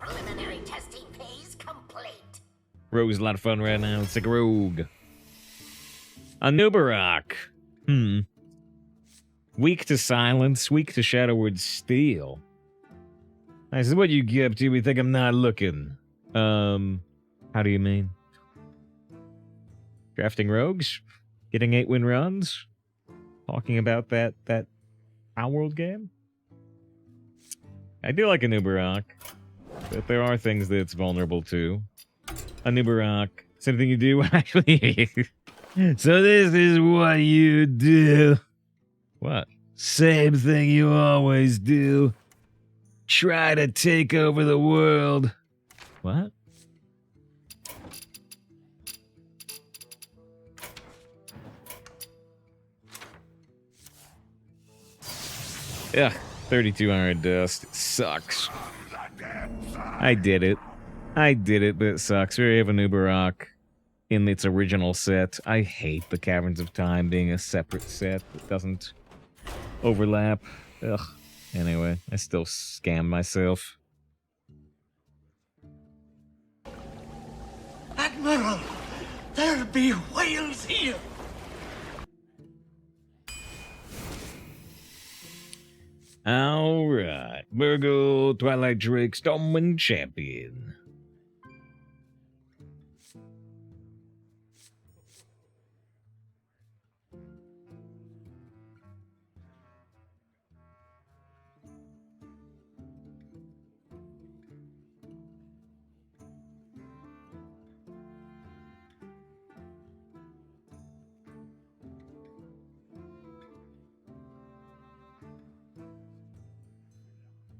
Preliminary testing phase complete. Rogue's a lot of fun right now. Let's take a rogue. Anub'arak. Weak to silence, weak to Shadowward Steel. I said, what you get up to? We think I'm not looking. How do you mean? Drafting rogues? Getting 8-win runs? Talking about that Our World game? I do like Anub'arak, but there are things that it's vulnerable to. Anub'arak, same thing you do actually. So this is what you do. What? Same thing you always do. Try to take over the world. What? Ugh, 3,200 dust. It sucks. I did it, but it sucks. We have Anub'arak in its original set. I hate the Caverns of Time being a separate set that doesn't overlap. Ugh. Anyway, I still scam myself. Admiral, there be whales here. Alright. Virgo, Twilight Drake, Stormwind Champion.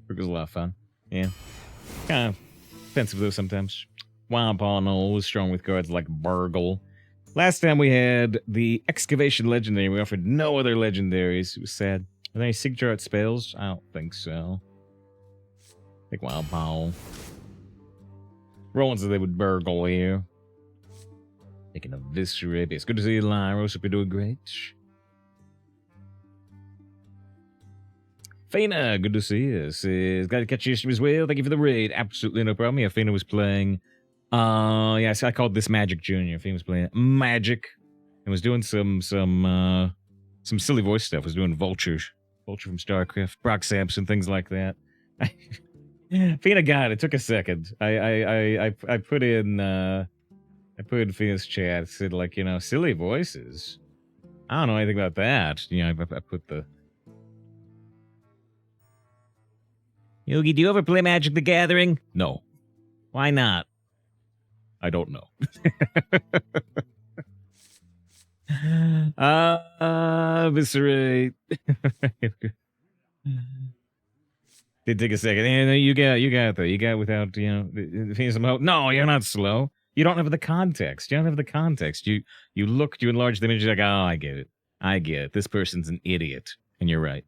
Virgo's a lot of fun. Yeah. Kind of offensive though sometimes. Wild Paw was strong with cards like Burgle. Last time we had the Excavation Legendary. We offered no other legendaries. It was sad. Are there any signature art spells? I don't think so. I think Wild Paw. Rolling so they would Burgle here. Taking a Viscerate. It's good to see you, Lyros. Hope you're doing great. Fana, good to see you. Says, got to catch you as well. Thank you for the raid. Absolutely no problem. Yeah, Fana was playing. Yeah, I called this Magic Junior. Fana was playing Magic and was doing some silly voice stuff. Was doing Vulture from StarCraft, Brock Sampson, things like that. Fana got it. It took a second. I put in Fina's chat. It said like, silly voices. I don't know anything about that. I put the. Yogi, do you ever play Magic the Gathering? No. Why not? I don't know. Viscerate. Did take a second. Yeah, you got though. You got without, some help. No, you're not slow. You don't have the context. You don't have the context. You look, you enlarge the image, you're like, oh, I get it. This person's an idiot. And you're right.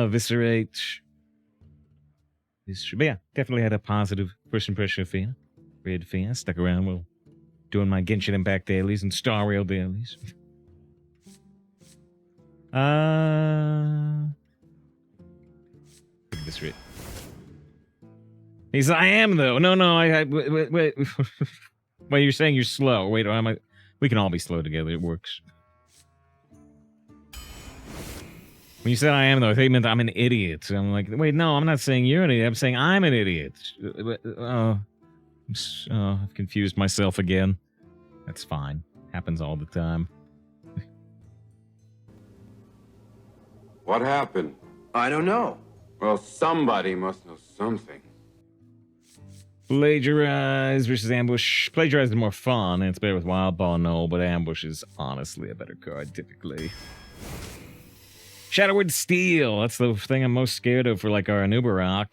Viscerate. But yeah, definitely had a positive first impression of Fina. Red Fina, stuck around while doing my Genshin Impact dailies and Star Rail dailies. Viscerate. He said, I am though. No, wait. Well, you're saying you're slow. Wait, we can all be slow together. It works. When you said I am, though, I thought you meant I'm an idiot. So I'm like, wait, no, I'm not saying you're an idiot. I'm saying I'm an idiot. I've confused myself again. That's fine. Happens all the time. What happened? I don't know. Well, somebody must know something. Plagiarize versus Ambush. Plagiarize is more fun, and it's better with Wild Ball, no, but Ambush is honestly a better card, typically. Shadowward Steel. That's the thing I'm most scared of for, like, our Anub'arak.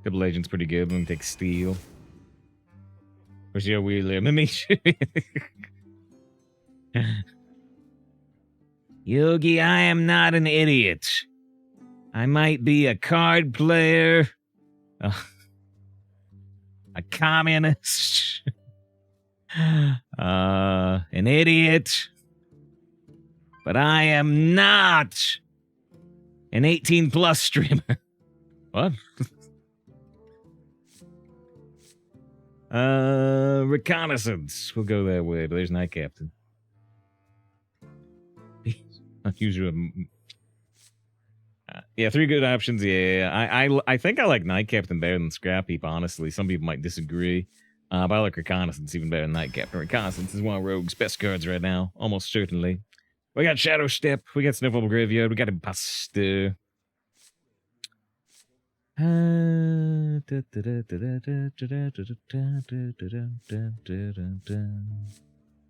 Double Agent's pretty good. Let me take Steel. Where's your wheeler? Let me show you. Yogi, I am not an idiot. I might be a card player, a communist, an idiot, But I am not an 18-plus streamer. What? Reconnaissance. We'll go that way, but there's Night Captain. Unusual. Yeah, 3 good options. Yeah, I think I like Night Captain better than Scrap Heap, honestly. Some people might disagree. But I like Reconnaissance even better than Night Captain. Reconnaissance is one of Rogue's best cards right now, almost certainly. We got Shadow Step, we got Sniffle Graveyard, we got Imposter.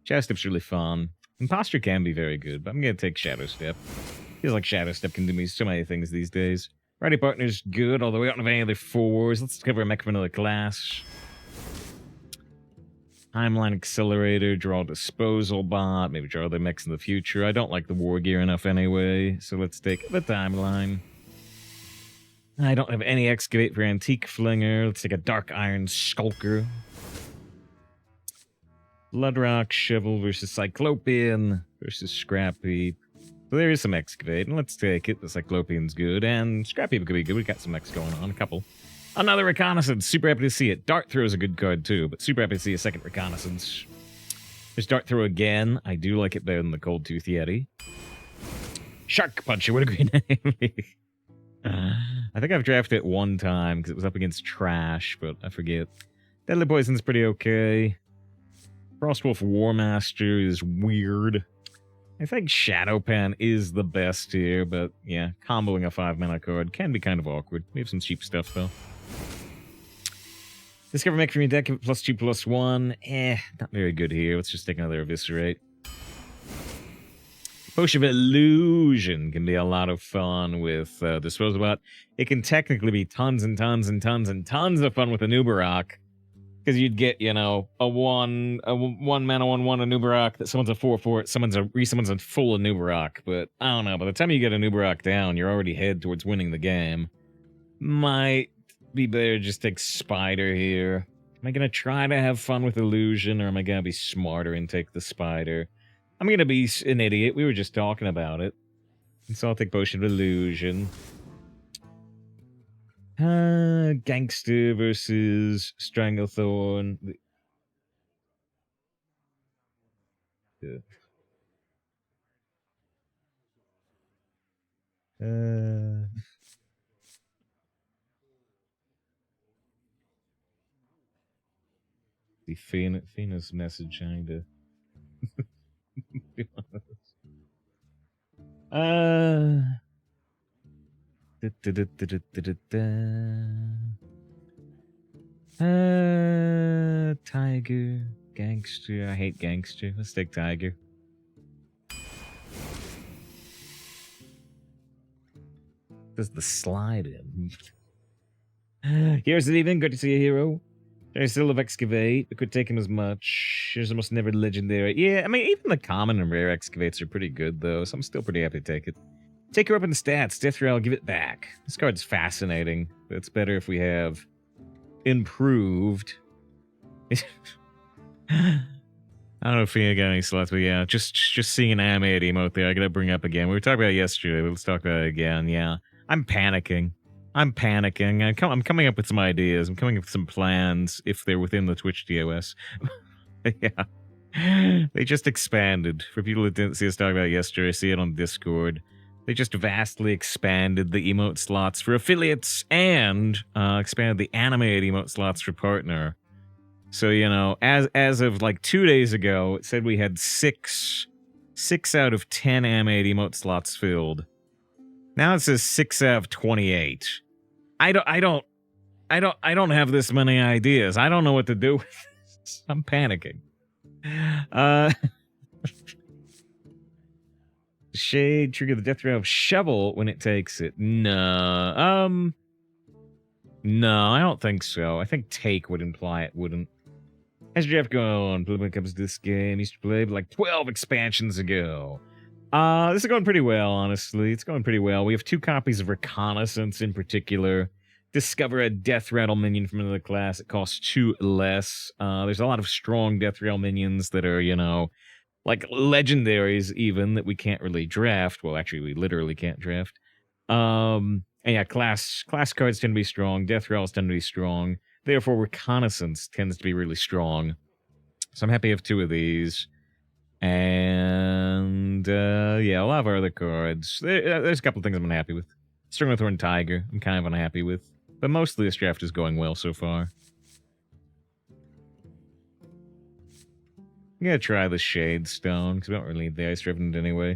Shadow Step's really fun. Imposter can be very good, but I'm gonna take Shadow Step. Feels like Shadow Step can do me so many things these days. Righty Partner's good, although we don't have any other 4s. Let's discover a mech from another class. Timeline Accelerator, draw Disposal Bot, maybe draw other mechs in the future. I don't like the War Gear enough anyway, so let's take the Timeline. I don't have any Excavate for Antique Flinger. Let's take a Dark Iron Skulker. Bloodrock Shovel versus Cyclopean versus Scrap Heap. So there is some Excavate, and let's take it. The Cyclopean's good, and Scrap Heap could be good. We've got some mechs going on, a couple. Another Reconnaissance. Super happy to see it. Dart Throw is a good card, too, but super happy to see a second Reconnaissance. There's Dart Throw again. I do like it better than the Cold Tooth Yeti. Shark Puncher. What a great name. I think I've drafted it one time because it was up against Trash, but I forget. Deadly Poison's pretty okay. Frostwolf Warmaster is weird. I think Shadowpan is the best here, but yeah, comboing a 5-mana card can be kind of awkward. We have some cheap stuff, though. Discover mech from your deck, +2/+1. Not very good here. Let's just take another Eviscerate. Potion of Illusion can be a lot of fun with Disposal Bot. It can technically be tons and tons and tons and tons of fun with Anub'arak. Because you'd get, you know, a 1 mana 1/1 Anub'arak that someone's a 4/4, someone's a full Anub'arak. But I don't know, by the time you get Anub'arak down, you're already head towards winning the game. Might be better to just take Spider here. Am I going to try to have fun with Illusion, or am I going to be smarter and take the Spider? I'm going to be an idiot. We were just talking about it. And so I'll take Potion of Illusion. Gangster versus Stranglethorn. Yeah. The Fina's message trying to Tiger, Gangster. I hate Gangster. Let's take Tiger. Does the slide in? Here's it even. Good to see a hero. There's still of Excavate. We could take him as much. Here's almost never legendary. Yeah, I mean, even the common and rare Excavates are pretty good, though, so I'm still pretty happy to take it. Take her up in stats. Death Ray, I'll give it back. This card's fascinating. But it's better if we have improved. I don't know if you got any slots, but yeah, just seeing an animated emote there, I gotta bring up again. We were talking about it yesterday, but let's talk about it again. Yeah, I'm panicking. I'm coming up with some ideas. I'm coming up with some plans if they're within the Twitch TOS. Yeah. They just expanded. For people who didn't see us talk about it yesterday, see it on Discord. They just vastly expanded the emote slots for affiliates and expanded the animated emote slots for partner. So, you know, as of like 2 days ago, it said we had 6 out of 10 animated emote slots filled. Now it says 6 out of 28. I don't have this many ideas. I don't know what to do with this. I'm panicking. Shade trigger the death ray of Shovel when it takes it. No. No, I don't think so. I think take would imply it wouldn't. How's Jeff going? When it comes to this game, he used to play like 12 expansions ago. This is going pretty well, honestly. It's going pretty well. We have 2 copies of Reconnaissance in particular. Discover a Death Rattle minion from another class. It costs 2 less. There's a lot of strong Death Rattle minions that are, you know, like legendaries even that we can't really draft. Well, actually, we literally can't draft. And yeah, class cards tend to be strong. Death rolls tend to be strong. Therefore, reconnaissance tends to be really strong. So I'm happy to have 2 of these. And yeah, a lot of our other cards. There's a couple of things I'm unhappy with. Stringlethorn Tiger, I'm kind of unhappy with. But mostly this draft is going well so far. I'm gonna try the Shade Stone, because we don't really need the Ice Revenant anyway.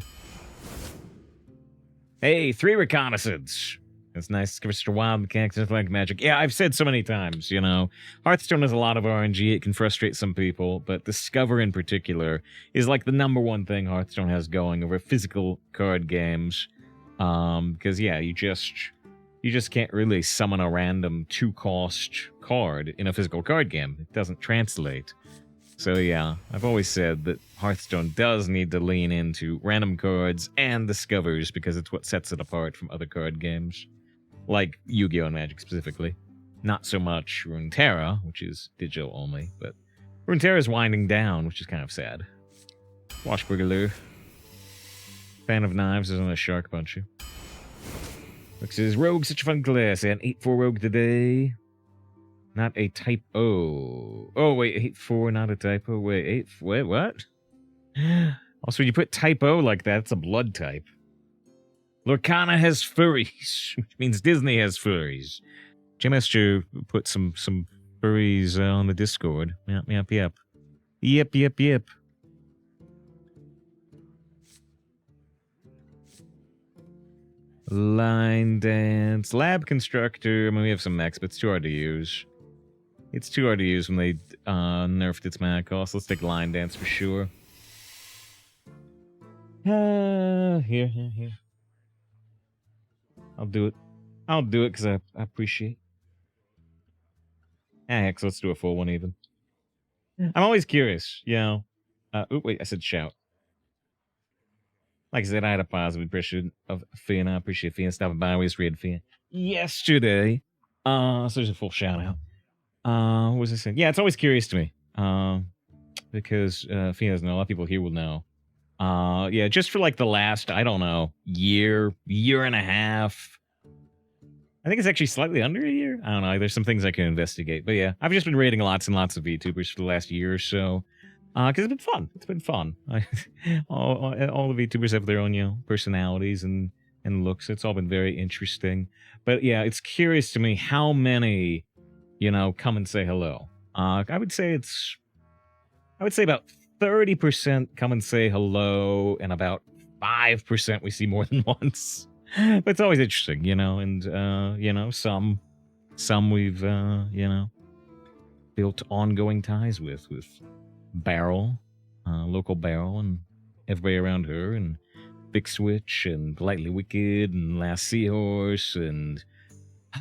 Hey, 3 reconnaissance! That's nice. Discover such a wild mechanics and like magic. Yeah, I've said so many times, you know. Hearthstone has a lot of RNG. It can frustrate some people, but Discover in particular is like the #1 thing Hearthstone has going over physical card games. Because yeah, you just can't really summon a random 2-cost card in a physical card game. It doesn't translate. So yeah, I've always said that Hearthstone does need to lean into random cards and discovers because it's what sets it apart from other card games. Like Yu-Gi-Oh! And Magic specifically. Not so much Runeterra, which is digital only, but Runeterra is winding down, which is kind of sad. Washburglar. Fan of Knives is on a Shark Puncher. Look, says, Rogue, such a fun class. And 8-4 Rogue today. Not a type O. Oh, wait, 8-4, not a typo. Wait, what? Also, when you put type O like that, it's a blood type. Lorcana has furries, which means Disney has furries. Jim has to put some furries on the Discord. Yep. Line Dance. Lab Constructor. I mean, we have some mechs, but it's too hard to use. It's too hard to use when they nerfed its mana cost. Let's take Line Dance for sure. Here. I'll do it because I appreciate. Heck, so let's do a full one even. I'm always curious, you know. Wait, I said shout. Like I said, I had a positive impression of Finn. I appreciate Finn stopping by. We just read Finn yesterday. So there's a full shout out. What was I saying? Yeah, it's always curious to me. Because Finn doesn't know. A lot of people here will know. Yeah, just for like the last, I don't know, year and a half. I think it's actually slightly under a year. I don't know. There's some things I can investigate. But yeah, I've just been rating lots and lots of VTubers for the last year or so. Because it's been fun. It's been fun. All the VTubers have their own, you know, personalities and looks. It's all been very interesting. But yeah, it's curious to me how many, you know, come and say hello. I would say about 30% come and say hello, and about 5% we see more than once. But it's always interesting, you know, and, you know, some we've, you know, built ongoing ties with Barrel, local Barrel, and everybody around her, and Big Switch, and Politely Wicked, and Last Seahorse, and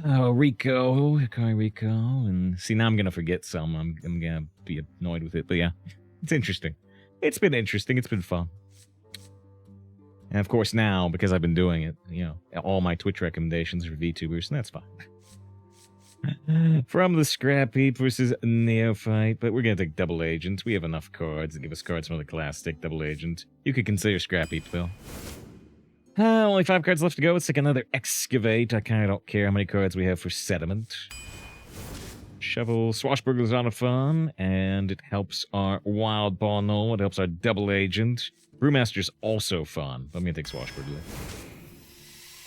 Rico, and see, now I'm gonna forget some. I'm gonna be annoyed with it, but yeah, it's interesting. It's been interesting. It's been fun. And of course now, because I've been doing it, you know, all my Twitch recommendations are VTubers, and that's fine. From the Scrap Heap versus Neophyte, but we're gonna take Double Agent. We have enough cards to give us cards from the class. Take Double Agent. You could consider Scrap Heap, though. Only 5 cards left to go. Let's take another Excavate. I kind of don't care how many cards we have for Sediment. Shovel. Swashbuckler's on a fun, and it helps our Wild Ball Null. It helps our Double Agent. Brewmaster's also fun, but I'm gonna take Swashbuckler.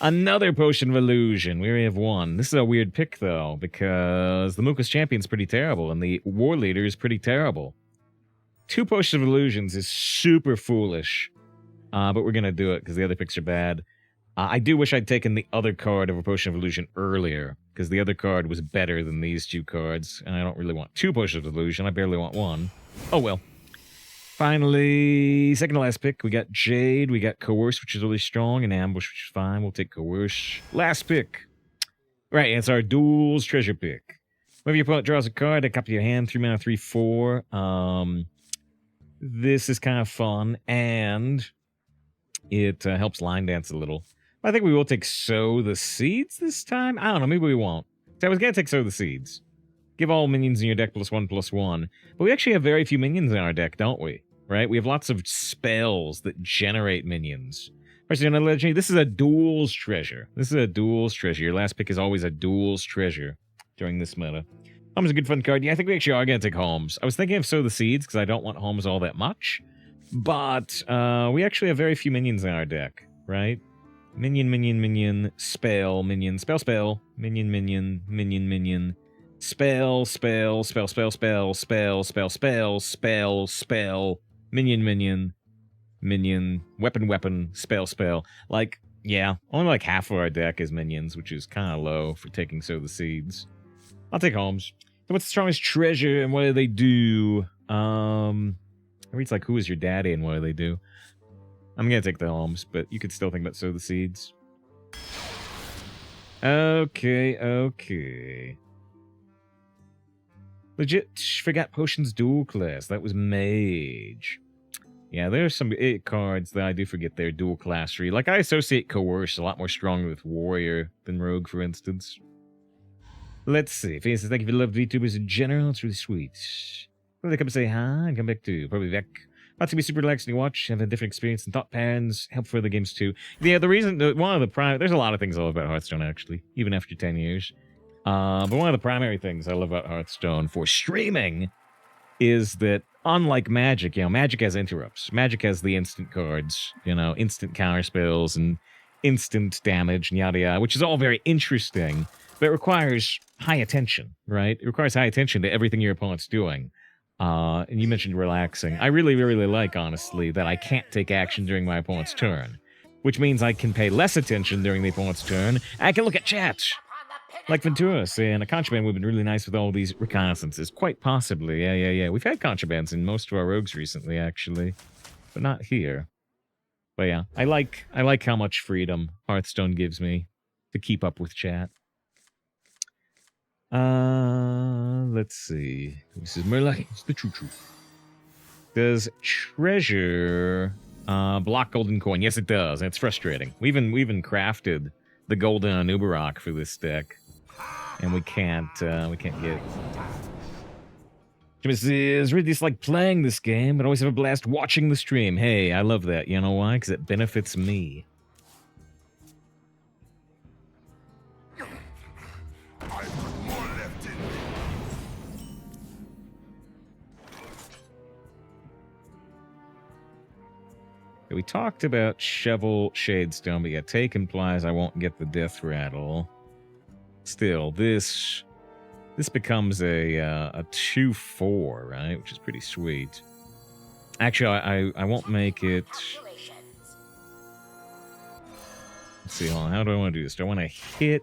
Another Potion of Illusion. We already have one. This is a weird pick, though, because the Muka's Champion's pretty terrible, and the War Leader is pretty terrible. 2 Potion of Illusions is super foolish, but we're going to do it because the other picks are bad. I do wish I'd taken the other card of a Potion of Illusion earlier, because the other card was better than these 2 cards, and I don't really want 2 Potions of Illusion. I barely want 1. Oh, well. Finally, second to last pick, we got Jade, we got Coerce, which is really strong, and Ambush, which is fine. We'll take Coerce. Last pick. Right, it's our Duels-Treasure pick. Whenever your opponent draws a card, at the top of your hand, 3 mana, 3/4. This is kind of fun, and it helps Line Dance a little. I think we will take Sow the Seeds this time. I don't know, maybe we won't. So I was going to take Sow the Seeds. Give all minions in your deck +1/+1. But we actually have very few minions in our deck, don't we? right? We have lots of spells that generate minions. Especially on a legendary, this is a Duels-Treasure. This is a Duels-Treasure. Your last pick is always a Duels-Treasure during this meta. Holmes is a good fun card. Yeah, I think we actually are going to take Holmes. I was thinking of Sow the Seeds because I don't want Holmes all that much. But we actually have very few minions in our deck, right? Minion, minion, minion, spell, minion, spell, spell, minion, minion, minion, minion, spell, spell, spell, spell, spell, spell, spell, spell, spell, spell, minion, minion, minion, weapon, weapon, spell, spell. Like, yeah, only like half of our deck is minions, which is kind of low for taking Sow the Seeds. I'll take Holmes. So what's the strongest treasure and what do they do? It reads like, who is your daddy and what do they do? I'm going to take the Holmes, but you could still think about Sow the Seeds. Okay, okay. Legit, forgot Potions dual class. That was Mage. Yeah, there's some cards that I do forget their dual classery. Like, I associate Coerce a lot more strongly with Warrior than Rogue, for instance. Let's see. Phoenix says, thank you for the love VTubers in general. It's really sweet. Well, they come and say hi and come back too. Probably back. About to be super relaxing to watch, have a different experience and thought patterns, help for other games too. Yeah, the reason, one of the there's a lot of things I love about Hearthstone actually, even after 10 years. But one of the primary things I love about Hearthstone for streaming is that unlike Magic, you know, Magic has interrupts. Magic has the instant cards, you know, instant counter spells and instant damage and yada yada, which is all very interesting, but it requires high attention, right? It requires high attention to everything your opponent's doing. And you mentioned relaxing. I really, really like, honestly, that I can't take action during my opponent's turn, which means I can pay less attention during the opponent's turn. I can look at chat. Like Ventura saying, a contraband would have been really nice with all these reconnaissances. Quite possibly, yeah. We've had contrabands in most of our rogues recently, actually, but not here. But yeah, I like how much freedom Hearthstone gives me to keep up with chat. Let's see. This is Murloc. It's the true truth. Does treasure block golden coin? Yes, it does. And it's frustrating. We even crafted the golden Anub'arak for this deck, and we can't get it. Jimmy says, really dislike playing this game, but always have a blast watching the stream. Hey, I love that. You know why? Because it benefits me. We talked about Shovel Shadestone, but yeah, Take implies I won't get the Death Rattle. Still, this becomes a 2/4, right? Which is pretty sweet. Actually, I won't make it. Let's see, hold on. How do I want to do this? Do I want to hit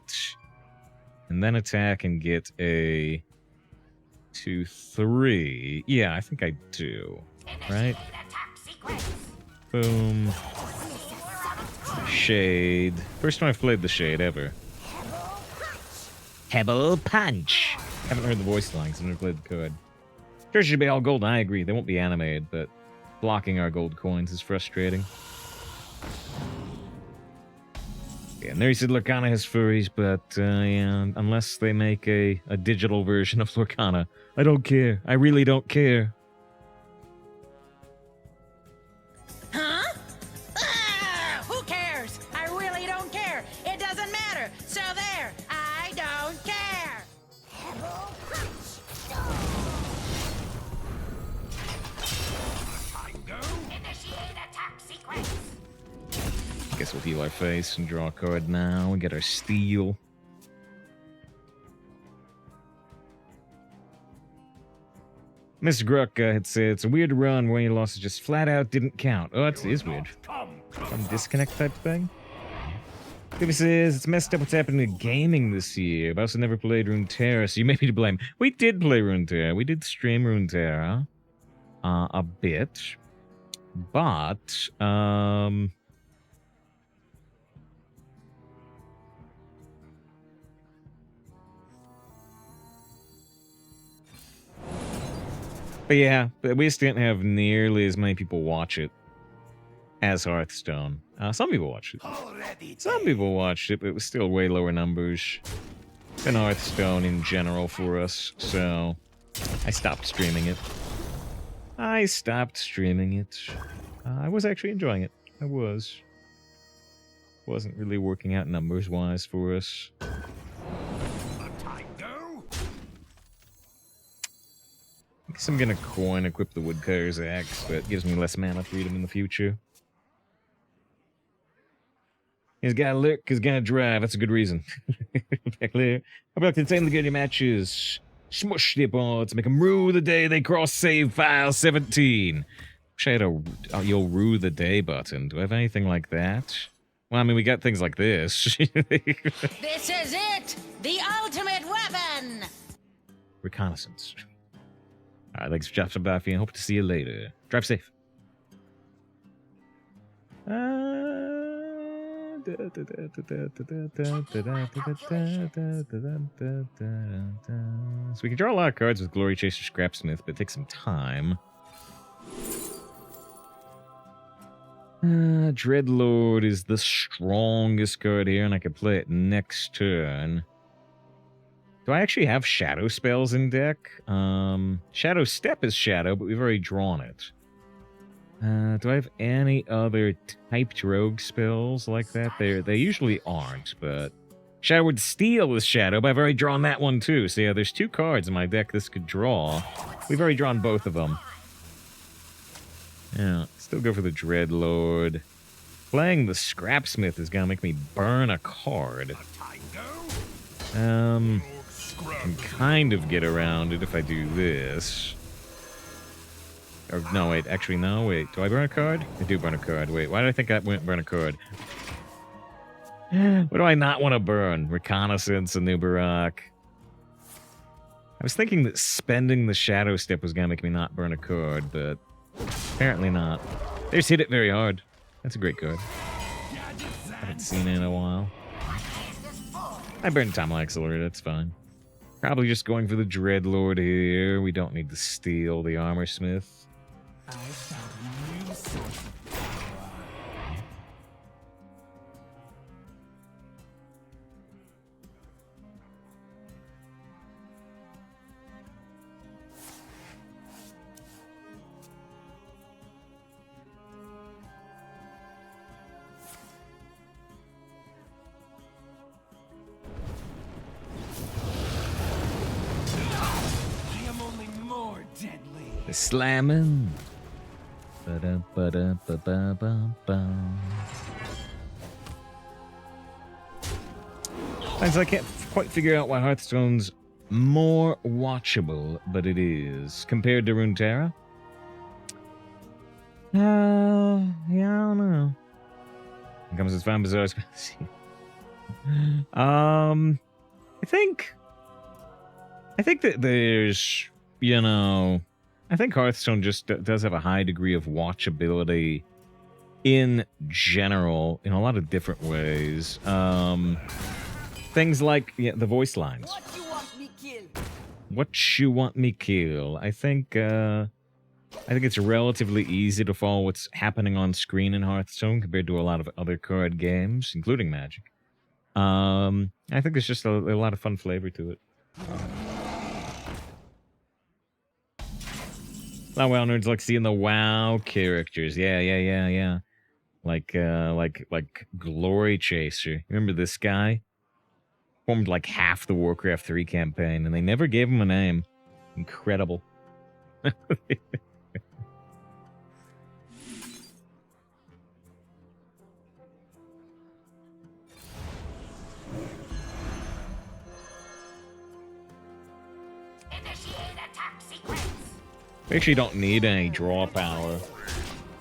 and then attack and get a 2/3? Yeah, I think I do. Right? Boom. Shade. First time I've played the Shade ever. Pebble Punch. Haven't heard the voice line because I've never played the card. Treasure should be all gold. I agree. They won't be animated, but blocking our gold coins is frustrating. Yeah, and there he said Lorcana has furries, but yeah, unless they make a digital version of Lorcana, I don't care. I really don't care. Guess we'll heal our face and draw a card now and get our steel. Mr. Gruck had said, it's a weird run where your losses just flat out didn't count. Oh, it is weird. Some disconnect type thing. He says, it's messed up what's happening to gaming this year. I've also never played Runeterra, so you may be to blame. We did play Runeterra. We did stream Runeterra a bit. But, but yeah, but we just didn't have nearly as many people watch it as Hearthstone. Some people watched it. Some people watched it, but it was still way lower numbers than Hearthstone in general for us, so I stopped streaming it. I stopped streaming it. I was actually enjoying it. I was. Wasn't really working out numbers-wise for us. I guess I'm gonna coin equip the woodcutter's axe, but it gives me less mana freedom in the future. He's gotta look, he's gotta drive. That's a good reason. Back there. How about insanely good matches? Smush the opponents, make them rue the day they cross save file 17. Wish I had a you'll rue the day button. Do I have anything like that? Well, I mean, we got things like this. This is it! The ultimate weapon! Reconnaissance. Alright, thanks for dropping by, and hope to see you later. Drive safe. So we can draw a lot of cards with Glory Chaser Scrapsmith, but it takes some time. Dreadlord is the strongest card here, and I could play it next turn. Do I actually have shadow spells in deck? Shadow Step is shadow, but we've already drawn it. Do I have any other typed rogue spells like that? They usually aren't, but Shadowward Steel is shadow, but I've already drawn that one too. So yeah, there's two cards in my deck this could draw. We've already drawn both of them. Yeah, still go for the Dreadlord. Playing the Scrapsmith is gonna make me burn a card. Can kind of get around it if I do this. Or, no, wait, actually, no, wait. Do I burn a card? I do burn a card. Wait, why did I think I wouldn't burn a card? What do I not want to burn? Reconnaissance, Anub'arak. I was thinking that spending the Shadow Step was going to make me not burn a card, but apparently not. They just hit it very hard. That's a great card. Haven't seen it in a while. I burned Timeline Accelerator, that's fine. Probably just going for the Dreadlord here. We don't need to steal the Armorsmith. I found a new source of power. I am only more deadly. The slamming. Ba-da-ba-da-ba-ba-ba-ba. I can't quite figure out why Hearthstone's more watchable, but it is. Compared to Runeterra? Yeah, I don't know. Here comes this fine bizarre. I think that there's, you know, I think Hearthstone just does have a high degree of watchability in general, in a lot of different ways. Things like the voice lines. What you want me kill? What you want me kill? I think it's relatively easy to follow what's happening on screen in Hearthstone compared to a lot of other card games, including Magic. I think there's just a lot of fun flavor to it. A lot of WoW nerds like seeing the WoW characters. Yeah. Like Glory Chaser. Remember this guy? Formed like half the Warcraft 3 campaign, and they never gave him a name. Incredible. Initiate attack sequence. We actually don't need any draw power.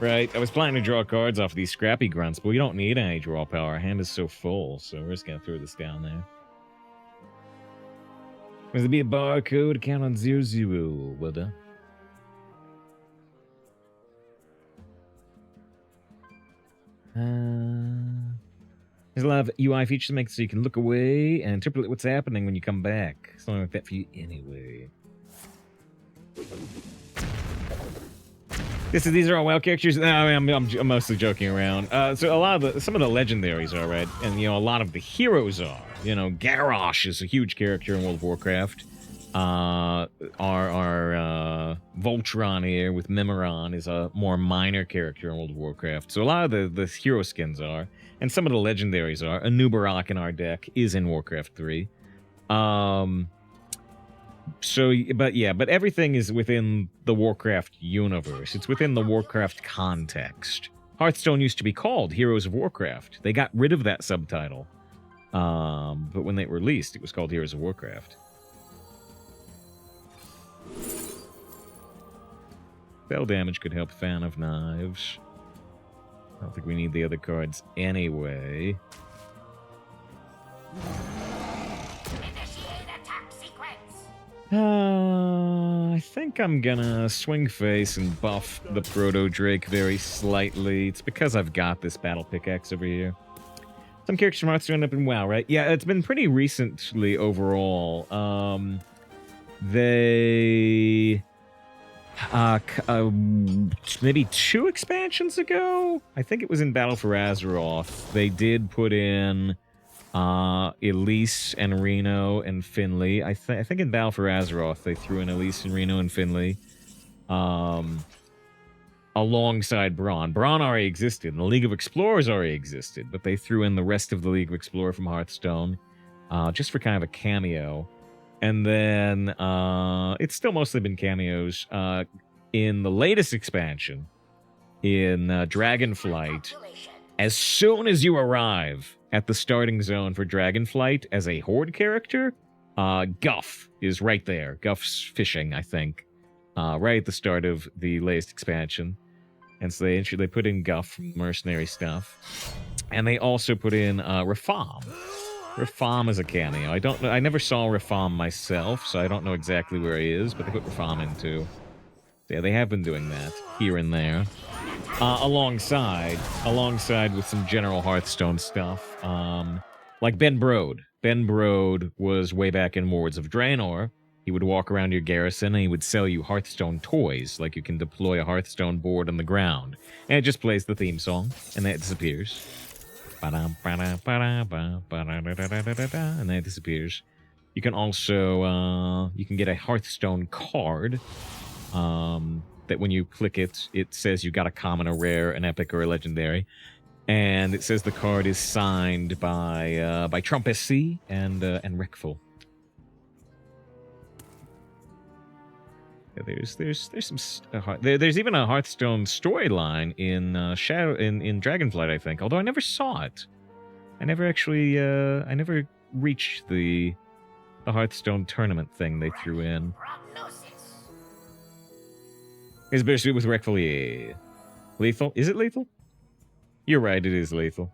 Right? I was planning to draw cards off of these scrappy grunts, but we don't need any draw power. Our hand is so full, so we're just gonna throw this down there. There's to be a barcode, count on 00. Well done. There's a lot of UI features to make it so you can look away and interpret what's happening when you come back. Something like that for you anyway. These are all WoW characters. No, I mean, I'm mostly joking around. So a lot of some of the legendaries are, right, and a lot of the heroes are. Garrosh is a huge character in World of Warcraft. Our Voltron here with Memoron is a more minor character in World of Warcraft. So a lot of the hero skins are, and some of the legendaries are. Anub'arak in our deck is in Warcraft 3. But everything is within the Warcraft universe. It's within the Warcraft context. Hearthstone used to be called Heroes of Warcraft. They got rid of that subtitle. But when they released, it was called Heroes of Warcraft. Spell damage could help Fan of Knives. I don't think we need the other cards anyway. Initiate attack sequence. I think I'm gonna swing face and buff the Proto Drake very slightly. It's because I've got this battle pickaxe over here. Some characters from Hearthstone up in WoW, right? Yeah, it's been pretty recently overall. They maybe 2 expansions ago, I think it was in Battle for Azeroth, they did put in Elise and Reno and Finley. I think in Battle for Azeroth they threw in Elise and Reno and Finley alongside Braun. Braun already existed, and the League of Explorers already existed, but they threw in the rest of the League of Explorer from Hearthstone just for kind of a cameo. And then it's still mostly been cameos. In the latest expansion, in Dragonflight, as soon as you arrive at the starting zone for Dragonflight as a Horde character, Guff is right there. Guff's fishing, I think, right at the start of the latest expansion. And so they put in Guff from Mercenary stuff. And they also put in Rafam. Rafam is a cameo. I never saw Rafam myself, so I don't know exactly where he is, but they put Rafam in too. Yeah, they have been doing that here and there. Alongside with some general Hearthstone stuff. Like Ben Brode. Ben Brode was way back in Wards of Draenor. He would walk around your garrison and he would sell you Hearthstone toys, like you can deploy a Hearthstone board on the ground. And it just plays the theme song, and then it disappears. And then it disappears. You can also you can get a Hearthstone card that when you click it, it says you got a common, a rare, an epic, or a legendary, and it says the card is signed by Trump SC and Rickful. Yeah, there's some there's even a Hearthstone storyline in in Dragonflight, I think. Although I never saw it. I never actually I never reached the Hearthstone tournament thing they threw in. It's bittersweet with Rickful, yeah. Lethal? Is it lethal? You're right, it is lethal.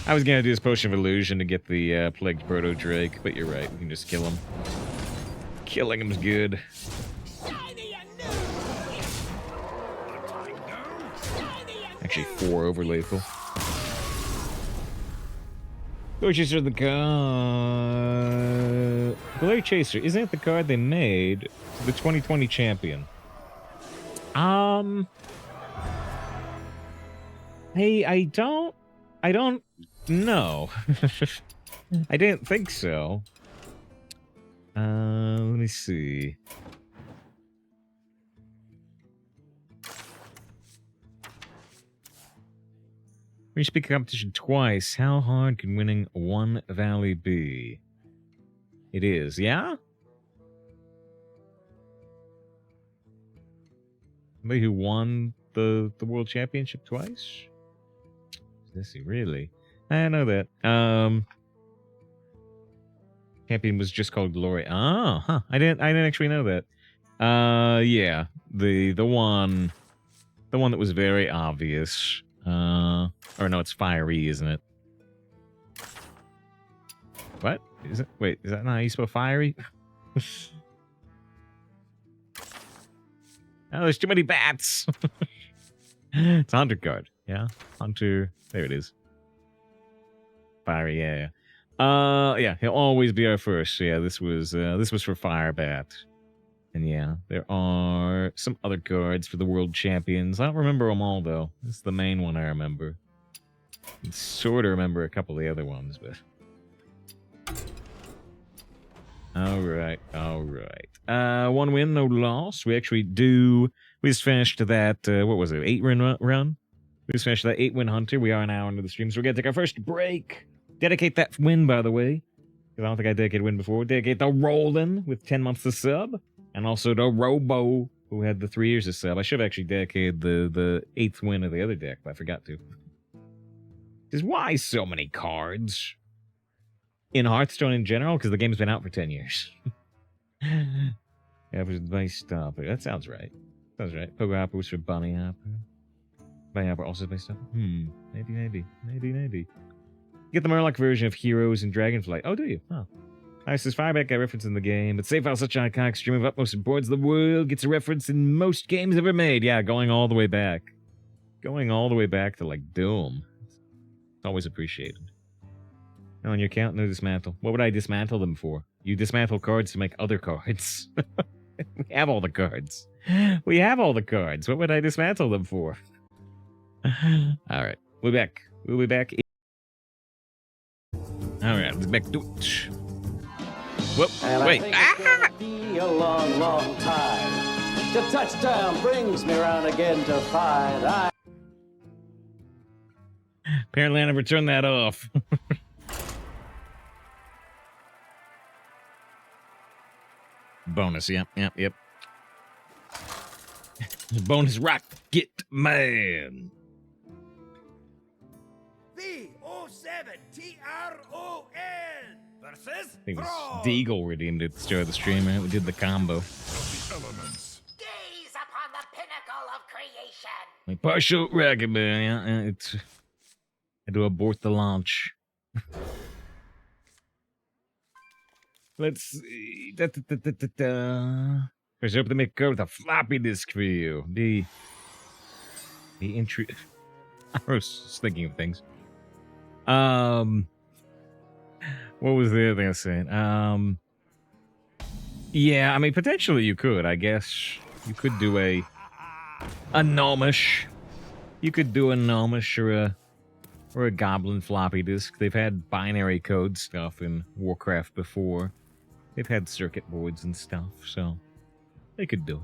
I was gonna do this Potion of Illusion to get the Plagued Proto Drake, but you're right, we can just kill him. Killing him's good. Actually, 4 over lethal. Glory Chaser, the card. Glory Chaser, isn't it the card they made for the 2020 champion? Hey, I don't know. I didn't think so. Let me see. Reach peak competition twice. How hard can winning one valley be? It is, yeah? Somebody who won the world championship twice? Is he really? I know that. Champion was just called Glory. Oh, huh. I didn't actually know that. Yeah. The one that was very obvious. Or no, it's Fiery, isn't it? What? Is it? Wait, is that not how you spell Fiery? Oh, there's too many bats. It's a Hunter card. Yeah, Hunter. There it is. Fiery, yeah. Yeah, he'll always be our first. Yeah, this was for Firebat. And yeah, there are some other cards for the world champions. I don't remember them all, though. This is the main one I remember. I sort of remember a couple of the other ones, but... All right. One win, no loss. We just finished that, what was it, 8-win run? We just finished that 8-win hunter. We are an hour into the stream, so we're going to take our first break. Dedicate that win, by the way, because I don't think I dedicated win before. Dedicate the Roland with 10 months of sub, and also the Robo, who had the 3 years of sub. I should have actually dedicated the 8th win of the other deck, but I forgot to. Because why so many cards? In Hearthstone in general, because the game's been out for 10 years. Average advice stopper. That sounds right. Sounds right. Pogo Hopper was for Bunny Hopper. Bunny Hopper also advice stopper? Maybe. Get the Murloc version of Heroes and Dragonflight. Oh, do you? Oh. Nice as Fireback got reference in the game, but Safe File, such an iconic stream of utmost importance in the world, gets a reference in most games ever made. Yeah, going all the way back. Going all the way back to, like, Doom. It's always appreciated. On your account, no dismantle. What would I dismantle them for? You dismantle cards to make other cards. We have all the cards. We have all the cards. What would I dismantle them for? Alright, we'll be back. We'll be back. Alright, let's back to it. Whoop, wait. It's be a long, long time. The touchdown brings me around again to fight. Apparently I never turned that off. Bonus, yep. Bonus Rocket Man. V-O-7-T-R-O-N versus I think it was Deagle redeemed it to start the stream, right? We did the combo. The elements. Gaze upon the pinnacle of creation. Like partial Rocket Man, yeah. It's had to abort the launch. Let's see. First, open to make a code with a floppy disk for you. I was thinking of things. What was the other thing I was saying? Yeah, I mean, potentially you could. I guess you could do a Gnomish. You could do a Gnomish or a Goblin floppy disk. They've had binary code stuff in Warcraft before. They've had circuit boards and stuff, so they could do it.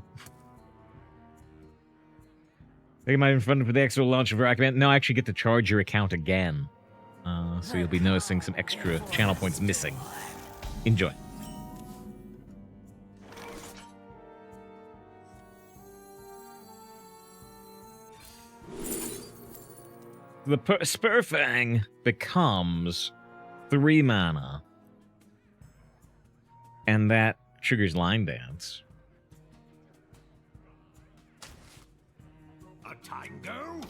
I think it might have been fun for the actual launch of Rocket Man. No, I actually get to charge your account again. So you'll be noticing some extra channel points missing. Enjoy. The Spurfang becomes 3 mana. And that triggers Line Dance. A tango.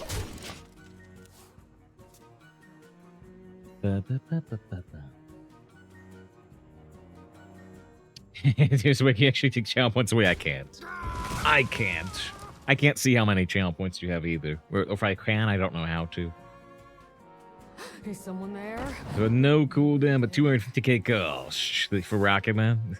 Here's where you actually take channel points away. I can't. I can't see how many channel points you have either. Or if I can, I don't know how to. Is someone there? So no cooldown, but 250k cost for Rocket Man.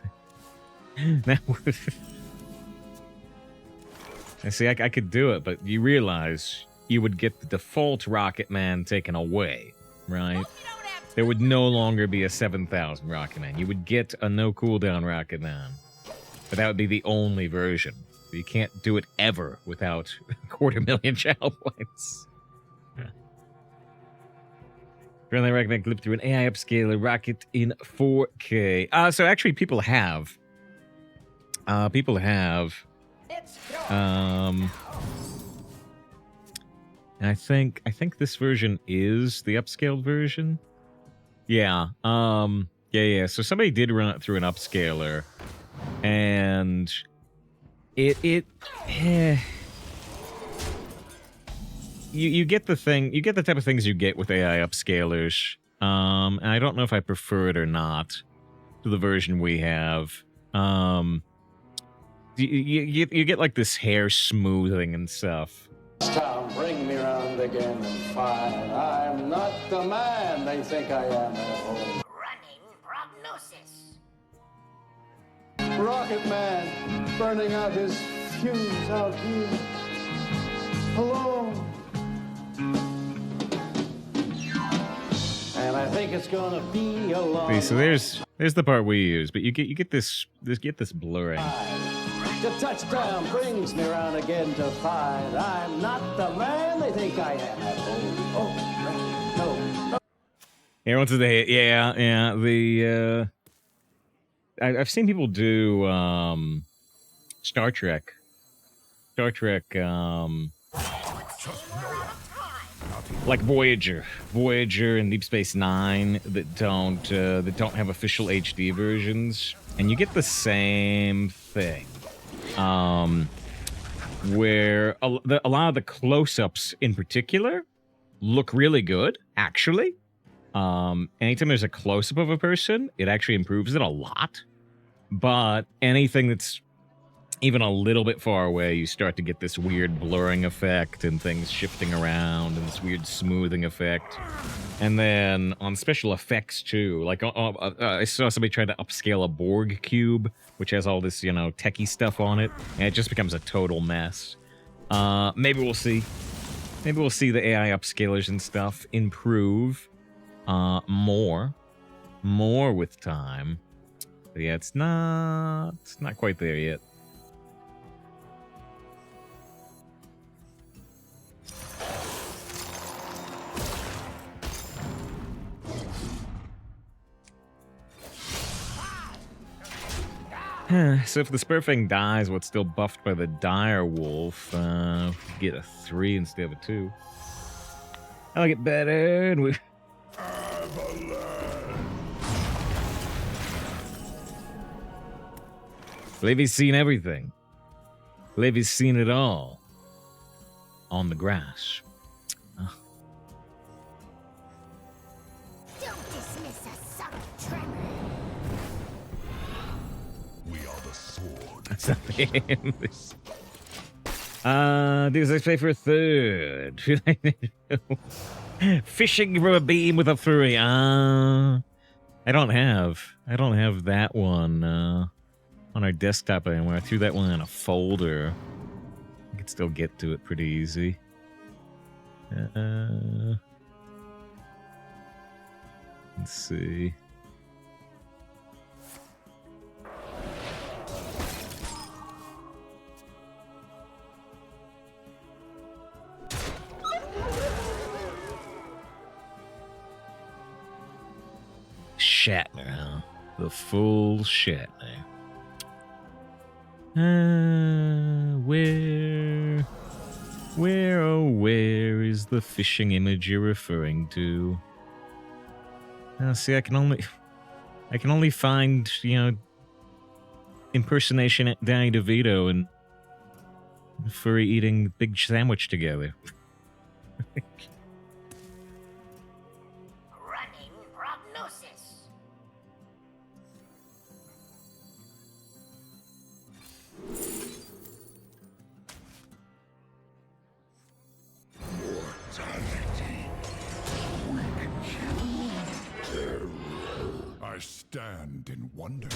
I see, I could do it, but you realize you would get the default Rocket Man taken away, right? There would no longer be a 7,000 Rocket Man. You would get a no cooldown Rocket Man, but that would be the only version. You can't do it ever without 250,000 channel points. Currently, Rocket Man clip through an AI upscaler rocket in 4K. So actually, people have. I think this version is the upscaled version. Yeah. Yeah. So somebody did run it through an upscaler, and You get the thing, you get the type of things you get with AI upscalers. And I don't know if I prefer it or not to the version we have. You get like this hair smoothing and stuff. Town, bring me round again and fight. I'm not the man they think I am at home. Running prognosis. Rocket Man, burning out his fuse out here. Alone. And I think think it's gonna be a long See, so there's the part we use, but you get this blurring. The touchdown brings me around again to find I'm not the man they think I am. No. Yeah, once the hit, yeah. The I've seen people do Star Trek, like Voyager and Deep Space Nine that don't have official HD versions, and you get the same thing. Where a lot of the close-ups in particular look really good, actually. Anytime there's a close-up of a person, it actually improves it a lot. But anything that's even a little bit far away, you start to get this weird blurring effect and things shifting around and this weird smoothing effect. And then on special effects too, like I saw somebody try to upscale a Borg cube, which has all this, techie stuff on it, and it just becomes a total mess. Maybe we'll see. Maybe we'll see the AI upscalers and stuff improve more with time. But yeah, it's not quite there yet. So if the Spurfing dies, what's still buffed by the Dire Wolf, get a 3 instead of a 2. I like it better, and we... Levy's seen everything. Levy's seen it all. On the grass. Don't dismiss a subtle tremor. We are the sword. That's not him. Does I play for a third? Fishing from a beam with a fury. I don't have that one on our desktop anymore. I threw that one in a folder. I could still get to it pretty easy. Let's see. Shatner, huh? The full Shatner. Where is the fishing image you're referring to? See, I can only find, impersonation at Danny DeVito and furry eating big sandwich together. Running prognosis. I stand in wonder.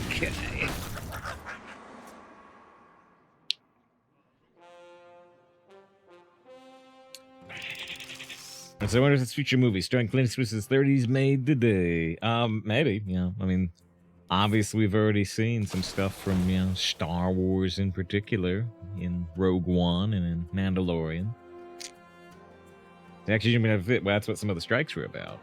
Okay. So I wonder if it's future movie starring Clint Eastwood's 30s made today. Maybe, I mean, obviously we've already seen some stuff from, Star Wars in particular, in Rogue One and in Mandalorian. It's actually gonna have fit. Well, that's what some of the strikes were about,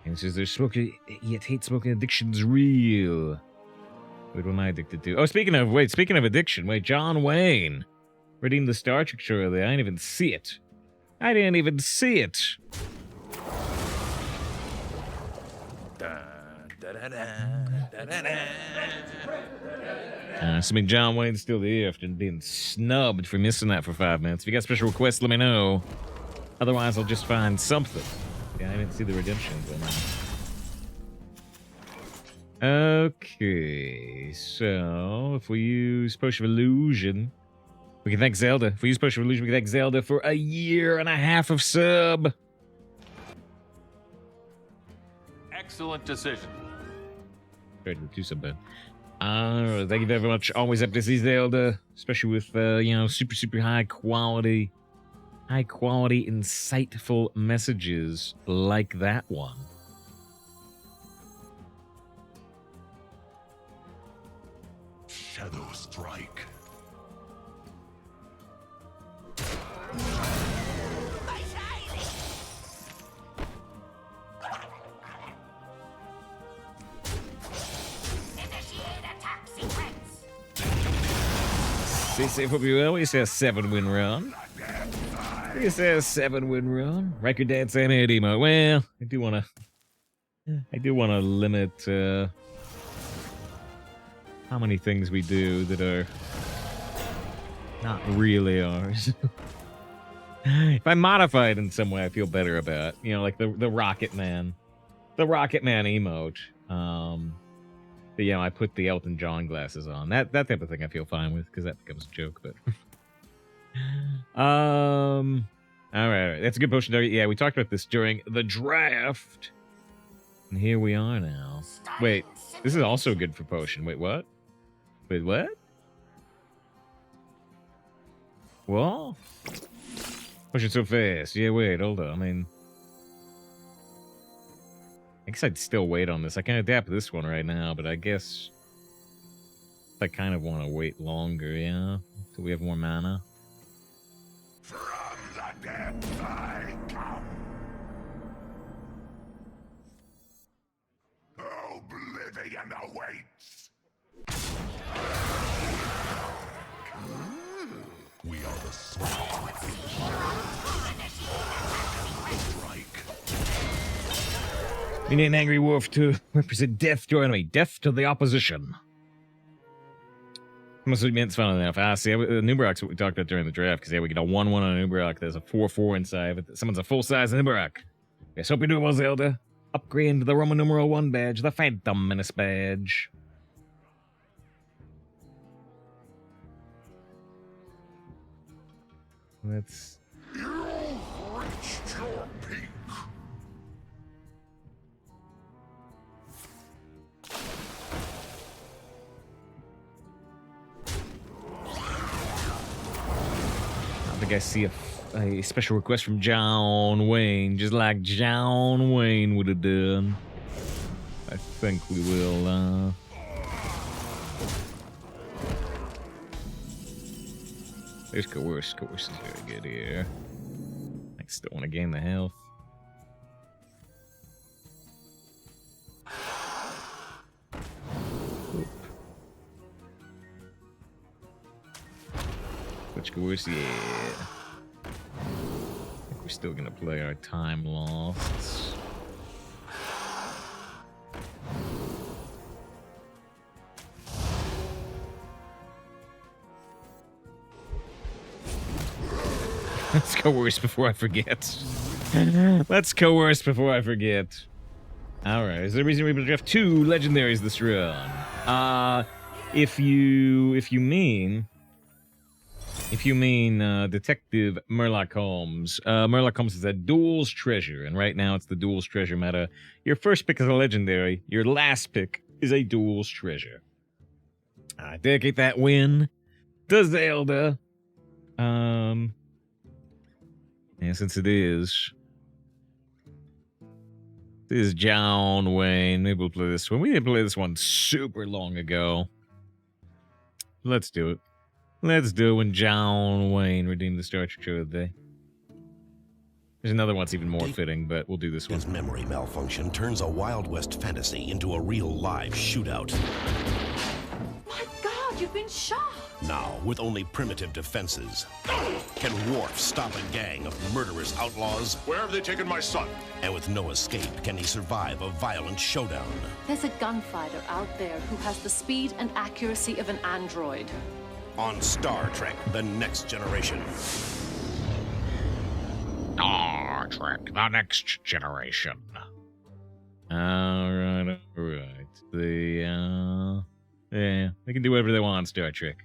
And it says, there's smoking, yet hate smoking addiction's real. Wait, what am I addicted to? Oh, speaking of addiction, John Wayne redeemed the Star Trek show there. I didn't even see it. Assuming John Wayne's still here after being snubbed for missing that for 5 minutes. If you got special requests, let me know. Otherwise, I'll just find something. Yeah, I didn't see the redemption. Okay, so if we use Potion of Illusion, we can thank Zelda. If we use Potion of Illusion, we can thank Zelda for 1.5 years of sub. Excellent decision. Tried to do something. Thank you very much. Always up to see Zelda, especially with super high quality, insightful messages like that one. Shadow strike. Stay safe, hope you will. We say a 7-win run. We say a 7-win run. Record dance and head emo. Well, I do wanna limit how many things we do that are not really ours. If I modify it in some way, I feel better about. Like the Rocket Man, emote. But I put the Elton John glasses on. That type of thing I feel fine with because that becomes a joke. But all right, that's a good potion target. Yeah, we talked about this during the draft, and here we are now. Wait, this is also good for potion. Wait, what? Wait, what? What? Pushing so fast. Yeah, wait, hold on. I guess I'd still wait on this. I can adapt this one right now, but I guess I kind of want to wait longer, yeah? Till we have more mana. From the depths I come. Oblivion awaits. We are the strike. We need an angry wolf to represent death to our enemy, death to the opposition. Must have been fun enough. See, Anub'arak's what we talked about during the draft, because we get a 1-1 on Anub'arak. There's a 4-4 inside, but someone's a full-size Anub'arak. Yes, hope you do well, Zelda. Upgrade to the Roman numeral 1 badge, the Phantom Menace badge. Let's... You've reached your peak. I think I see a special request from John Wayne, just like John Wayne would have done. I think we will, There's Coerce. Coerce is very good here. I still want to gain the health. Oop. Which Coerce, yeah. I think we're still gonna play our time lost. Let's coerce before I forget. Let's coerce before I forget. Alright, is there a reason we're able to draft 2 legendaries this run? If you mean Detective Murloc Holmes. Murloc Holmes is a Duels-Treasure, and right now it's the Duels-Treasure meta. Your first pick is a legendary, your last pick is a Duels-Treasure. I dedicate that win to Zelda. Yeah, since it is John Wayne, maybe we'll play this one. We didn't play this one super long ago. Let's do it. Let's do it when John Wayne redeemed the Star Trek show of the day. There's another one that's even more fitting, but we'll do this one. His memory malfunction turns a Wild West fantasy into a real live shootout. My God, you've been shot! Now, with only primitive defenses, can Worf stop a gang of murderous outlaws? Where have they taken my son? And with no escape, can he survive a violent showdown? There's a gunfighter out there who has the speed and accuracy of an android. On Star Trek, The Next Generation. Star Trek, The Next Generation. Alright. Yeah, they can do whatever they want on Star Trek.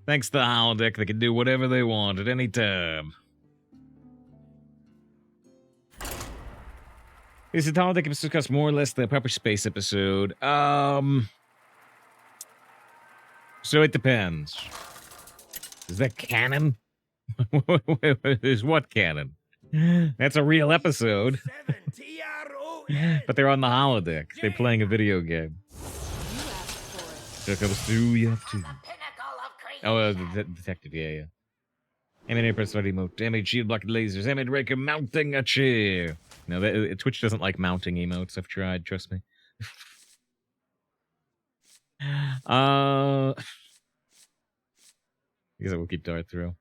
Thanks to the holodeck, they can do whatever they want at any time. Is it holodeck episode discuss more or less the proper space episode? So it depends. Is that canon? Is what canon? That's a real episode. But they're on the holodeck. They're playing a video game. Here comes through, you have to. Oh, the detective, yeah. Animated press body emote. Damage shield block lasers. Animated raker mounting a chair. No, Twitch doesn't like mounting emotes. I've tried, trust me. I guess I will keep Dart through.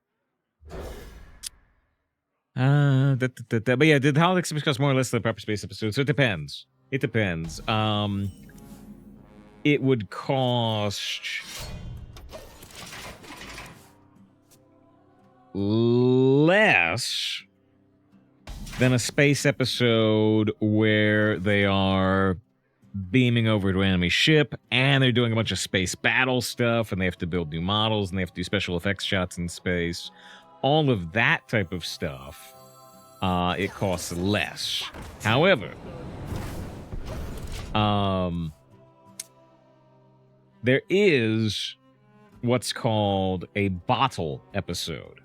But yeah, did holodeck discuss more or less the proper space episode? So it depends. It depends. It would cost less than a space episode where they are beaming over to an enemy ship and they're doing a bunch of space battle stuff and they have to build new models and they have to do special effects shots in space. All of that type of stuff, it costs less. However, there is what's called a bottle episode,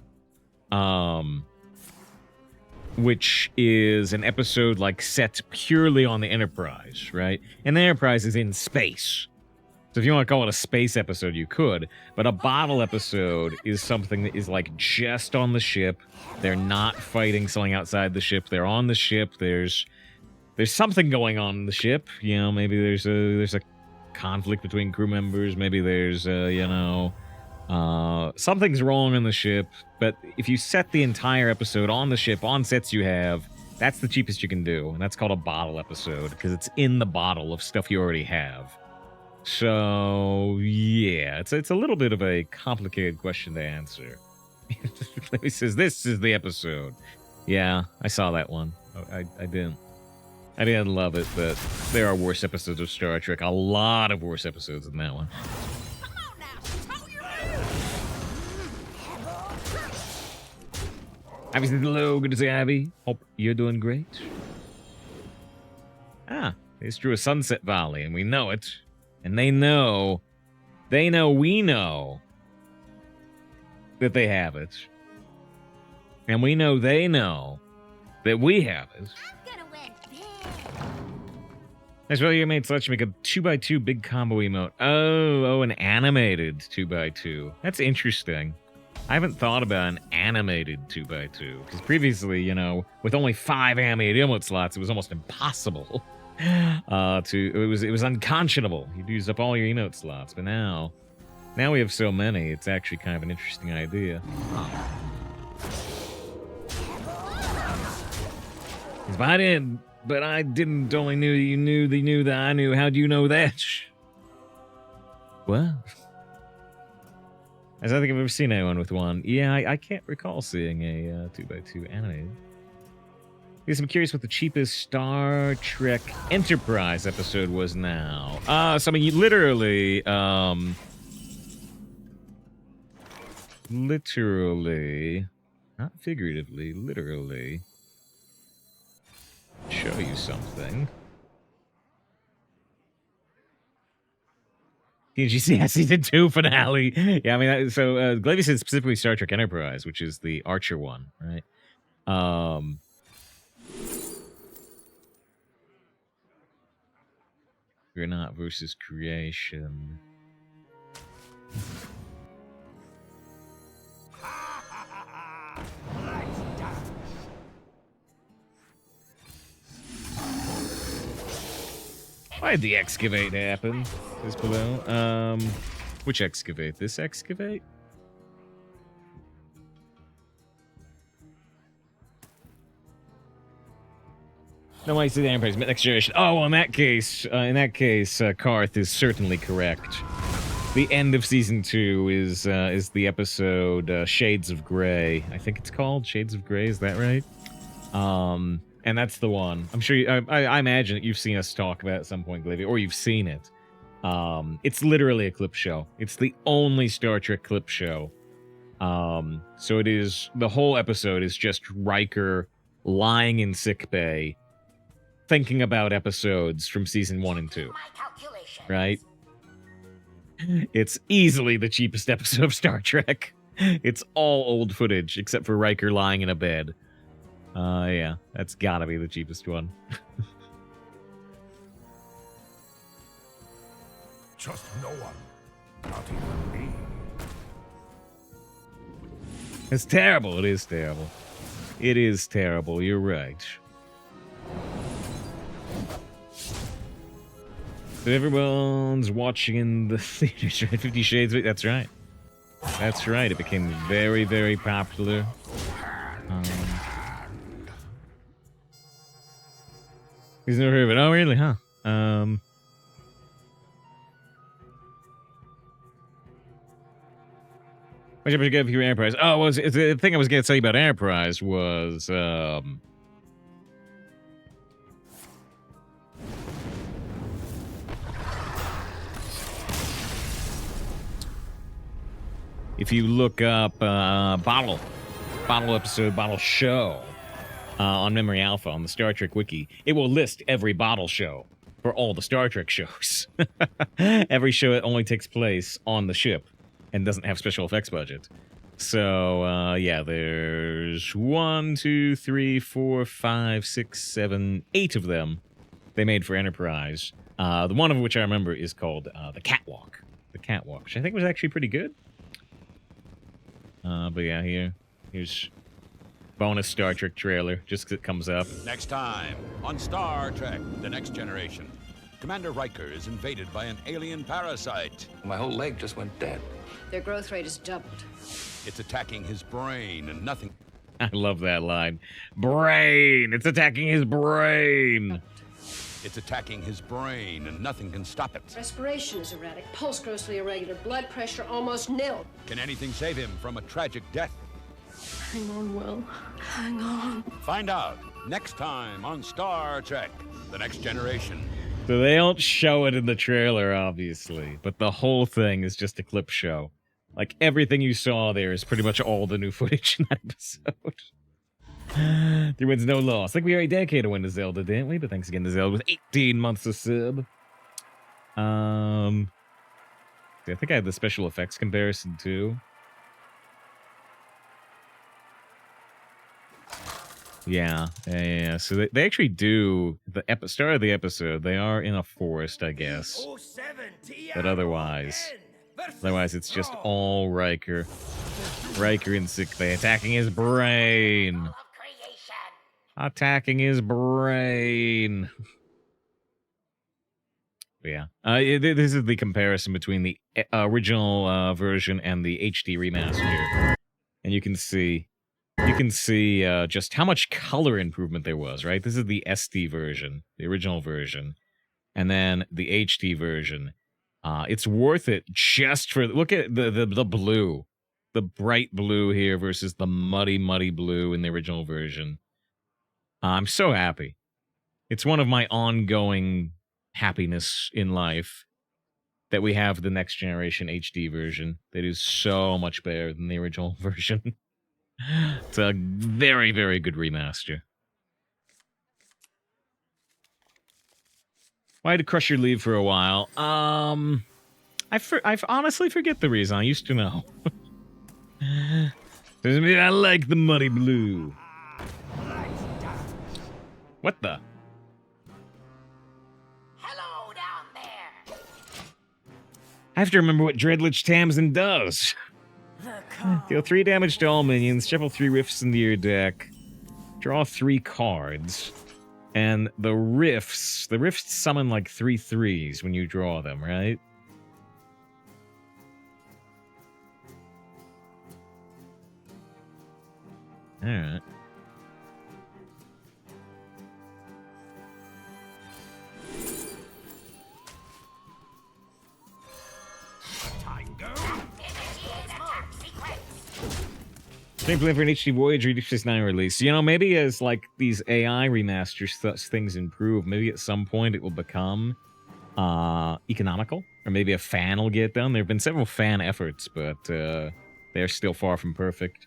which is an episode like set purely on the Enterprise, right? And the Enterprise is in space. So if you want to call it a space episode, you could. But a bottle episode is something that is like just on the ship. They're not fighting something outside the ship. They're on the ship. There's something going on in the ship. You know, maybe there's a conflict between crew members. Maybe there's something's wrong in the ship. But if you set the entire episode on the ship, on sets you have, that's the cheapest you can do. And that's called a bottle episode because it's in the bottle of stuff you already have. So, yeah, it's a little bit of a complicated question to answer. He says, this is the episode. Yeah, I saw that one. I didn't love it, but there are worse episodes of Star Trek. A lot of worse episodes than that one. Abby said hello, good to see Abby. Hope you're doing great. Ah, it's true, a Sunset Valley, and we know it. And they know we know that they have it. And we know they know that we have it. I'm gonna win big. That's why you made Sledge make a 2x2 big combo emote. Oh, an animated 2x2. That's interesting. I haven't thought about an animated 2x2. Because previously, you know, with only 5 animated emote slots, it was almost impossible. It was unconscionable. You'd use up all your emote slots, but now we have so many, it's actually kind of an interesting idea. If I did, but I didn't only knew you knew that I knew. How'd you know that? What? I don't think I've ever seen anyone with one. Yeah, I can't recall seeing a 2x2 animated. Because I'm curious what the cheapest Star Trek Enterprise episode was now. So I mean, you literally, not figuratively, literally, show you something. TGC Season 2 finale. Yeah, I mean, so Glavy said specifically Star Trek Enterprise, which is the Archer one, right? Granat versus Creation. Why'd the excavate happen? This below. Which excavate? This excavate? No, I see the Enterprise. Next generation. Oh, well, in that case, Karth is certainly correct. The end of season 2 is the episode Shades of Grey. I think it's called Shades of Grey. Is that right? And that's the one. I'm sure. I imagine that you've seen us talk about it at some point, Glavy, or you've seen it. It's literally a clip show. It's the only Star Trek clip show. So it is. The whole episode is just Riker lying in sickbay, thinking about episodes from season 1 and 2, My calculations. right? It's easily the cheapest episode of Star Trek. It's all old footage, except for Riker lying in a bed. Yeah, that's gotta be the cheapest one. Trust no one, not even me. It's terrible. It is terrible. It is terrible. You're right. So everyone's watching in the theaters, right? 50 Shades. That's right. That's right. It became very, very popular. He's never heard of it. Oh, really? Huh? What should I get for your Enterprise? Oh, the thing I was going to tell you about Enterprise was, if you look up Bottle episode, Bottle show on Memory Alpha on the Star Trek Wiki, it will list every Bottle show for all the Star Trek shows. Every show that only takes place on the ship and doesn't have special effects budget. So, yeah, there's 1, 2, 3, 4, 5, 6, 7, 8 of them they made for Enterprise. The one of which I remember is called The Catwalk. The Catwalk, which I think was actually pretty good. But yeah, here's bonus Star Trek trailer, just 'cause it comes up. Next time on Star Trek: The Next Generation, Commander Riker is invaded by an alien parasite. My whole leg just went dead. Their growth rate is doubled. It's attacking his brain and nothing. I love that line. Brain! It's attacking his brain! It's attacking his brain and nothing can stop it. Respiration is erratic, pulse grossly irregular, blood pressure almost nil. Can anything save him from a tragic death? Hang on, Will. Hang on. Find out next time on Star Trek: The Next Generation. So they don't show it in the trailer, obviously, but the whole thing is just a clip show. Like, everything you saw there is pretty much all the new footage in that episode. 3 wins, no loss. I think we already dedicated a win to Zelda, didn't we? But thanks again to Zelda with 18 months of sub. I think I had the special effects comparison, too. Yeah. So they actually do the start of the episode. They are in a forest, I guess. But otherwise it's just all Riker. Riker in sick bay, attacking his brain. Attacking his brain. Yeah. This is the comparison between the original version and the HD remaster. And you can see just how much color improvement there was, right? This is the SD version, the original version. And then the HD version. It's worth it just for... Look at the blue. The bright blue here versus the muddy, muddy blue in the original version. I'm so happy. It's one of my ongoing happiness in life that we have the Next Generation HD version that is so much better than the original version. It's a very, very good remaster. Why had to crush your leave for a while? I honestly forget the reason. I used to know. Doesn't mean I like the muddy blue. What the? Hello down there. I have to remember what Dreadlich Tamsin does. Deal 3 damage to all minions, shuffle 3 rifts into your deck, draw 3 cards, and the rifts summon like 3 3s when you draw them, right? Alright. Same plan for an HD Voyager Deep Space Nine release. You know, maybe as like these AI remasters, such things improve, maybe at some point it will become economical, or maybe a fan will get done. There have been several fan efforts, but they're still far from perfect.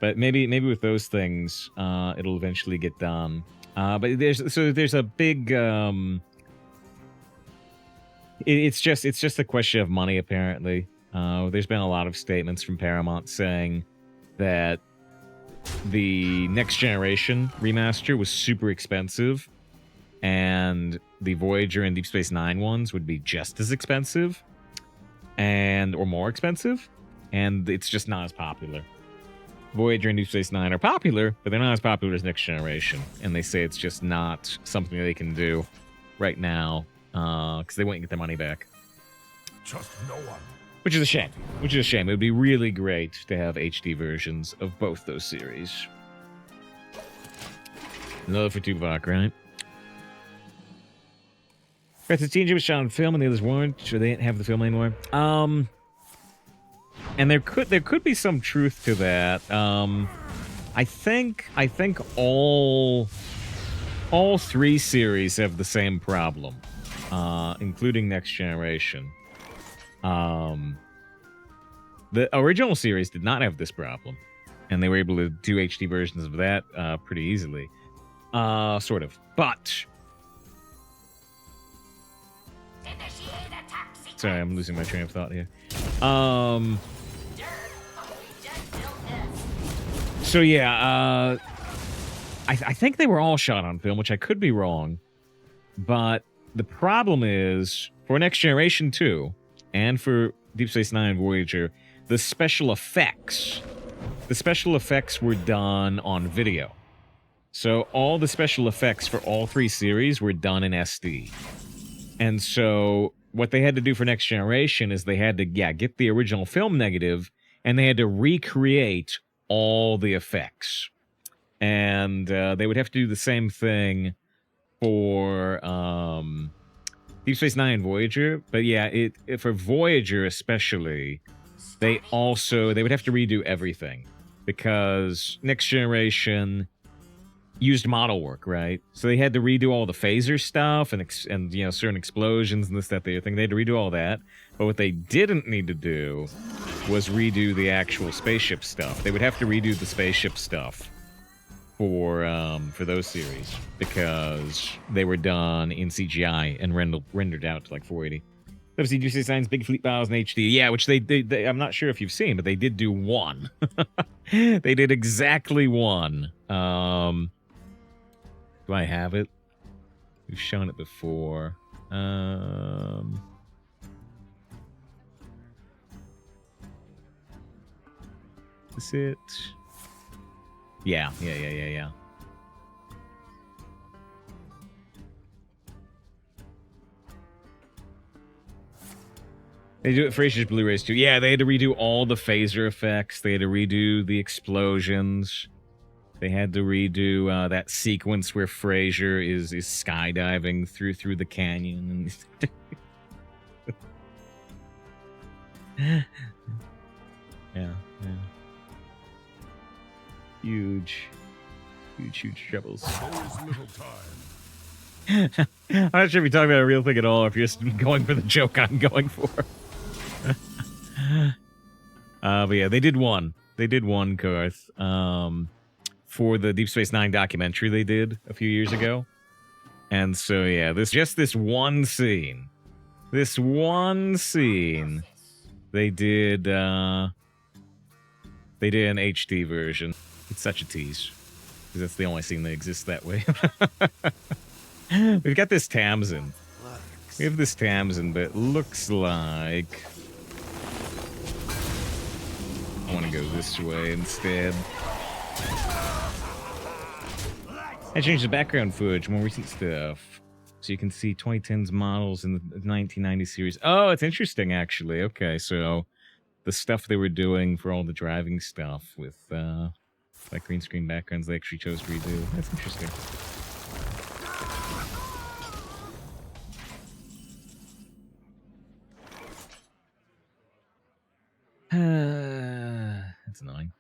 But maybe with those things, it'll eventually get done. But there's a big. It's just a question of money, apparently. There's been a lot of statements from Paramount saying that the next generation remaster was super expensive, and the Voyager and Deep Space Nine ones would be just as expensive, or more expensive, and it's just not as popular. Voyager and Deep Space Nine are popular, but they're not as popular as Next Generation, and they say it's just not something they can do right now, because they won't get their money back. Trust no one. Which is a shame. It would be really great to have HD versions of both those series. Another for Tuvok, right? Right, the TNG was shot on film and the others weren't, so they didn't have the film anymore. And there could be some truth to that. I think all three series have the same problem, including Next Generation. The original series did not have this problem, and they were able to do HD versions of that pretty easily. Sort of. But sorry, I'm losing my train of thought here. So yeah, I think they were all shot on film, which I could be wrong. But the problem is, for Next Generation 2, and for Deep Space Nine and Voyager, the special effects were done on video. So all the special effects for all three series were done in SD. And so what they had to do for Next Generation is they had to, get the original film negative, and they had to recreate all the effects. And they would have to do the same thing for Deep Space Nine and Voyager. But yeah, for Voyager especially, they would have to redo everything, because Next Generation used model work, right? So they had to redo all the phaser stuff and certain explosions and this, that, the other thing. They had to redo all that. But what they didn't need to do was redo the actual spaceship stuff. They would have to redo the spaceship stuff for those series, because they were done in CGI and rendered out to like 480. Obviously, Deep Space Nine's Big Fleet Battles in HD. Yeah, which they I'm not sure if you've seen, but they did do one. They did exactly one. Do I have it? We've shown it before. Is it? Yeah. They do it for Frasier's Blu-rays too. Yeah, they had to redo all the phaser effects. They had to redo the explosions. They had to redo that sequence where Frasier is skydiving through the canyon. Yeah. Huge troubles. I'm not sure if you're talking about a real thing at all, or if you're just going for the joke I'm going for. But yeah, they did one. Karth. For the Deep Space Nine documentary they did a few years ago. And so yeah, this one scene. This one scene. They did an HD version. It's such a tease, because that's the only scene that exists that way. We've got this Tamsin. We have this Tamsin, but it looks like I want to go this way instead. I changed the background footage, more recent stuff, so you can see 2010's models in the 1990 series. Oh, it's interesting, actually. Okay, so the stuff they were doing for all the driving stuff with like green screen backgrounds, they actually chose to redo. That's interesting. That's annoying.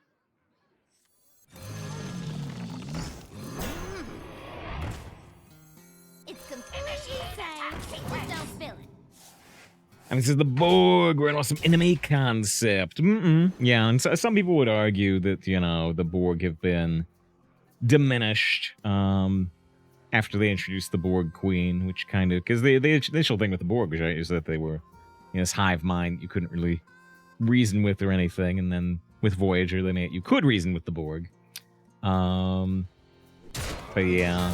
I mean, this is the Borg. We're an awesome enemy concept. Yeah, and so, some people would argue that, you know, the Borg have been diminished after they introduced the Borg Queen, which kind of... Because the initial thing with the Borg, right, is that they were, you know, this hive mind you couldn't really reason with or anything, and then with Voyager, they made it you could reason with the Borg. But yeah,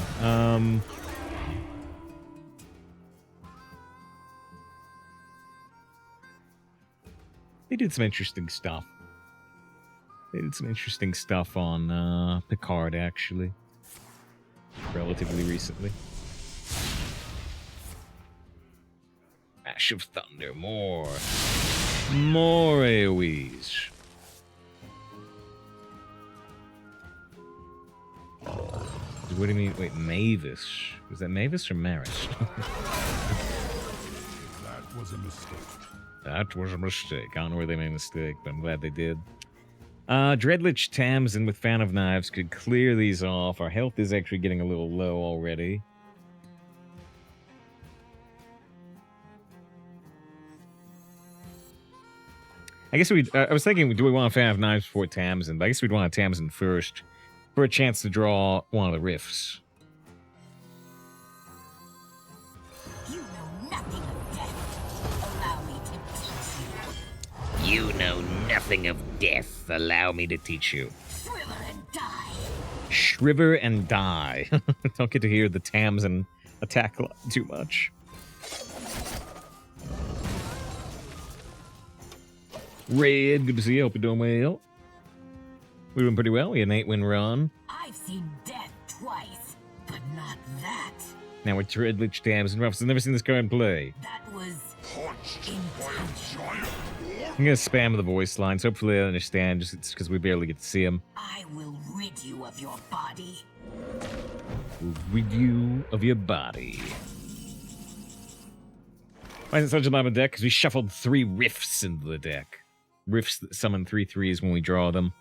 they did some interesting stuff. They did some interesting stuff on Picard, actually, relatively recently. Ash of Thunder, more AoEs. What do you mean? Wait, Mavis. Was that Mavis or Maris? That was a mistake. That was a mistake. I don't know where they made a mistake, but I'm glad they did. Dreadlich Tamsin with Fan of Knives could clear these off. Our health is actually getting a little low already. I guess I was thinking, do we want a Fan of Knives before Tamsin? But I guess we'd want a Tamsin first for a chance to draw one of the rifts. You know nothing of death. Allow me to teach you. You know nothing of death. Allow me to teach you. Shriver and die. Shriver and die. Don't get to hear the Tamsin attack too much. Red, good to see you. Hope you're doing well. We're doing pretty well. We had an 8-win run. I've seen death twice, but not that. Now we're Dreadlich Tamsin. Ruff's never seen this card play. That was intentional. I'm gonna spam the voice lines. Hopefully they understand, just because we barely get to see them. I will rid you of your body. We'll rid you of your body. Why is it such a lot deck? Because we shuffled 3 rifts into the deck. Rifts that summon 3/3s when we draw them.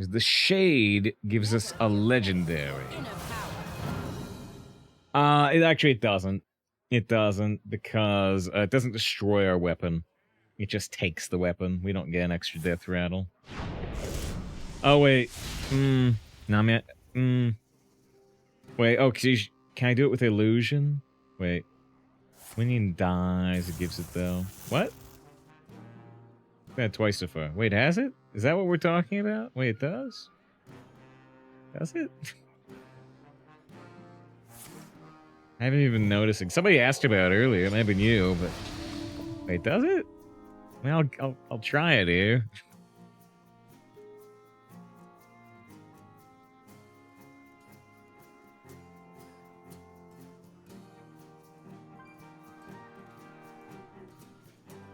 The Shade gives us a legendary. It doesn't. It doesn't, because it doesn't destroy our weapon. It just takes the weapon. We don't get an extra death rattle. Oh, wait. No, wait, oh, can I do it with illusion? Wait. Minion dies, it gives it, though. What? That twice so far. Wait, has it? Is that what we're talking about? Wait, it does? Does it? I haven't even noticed. Somebody asked about it earlier. It might have been you, but... Wait, does it? Well, I'll try it here.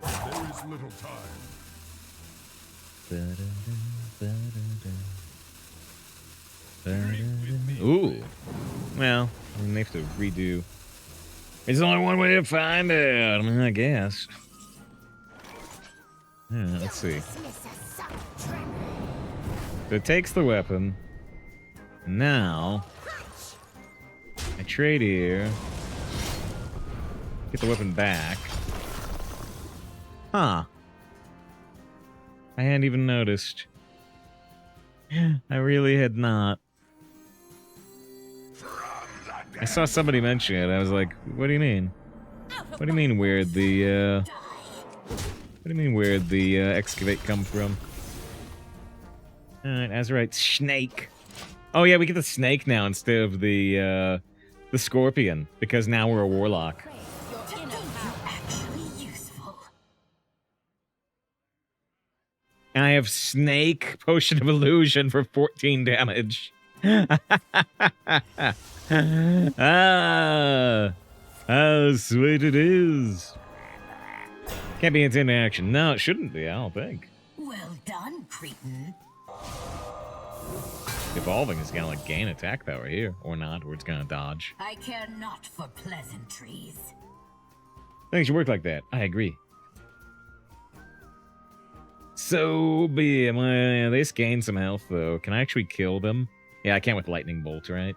There is little time. Ooh. Well, I mean, they have to redo. There's only one way to find out. I mean, I guess. Yeah, let's see. So it takes the weapon. Now, I trade here. Get the weapon back. Huh. I hadn't even noticed. I really had not. I saw somebody mention it. I was like, what do you mean? What do you mean where'd the, what do you mean where'd the, excavate come from? Alright, that's right. Snake. Oh yeah, we get the snake now instead of the scorpion, because now we're a warlock. And I have Snake, Potion of Illusion for 14 damage. Ah. How sweet it is. Can't be into action. No, it shouldn't be, I don't think. Well done, cretin. Evolving is gonna like gain attack power here, or not, or it's gonna dodge. I care not for pleasantries. Things should work like that. I agree. So, yeah, they just gained some health though. Can I actually kill them? Yeah, I can with lightning bolt, right?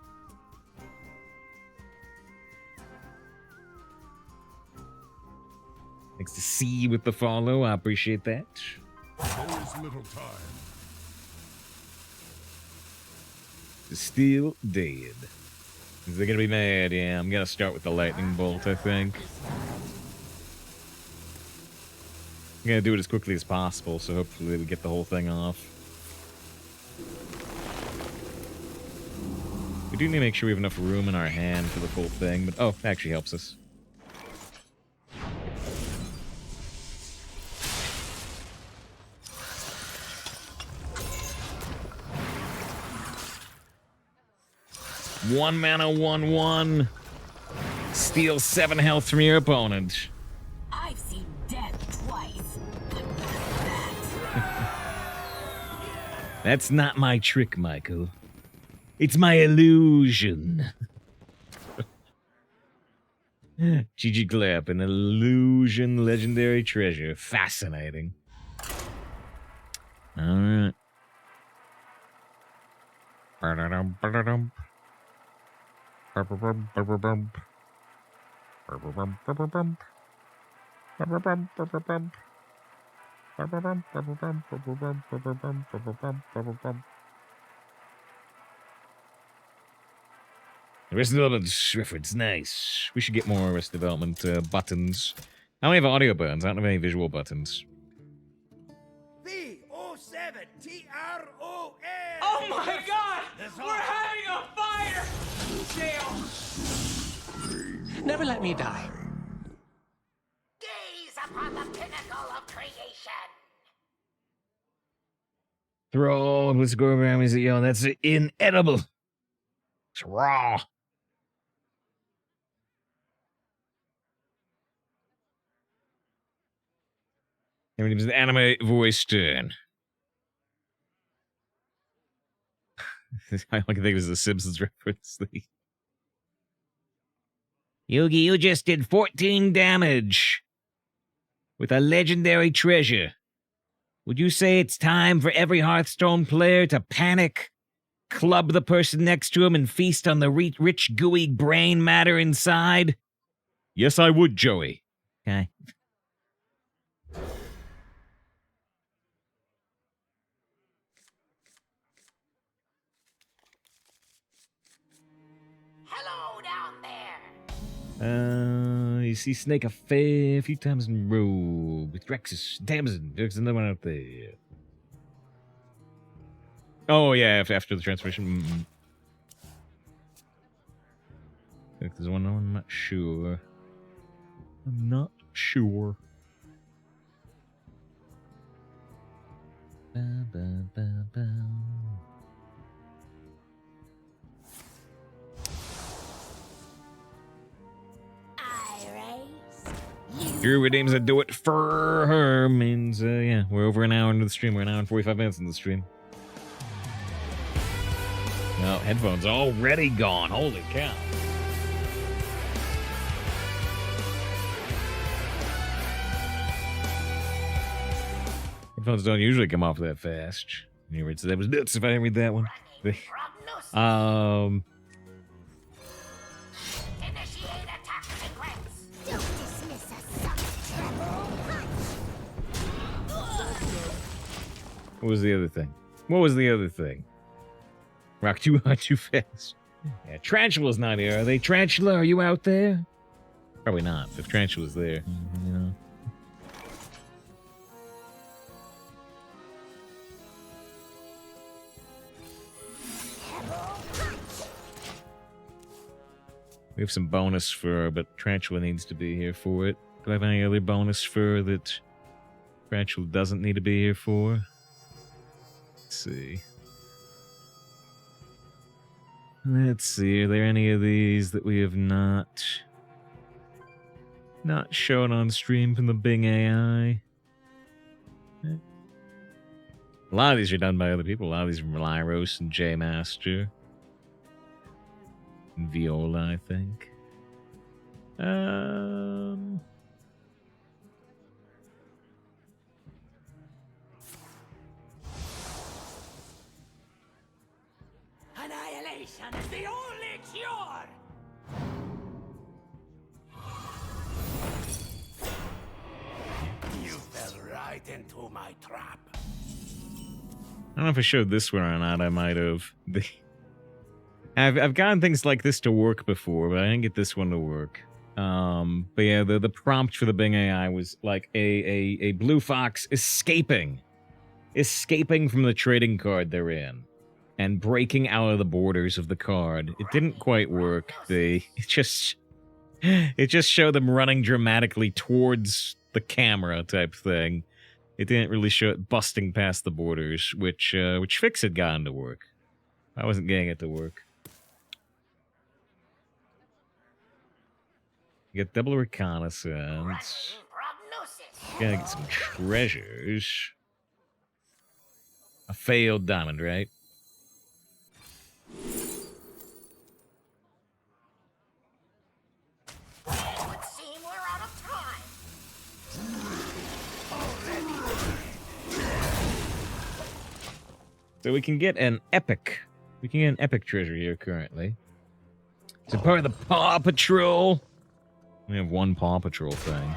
Thanks to C with the follow. I appreciate that. Always little time. Still dead. Is they gonna be mad? Yeah, I'm gonna start with the lightning bolt, I think. I'm gonna do it as quickly as possible, so hopefully we get the whole thing off. We do need to make sure we have enough room in our hand for the full thing, but oh, that actually helps us. One mana, 1/1. Steal 7 health from your opponent. I've seen death twice, but not that. That's not my trick, Michael. It's my illusion. GG Glap, an illusion legendary treasure. Fascinating. Alright. Arrested Development reference, nice. We should get more Arrested Development buttons. I only have audio buttons, I don't have any visual buttons. V07TRON. Oh my god! We're having a fire! Jail! Never let me die. Gaze upon the pinnacle of creation. Throw and let's go around and say, yo, that's inedible. It's raw. Everything's an anime voice turn. I like to think it was a Simpsons reference. Yugi, you just did 14 damage with a legendary treasure. Would you say it's time for every Hearthstone player to panic, club the person next to him, and feast on the rich, gooey brain matter inside? Yes, I would, Joey. Okay. Hello down there. You see Snake a few times in a row with Rexus, Damson. There's another one out there. Oh, yeah, after the transformation. I think there's one, I'm not sure. I'm not sure. Ba, ba, ba, ba. Druid names that do it for her means, yeah, we're over an hour into the stream. We're an hour and 45 minutes into the stream. Oh, headphones already gone. Holy cow. Headphones don't usually come off that fast. Anyway, so that was nuts if I didn't read that one. What was the other thing? What was the other thing? Rock too high, too fast. Yeah, Tarantula's not here. Are they? Tarantula, are you out there? Probably not. If Tarantula's there, you know. We have some bonus fur, but Tarantula needs to be here for it. Do I have any other bonus fur that Tarantula doesn't need to be here for? Let's see. Let's see, are there any of these that we have not Not shown on stream from the Bing AI. A lot of these are done by other people. A lot of these are from Lyros and J Master. And Viola, I think. Annihilation is the only cure! You fell right into my trap. I don't know if I showed this one or not. I might have. I've gotten things like this to work before, but I didn't get this one to work. But yeah, the prompt for the Bing AI was like a blue fox escaping from the trading card they're in and breaking out of the borders of the card. It didn't quite work. It just showed them running dramatically towards the camera type thing. It didn't really show it busting past the borders, which Fix had gotten to work. I wasn't getting it to work. You get double reconnaissance. Gotta get some treasures. A failed diamond, right? Would seem we're out of time. So we can get an epic. We can get an epic treasure here currently. It's a part of the Paw Patrol. We have one Paw Patrol thing.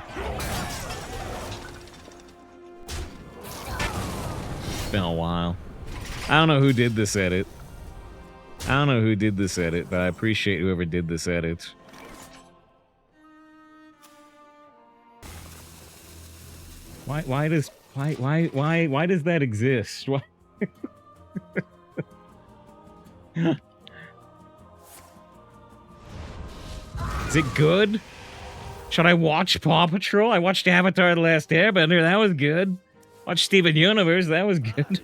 It's been a while. I don't know who did this edit. But I appreciate whoever did this edit. Why does that exist? Why? Is it good? Should I watch Paw Patrol? I watched Avatar: The Last Airbender. That was good. Watch Steven Universe. That was good.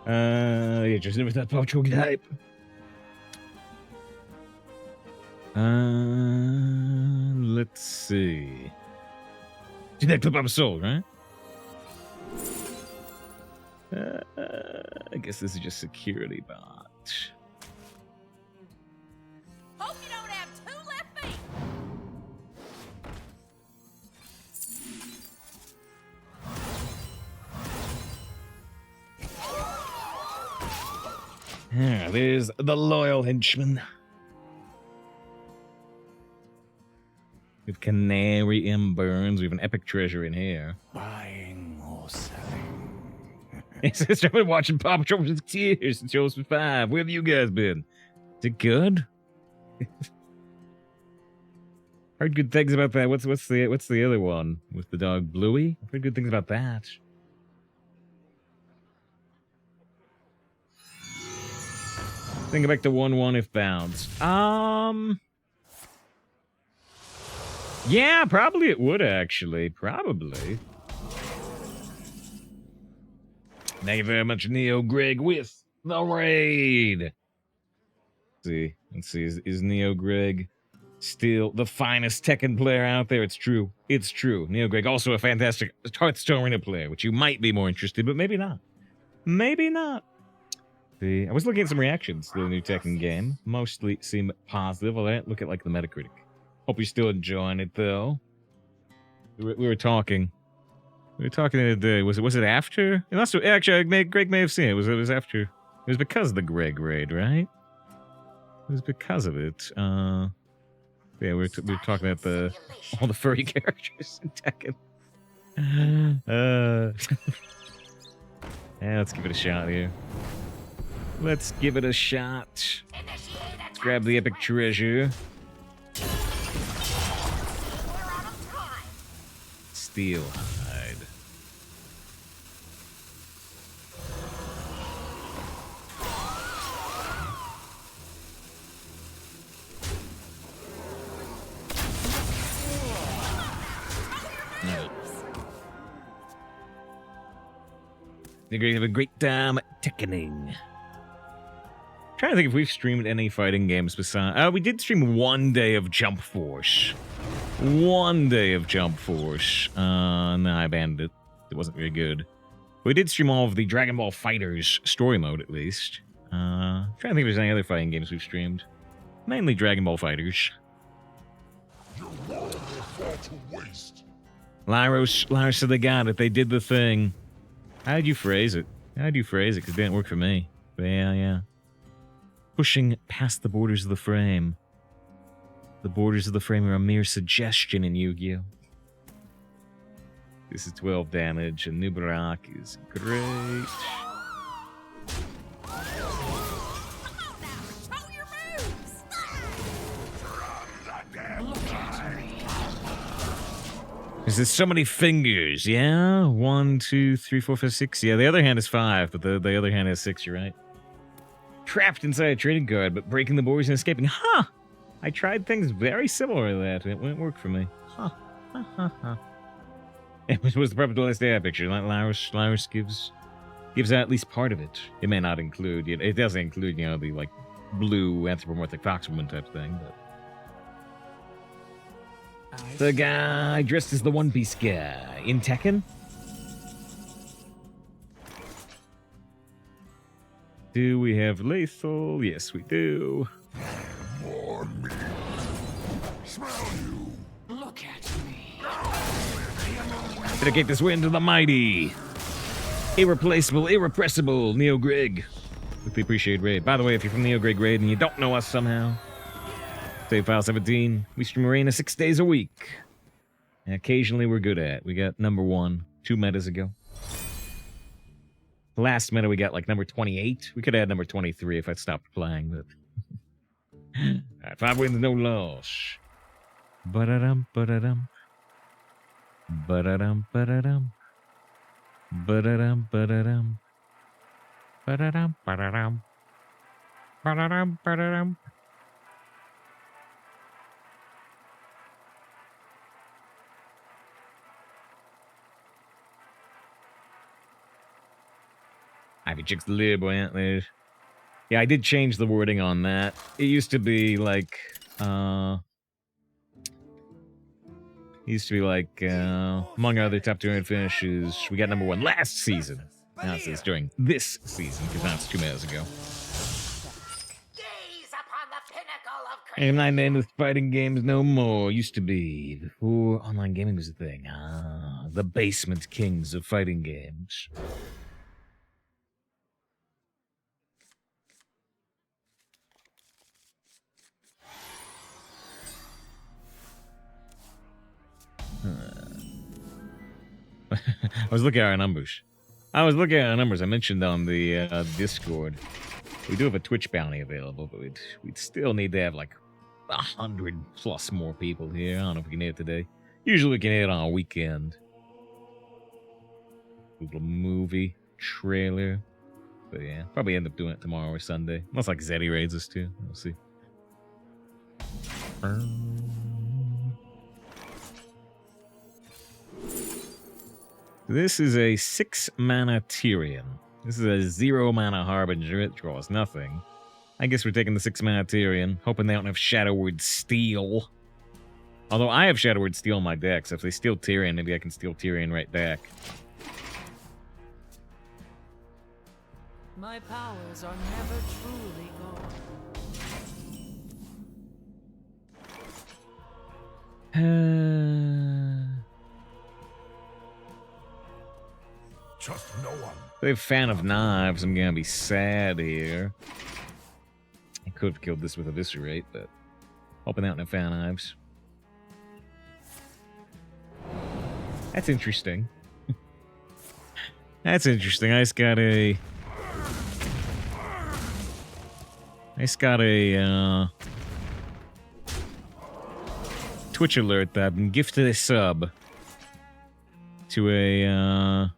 Yeah, just never that Paw Patrol type. Let's see. Did that clip up a soul, right? I guess this is just security bot. Hope you don't have two left feet. Yeah, there's the loyal henchman. With Canary M. Burns, we have an epic treasure in here. Buying or selling. I've been watching Paw Patrol for 6 years since I was 5. Where have you guys been? Is it good? Heard good things about that. What's the other one with the dog Bluey? I've heard good things about that. Think back to 1-1 if bounced. Yeah, probably it would actually. Probably. Thank you very much, Neo Greg, with the raid. Let's see. Is Neo Greg still the finest Tekken player out there? It's true. It's true. Neo Greg, also a fantastic Hearthstone Arena player, which you might be more interested, but maybe not. Maybe not. See, I was looking at some reactions to the new Tekken game. Mostly seem positive. Well, I didn't look at like the Metacritic. Hope you're still enjoying it though. We were talking. We were talking the other day. Was it after? It must have, actually, Greg may have seen it. It was after. It was because of the Greg raid, right? It was because of it. Yeah, we were talking about all the furry characters in Tekken. Yeah, let's give it a shot here. Let's give it a shot. Let's grab the epic treasure. Steel hide. You're going to have a great time Tekkening. trying to think if we've streamed any fighting games besides... we did stream one day of Jump Force. One day of Jump Force. No, I abandoned it. It wasn't very good. We did stream all of the Dragon Ball FighterZ story mode, at least. Trying to think if there's any other fighting games we've streamed. Mainly Dragon Ball FighterZ. Your world will fall to waste. Lyros said they got it. They did the thing. How'd you phrase it? How'd you phrase it? Because it didn't work for me. But yeah. Pushing past the borders of the frame. The borders of the frame are a mere suggestion in Yu-Gi-Oh! This is 12 damage, and Anub'arak is great. There's so many fingers, yeah? 1, 2, 3, 4, 5, 6. Yeah, the other hand is 5, but the other hand is 6, you're right. Trapped inside a trading card, but breaking the borders and escaping. Huh! I tried things very similar to that, and it wouldn't work for me. Huh. It was the Purple Last Day picture. Lyros gives out at least part of it. It may not include, it doesn't include, you know, the, like, blue anthropomorphic foxwoman type thing, but... The guy dressed as the One Piece guy in Tekken. Do we have lethal? Yes, we do. More meat. Smell you. Look at me. Dedicate this win to the mighty, irreplaceable, irrepressible Neo Grig with the appreciated raid. By the way, if you're from Neo Grig raid and you don't know us somehow, save file 17. We stream Arena 6 days a week. And occasionally we're good at. We got number 1 2 metas ago. Last meta we got like number 28. We could add number 23 if I'd stopped playing, but... Alright, 5 wins, no loss. Ba-da-dum, ba-da-dum. Ba-da-dum, ba-da-dum. Ba-da-dum, ba-da-dum. Ba-da-dum, ba-da-dum. Ba-da-dum, ba-da-dum. Ivy Chicks live, boy, aren't they? Yeah, I did change the wording on that. It used to be like, among other top 200 finishes, we got number 1 last season. Now it says during this season, because now it's 2 minutes ago. I'm not into fighting games no more. Used to be, before online gaming was a thing. The basement kings of fighting games. I was looking at our numbers. I mentioned on the Discord. We do have a Twitch bounty available, but we'd still need to have like 100 plus more people here. I don't know if we can hit it today. Usually we can hit it on a weekend. Little movie trailer. But yeah, probably end up doing it tomorrow or Sunday. Unless like Zeddy raids us too. We'll see. This is a 6-mana Tyrion. This is a 0-mana Harbinger. It draws nothing. I guess we're taking the 6-mana Tyrion, hoping they don't have Shadow Word Steel. Although I have Shadow Word Steel in my deck, so if they steal Tyrion, maybe I can steal Tyrion right back. My powers are never truly gone. Trust no one. They have Fan of Knives. I'm gonna be sad here. I could have killed this with Eviscerate, but hoping they don't have Fan of Knives. That's interesting. That's interesting. I just got a Twitch alert that I've been gifted a sub to a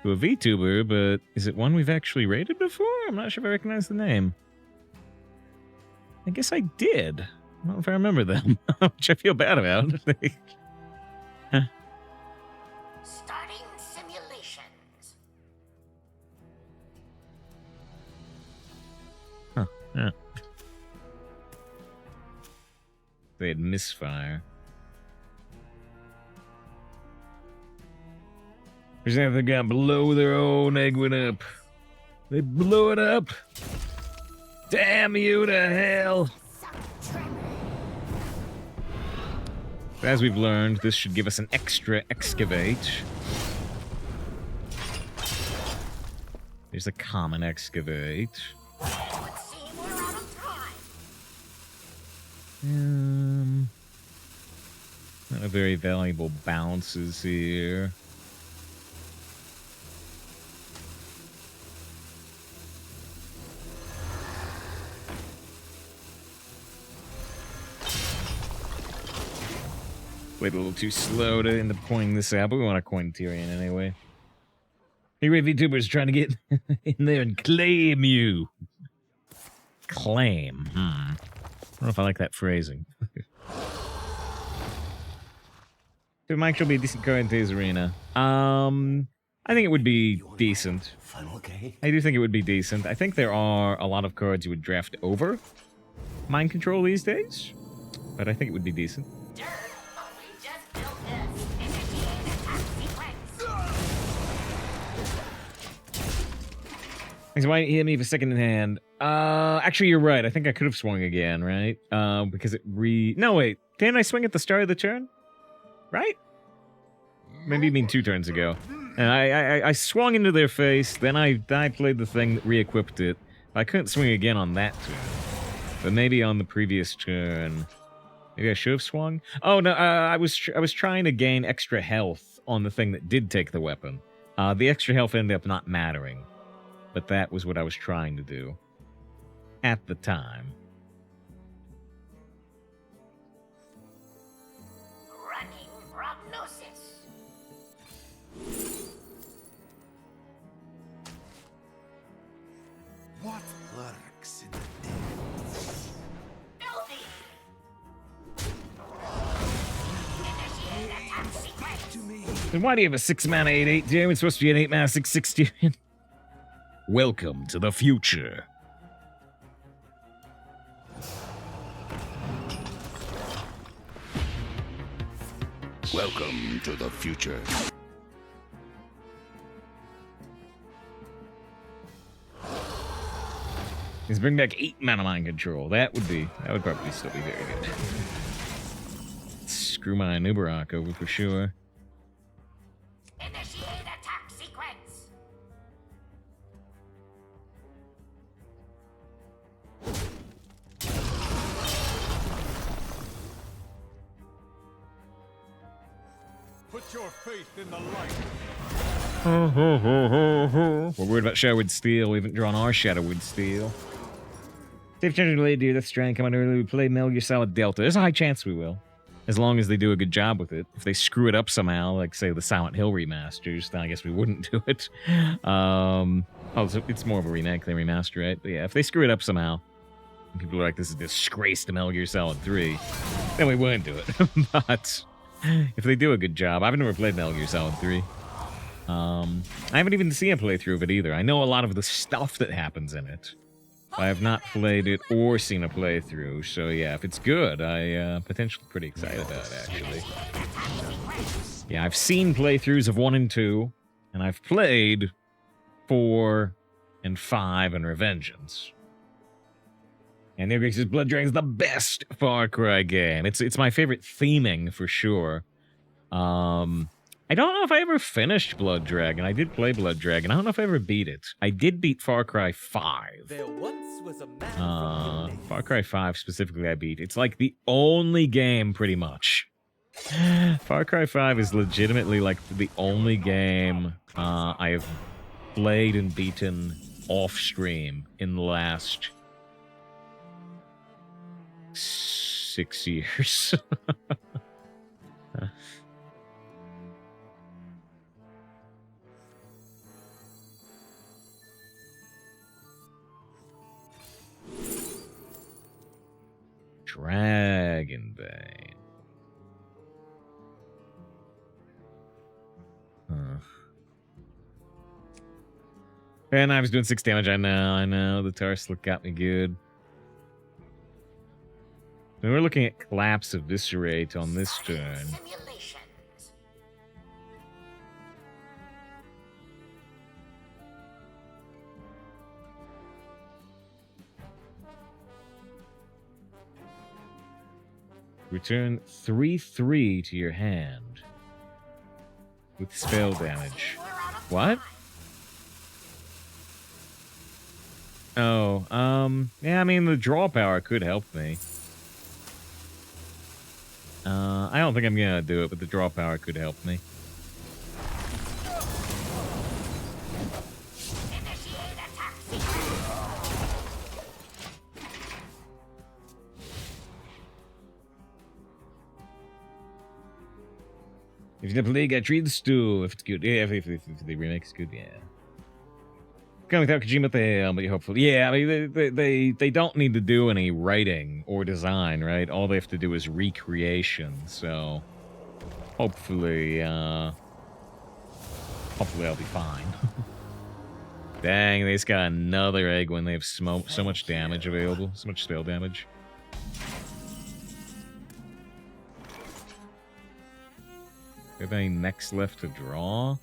VTuber, but is it one we've actually rated before? I'm not sure if I recognize the name. I guess I did. I don't know if I remember them, which I feel bad about. Starting simulations. Huh. They had misfire. There's anything got blow their own egg went up. They blew it up. Damn you to hell. As we've learned, this should give us an extra excavate. There's a common excavate. Not a very valuable bounces here. Played a little too slow to end up coining this out, but we want to coin Tyrion anyway. Hey, Ray VTubers trying to get in there and claim you. Claim. I don't know if I like that phrasing. So Mike should be a decent card in today's arena. I think it would be decent. I do think it would be decent. I think there are a lot of cards you would draft over Mind Control these days, but I think it would be decent. Thanks, why didn't you hit me for second in hand? Actually, you're right. I think I could have swung again, right? Because it No, wait. Didn't I swing at the start of the turn? Right? Maybe you mean 2 turns ago. And I swung into their face, then I played the thing that re-equipped it. I couldn't swing again on that turn. But maybe on the previous turn. Maybe I should have swung? Oh, no, I was trying to gain extra health on the thing that did take the weapon. The extra health ended up not mattering. But that was what I was trying to do. At the time. Running prognosis. What lurks in the depths? Filthy. Initiate attack sequence. Then why do you have a 6-mana 8/8 Tyrion? It's supposed to be an 8-mana 6/6 Tyrion. Welcome to the future. Welcome to the future. Let's bring back 8-mana Mind Control. That would probably still be very good. Screw my Anub'arak over for sure. Initiate attack sequence. Put your faith in the light. We're worried about Shadowwood Steel. We haven't drawn our Shadowwood Steel. Safe chance to do this try and come out early. We play Metal Gear Solid Delta. There's a high chance we will. As long as they do a good job with it. If they screw it up somehow, like, say, the Silent Hill remasters, then I guess we wouldn't do it. So it's more of a remake than remaster, right? But yeah, if they screw it up somehow, and people are like, this is a disgrace to Metal Gear Solid 3, then we wouldn't do it. But if they do a good job, I've never played Metal Gear Solid 3. I haven't even seen a playthrough of it either. I know a lot of the stuff that happens in it. I have not played it or seen a playthrough, so yeah, if it's good, I potentially pretty excited about it, actually. Yeah, I've seen playthroughs of 1 and 2, and I've played 4 and 5 and Revengeance. And Neogrex says Blood Dragon's the best Far Cry game. It's my favorite theming for sure. I don't know if I ever finished Blood Dragon. I did play Blood Dragon. I don't know if I ever beat it. I did beat Far Cry 5. There once was a man Far Cry 5 specifically I beat. It's like the only game, pretty much. Far Cry 5 is legitimately like the only game I have played and beaten off-stream in the last 6 years. Dragonbane. And I was doing 6 damage. I know. The Tarslick got me good. we're looking at collapse eviscerate on this turn. Return 3/3 to your hand with spell damage. What? Oh, yeah, I mean, the draw power could help me. I don't think I'm gonna do it, but the draw power could help me. If you never play, get treat the stew. If it's good, yeah. If the remake's good, yeah. Kind of without Kojima, but hopefully, yeah. I mean, they don't need to do any writing or design, right? All they have to do is recreation. So, hopefully, I'll be fine. Dang, they just got another egg when they have so much damage available, so much spell damage. Do I have any next left to draw?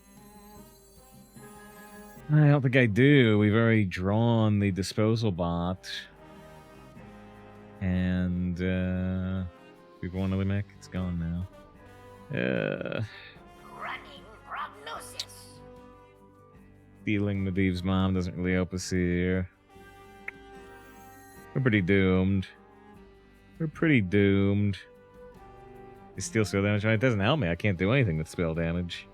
I don't think I do. We've already drawn the disposal bot. And, we've won another mech. It's gone now. Running prognosis. Stealing Medivh's mom doesn't really help us here. We're pretty doomed. We're pretty doomed. They steal spell damage. It doesn't help me. I can't do anything with spell damage.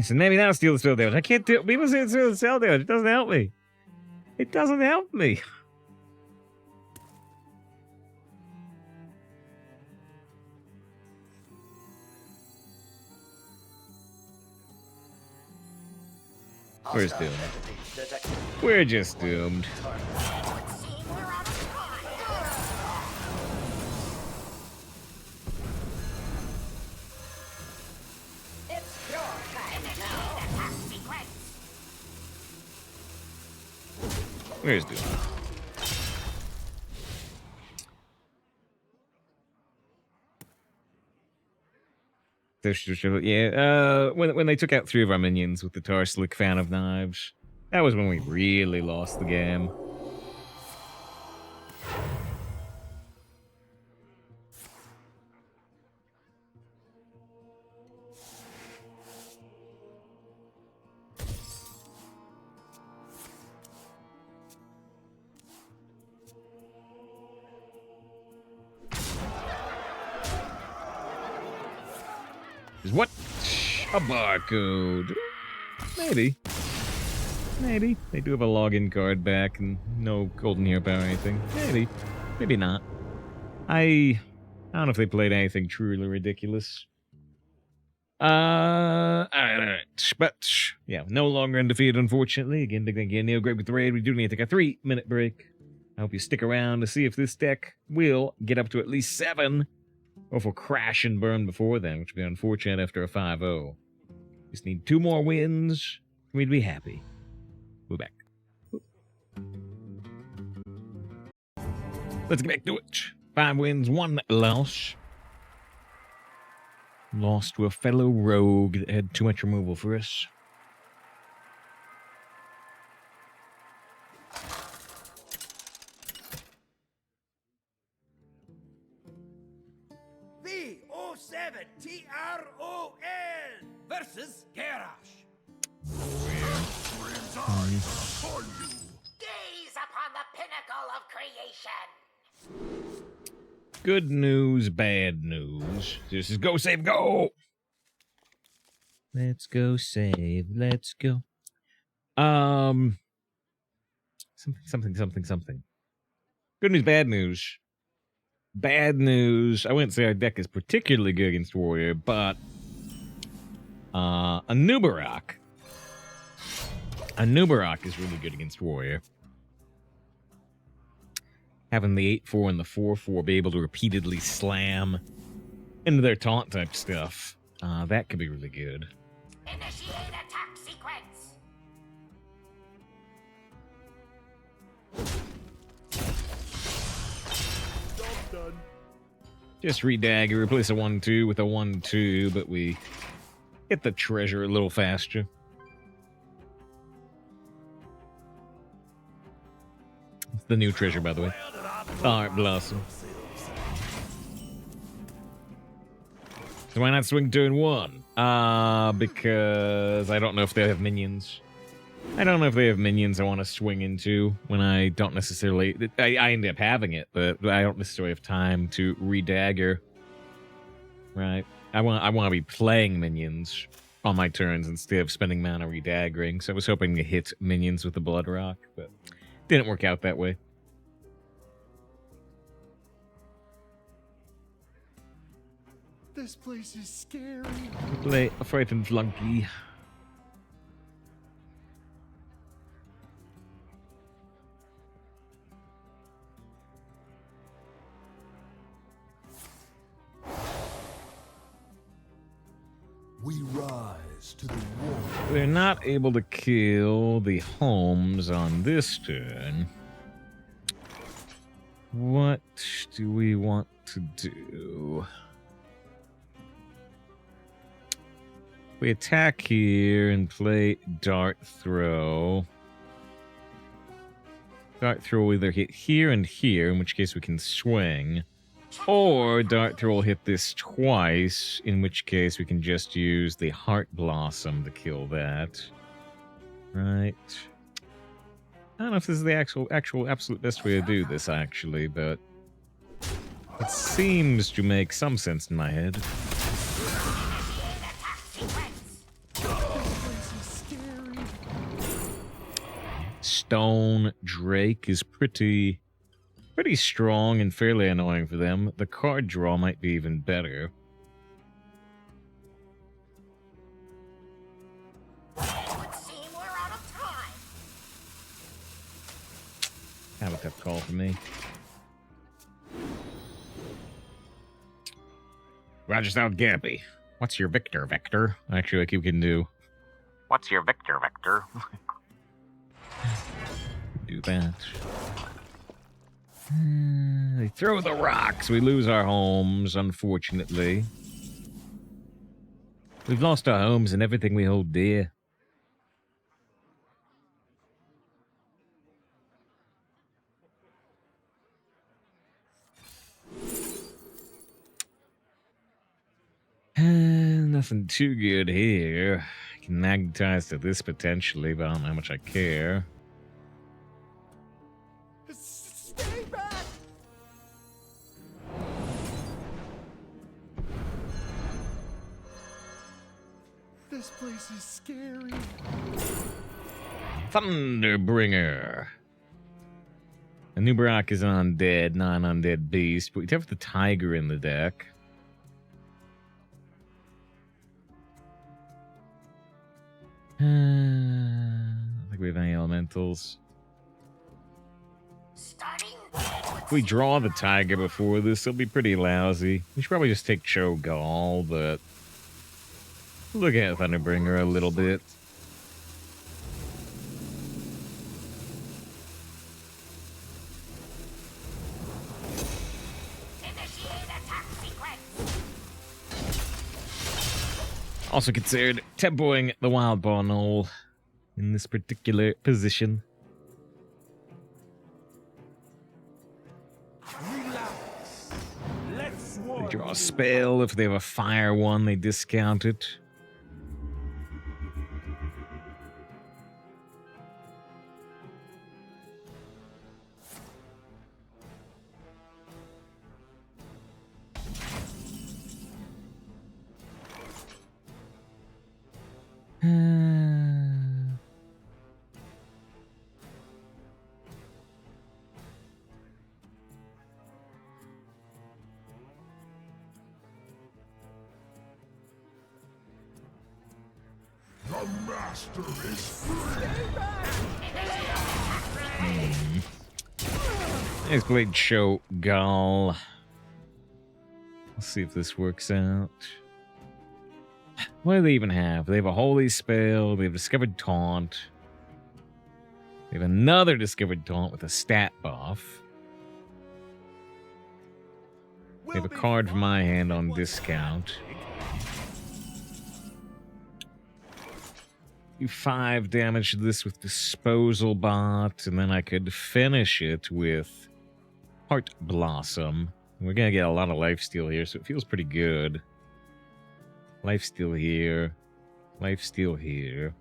So maybe now steal the spell damage. I can't do. People say steal the spell damage. It doesn't help me. It doesn't help me. We're just doomed. We're just doomed. Where's Doom? Yeah, when they took out 3 of our minions with the Tarslick Fan of Knives, that was when we really lost the game. Is what? A barcode. Maybe. Maybe. They do have a login card back and no golden hair power or anything. Maybe. Maybe not. I don't know if they played anything truly ridiculous. Alright. But, yeah, no longer undefeated, unfortunately. Again, big thank you, Neil. Great with the raid. We do need to take a 3-minute break. I hope you stick around to see if this deck will get up to at least 7. Or if we'll crash and burn before then, which would be unfortunate after a 5-0. Just need 2 more wins, and we'd be happy. We're back. Let's get back to it. 5 wins, 1 loss. Lost to a fellow rogue that had too much removal for us. V07TRON versus Garrosh. Gaze upon the pinnacle of creation. Good news, bad news. This is go, save, go! Let's go, save, let's go. Something. Good news, bad news. Bad news. I wouldn't say our deck is particularly good against Warrior, but Anub'arak is really good against Warrior. Having the 8/4 and the 4/4 be able to repeatedly slam into their taunt type stuff, that could be really good. Initiate attack sequence. Just redagger, replace a 1-2 with a 1-2, but we get the treasure a little faster. It's the new treasure, by the way. Art Blossom. So why not swing turn 1? Because I don't know if they have minions. I don't know if they have minions I want to swing into when I don't necessarily... I end up having it, but I don't necessarily have time to redagger. Right? I want to be playing minions on my turns instead of spending mana redaggering. So I was hoping to hit minions with the Blood Rock, but didn't work out that way. This place is scary. Play a frightened flunky. We rise to the war. We're not able to kill the Holmes on this turn. What do we want to do? We attack here and play Dart Throw. Dart Throw will either hit here and here, in which case we can swing. Or Dart Throw will hit this twice, in which case we can just use the Heart Blossom to kill that. Right. I don't know if this is the actual absolute best way to do this, actually, but it seems to make some sense in my head. Stone Drake is pretty strong and fairly annoying for them. The card draw might be even better. Have a tough call for me. Roger South Gappy. What's your Victor Vector? Actually, like you can do. What's your Victor Vector? Do that. They throw the rocks. We lose our homes, unfortunately. We've lost our homes and everything we hold dear. Nothing too good here. I can magnetize to this potentially, but I don't know how much I care. Stay back! This place is scary. Thunderbringer. Anub'arak is an undead, non-undead beast, but we have the tiger in the deck. I don't think we have any elementals. If we draw the tiger before this, it'll be pretty lousy. We should probably just take Cho'Gall, but look at Thunderbringer a little bit. Also considered tempoing the Wild Ball Knoll in this particular position. Relax. Let's They draw a spell. If they have a fire one, they discount it. The master is free. Let's play Cho'Gall. Let's see if this works out. What do they even have? They have a Holy Spell. They have Discovered Taunt. They have another Discovered Taunt with a stat buff. We have a card from my hand on discount. Do 5 damage to this with Disposal Bot, and then I could finish it with Heart Blossom. We're gonna get a lot of lifesteal here, so it feels pretty good. Lifesteal here. Lifesteal here.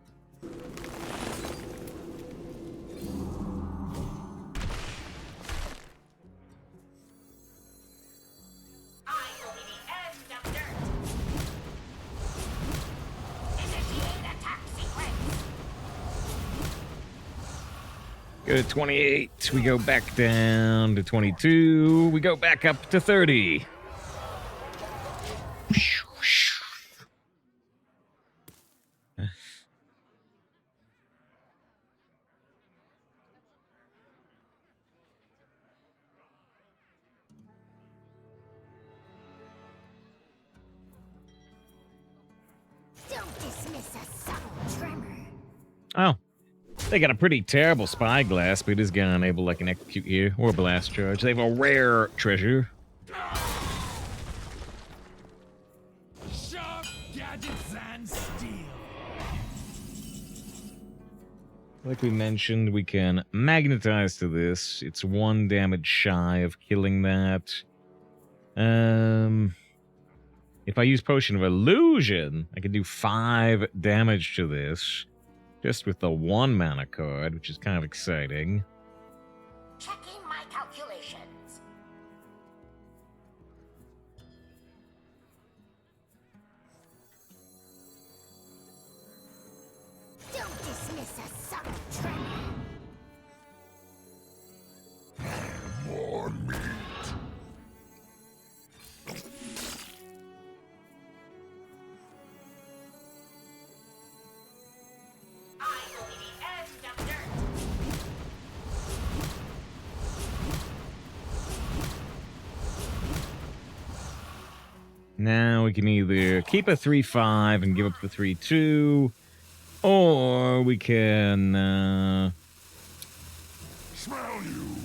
Go to 28, we go back down to 22, we go back up to 30. Don't dismiss a subtle tremor. Oh. They got a pretty terrible spyglass, but it is gonna enable like an execute here or a blast charge. They have a rare treasure. Sharp gadgets and steel. Like we mentioned, we can magnetize to this. It's 1 damage shy of killing that. If I use Potion of Illusion, I can do 5 damage to this. Just with the 1 mana card, which is kind of exciting. Checking my calculations. Don't dismiss a subtle tremor. More meat. Now we can either keep a 3/5 and give up the 3/2, or we can Smell you.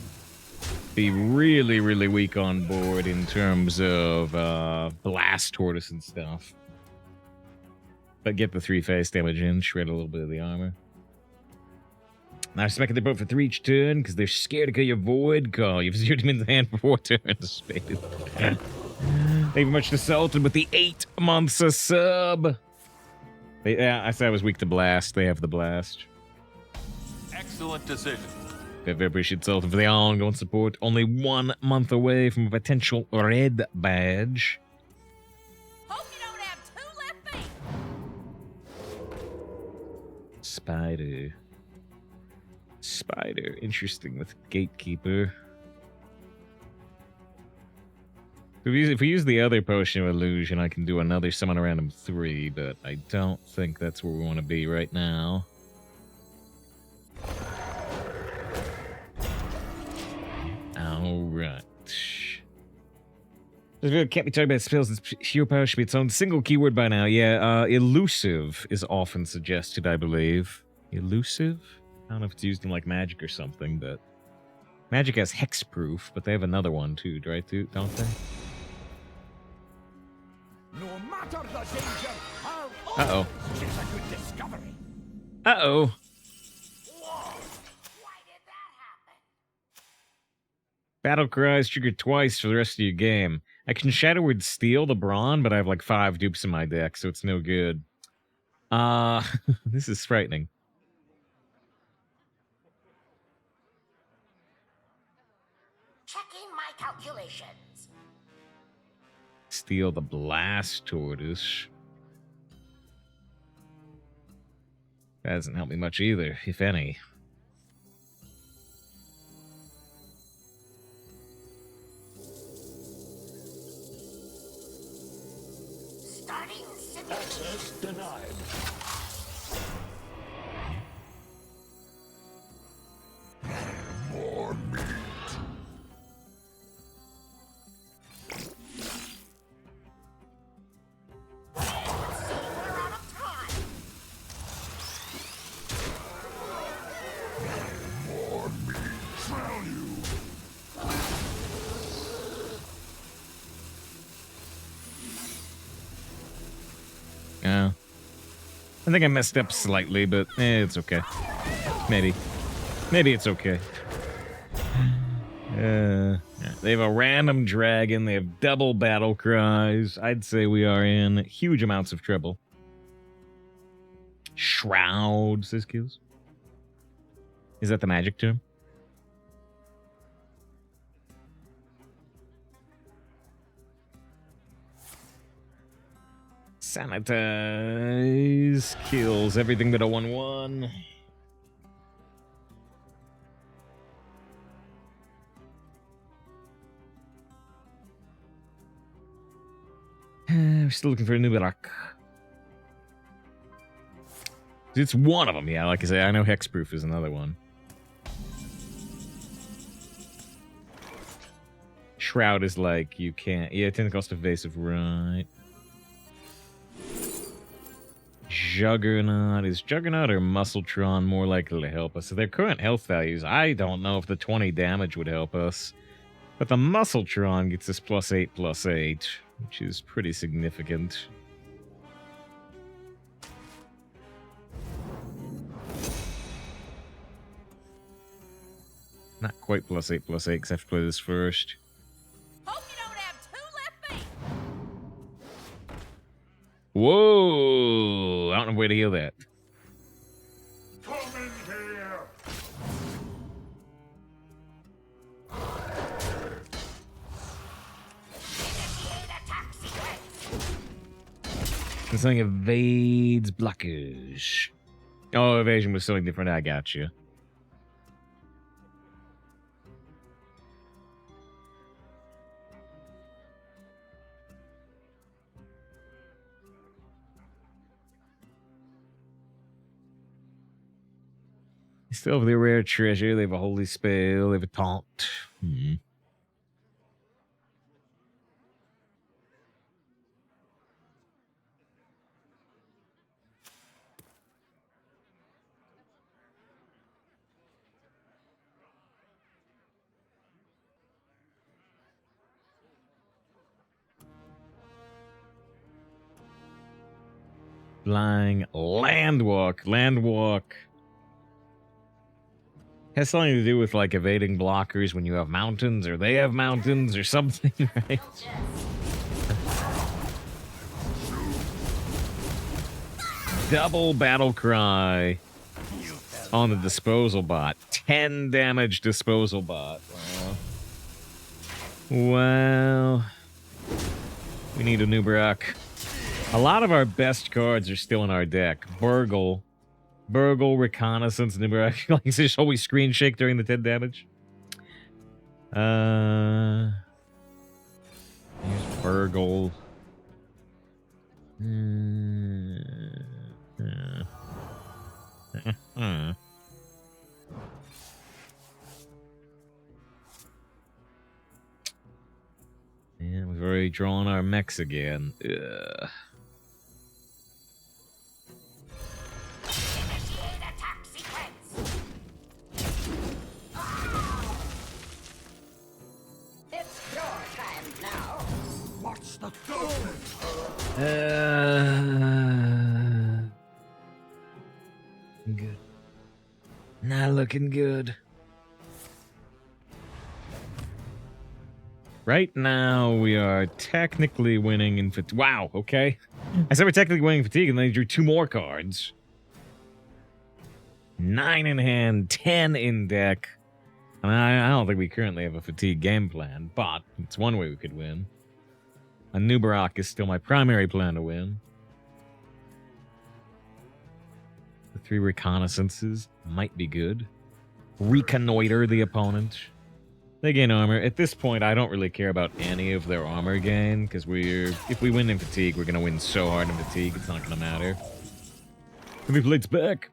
be really, really weak on board in terms of blast tortoise and stuff. But get the 3 face damage in, shred a little bit of the armor. Now, I suspect they vote for 3 each turn because they're scared to kill your void call. You've zeroed him in the hand for 4 turns. They've much assaulted with the 8 months of sub. I said I was weak to blast. They have the blast. Excellent decision. They very appreciate Sultan for the ongoing support. Only 1 month away from a potential red badge. Hope you don't have 2 left feet. Spider. Spider. Interesting with Gatekeeper. If we use the other Potion of Illusion, I can do another Summon a Random 3, but I don't think that's where we want to be right now. Alright. Can't be talking about spells. Its hero power should be its own single keyword by now. Yeah, elusive is often suggested, I believe. Elusive? I don't know if it's used in like magic or something, but magic has hexproof, but they have another one too, right? Don't they? No matter the danger, Uh-oh. it's a good discovery. Uh-oh. Why did that happen? Battle cries triggered twice for the rest of your game. I can Shadowward steal the Brawn, but I have like 5 dupes in my deck, so it's no good. This is frightening. Checking my calculations. Steal the Blast Tortoise. That doesn't help me much either, if any. Starting Access denied. More meat. More meat. Smell you. I think I messed up slightly, but it's okay. Maybe it's okay. They have a random dragon. They have double battle cries. I'd say we are in huge amounts of trouble. Shroud, says Kills. Is that the magic term? Sanitize. Kills everything but a 1/1. We're still looking for Anub'arak. It's one of them, yeah. Like I say, I know Hexproof is another one. Shroud is like you can't. Yeah, 10 cost evasive, right? Juggernaut. Is Juggernaut or Muscletron more likely to help us? So their current health values, I don't know if the 20 damage would help us. But the Muscletron gets us +8/+8, which is pretty significant. Not quite +8/+8, because I have to play this first. Hope you don't have 2 left feet. Whoa! I don't know where to heal that. Come in here. Something evades blockers. Oh, evasion was something different. I got you. Still have the rare treasure. They have a holy spell. They have a taunt. Flying Landwalk. Landwalk has something to do with like evading blockers when you have mountains, or they have mountains, or something, right? Double battle cry on the disposal bot. 10 damage disposal bot. Well, we need Anub'arak. A lot of our best cards are still in our deck. Burgle, Reconnaissance, Anub'arak. Like, is this always screen shake during the 10 damage? Here's Burgle. And we've already drawn our mechs again. Ugh. Good. Not looking good. Right now, we are technically winning in fatigue. Wow, okay. I said we're technically winning in fatigue, and then he drew 2 more cards. 9 in hand, 10 in deck. And I don't think we currently have a fatigue game plan, but it's one way we could win. Anub'arak is still my primary plan to win. The 3 reconnaissances might be good. Reconnoiter the opponent. They gain armor. At this point, I don't really care about any of their armor gain, because if we win in fatigue, we're going to win so hard in fatigue, it's not going to matter. Heavy plates back.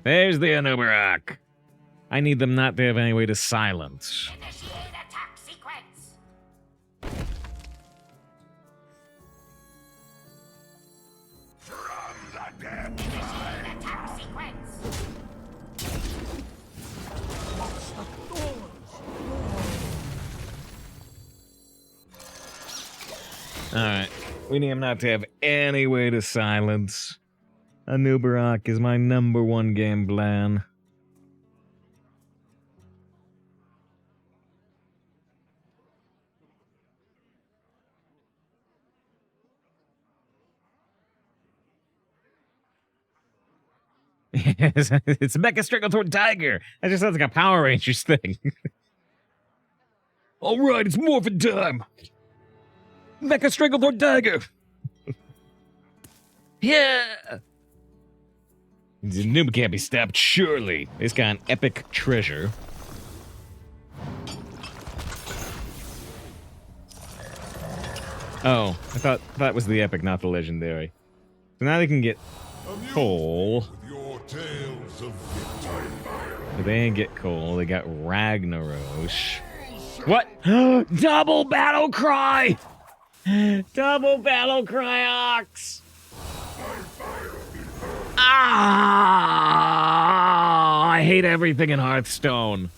There's the Anub'arak. I need them not to have any way to silence. Initiate attack sequence. From the dead. Initiate attack sequence. Alright. We need him not to have any way to silence. Anub'arak is my #1 game plan. It's Mecha Stranglethorn Tiger. That just sounds like a Power Rangers thing. Alright, it's morphin' time. Mecha Stranglethorn Tiger. Yeah. Noob can't be stopped, surely. He's got an epic treasure. Oh, I thought that was the epic, not the legendary. So now they can get coal. But they didn't get coal, they got Ragnaros. What? Double battle cry! Double battle cry, Ox! Ah! I hate everything in Hearthstone.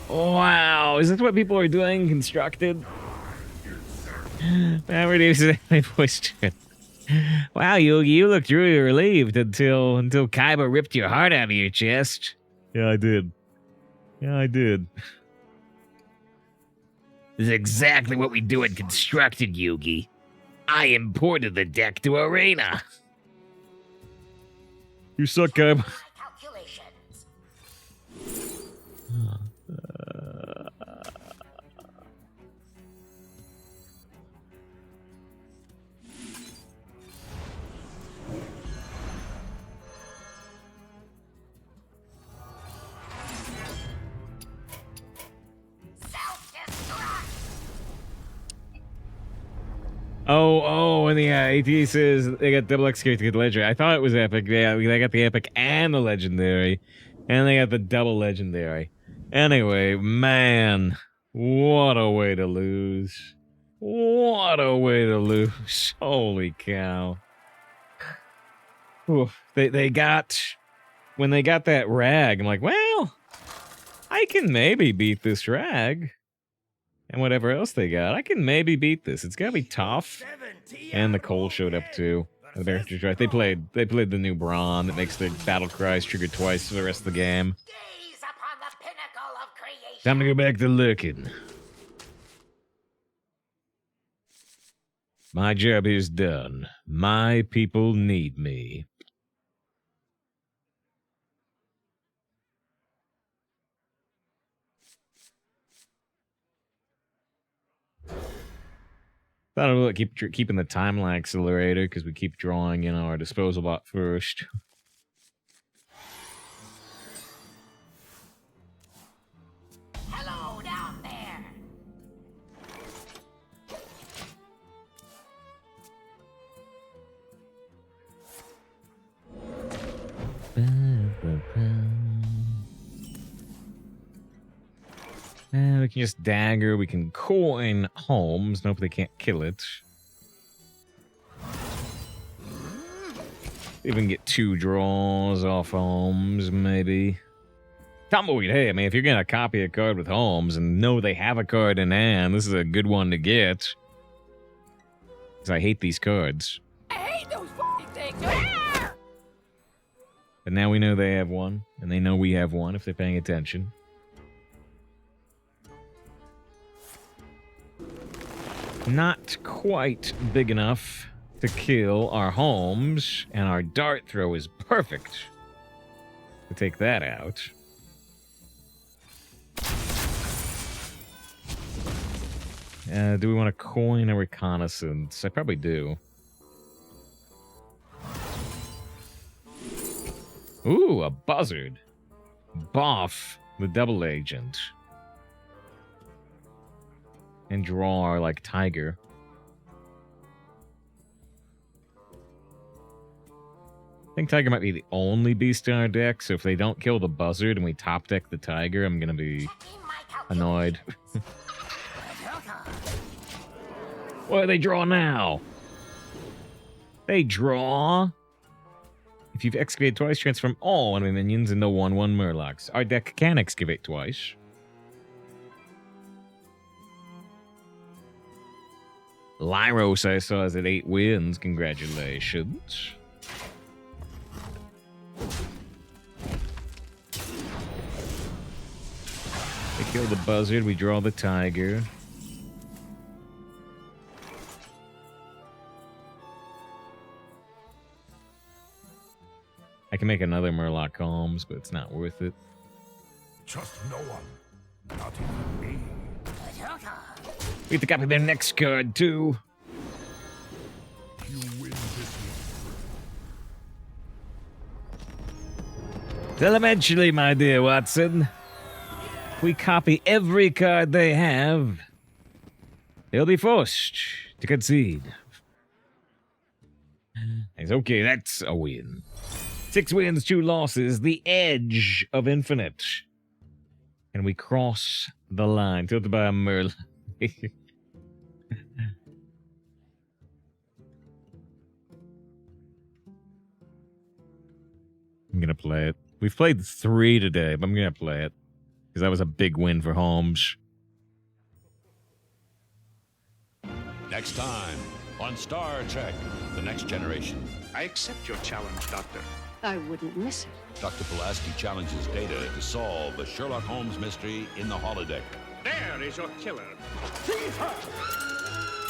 Wow, is this what people are doing? Constructed? That reduces my voice chat. Wow, you looked really relieved until Kaiba ripped your heart out of your chest. Yeah, I did. Yeah, I did. This is exactly what we do in Constructed, Yugi. I imported the deck to Arena. You suck, Kaiba. Oh, and the AT says they got double execute to get the legendary. I thought it was epic. Yeah, they got the epic and the legendary. And they got the double legendary. Anyway, man, what a way to lose. What a way to lose. Holy cow. Ooh, they got... When they got that rag, I'm like, well, I can maybe beat this rag. And whatever else they got, I can maybe beat this. It's gotta be tough. And the coal showed up too. The Barristers right. They played the new Brawn that makes the battle cries trigger twice for the rest of the game. Time to go back to looking. My job is done. My people need me. Thought I would keeping the timeline accelerator because we keep drawing in our disposal bot first. Hello down there. We can just dagger, we can coin Holmes. Nope, they can't kill it. Even get 2 draws off Holmes, maybe. Tumbleweed, hey, I mean, if you're gonna copy a card with Holmes and know they have a card in hand, this is a good one to get. Because I hate these cards. I hate those fucking things. Ah! But now we know they have one, and they know we have one if they're paying attention. Not quite big enough to kill our Holmes, and our dart throw is perfect to take that out. Do we want to coin a reconnaissance? I probably do. Ooh, a buzzard. Boff, the double agent. And draw our, like, tiger. I think tiger might be the only beast in our deck, so if they don't kill the buzzard and we top deck the tiger, I'm gonna be annoyed. What do they draw now? They draw... If you've excavated twice, transform all enemy minions into 1/1 Murlocs. Our deck can excavate twice. Lyros, I saw, is at 8 wins. Congratulations. We kill the buzzard. We draw the tiger. I can make another Murloc Holmes, but it's not worth it. Trust no one, not even me. We have to copy their next card, too. You win this Till eventually, my dear Watson, we copy every card they have, they'll be forced to concede. It's okay, that's a win. 6 wins, 2 losses, the edge of infinite. And we cross the line. Tilted by a Murloc. I'm gonna play it. We've played 3 today, but I'm gonna play it. Because that was a big win for Holmes. Next time on Star Trek, The Next Generation. I accept your challenge, Doctor. I wouldn't miss it. Dr. Pulaski challenges Data to solve the Sherlock Holmes mystery in the holodeck. There is your killer.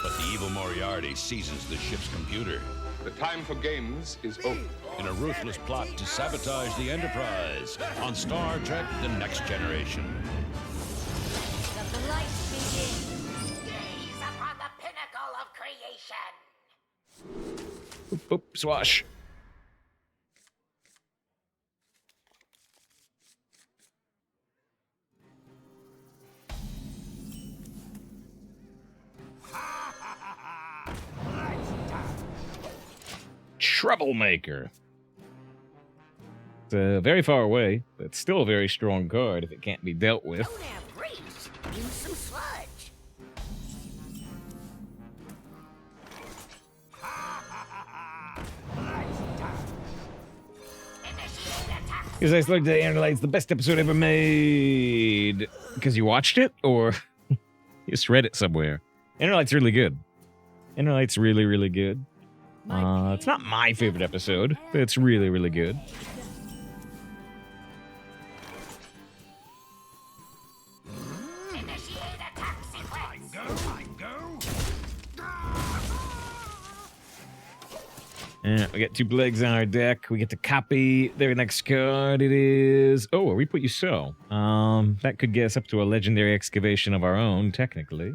But the evil Moriarty seizes the ship's computer. The time for games is over. In a ruthless plot to sabotage the Enterprise on Star Trek The Next Generation. Let the lights begin. Gaze upon the pinnacle of creation. Oop, oop, swash. Troublemaker. It's very far away, but still a very strong card if it can't be dealt with. Don't have grease. Use some sludge. Because I looked at Analyte's the best episode ever made. Because you watched it, or you just read it somewhere. Analyte's really good. Analyte's really, really good. It's not my favorite episode, but it's really, really good. Yeah, we got 2 plagues on our deck. We get to copy their next card. It is... Oh, a Reap What You Sow. That could get us up to a legendary excavation of our own, technically.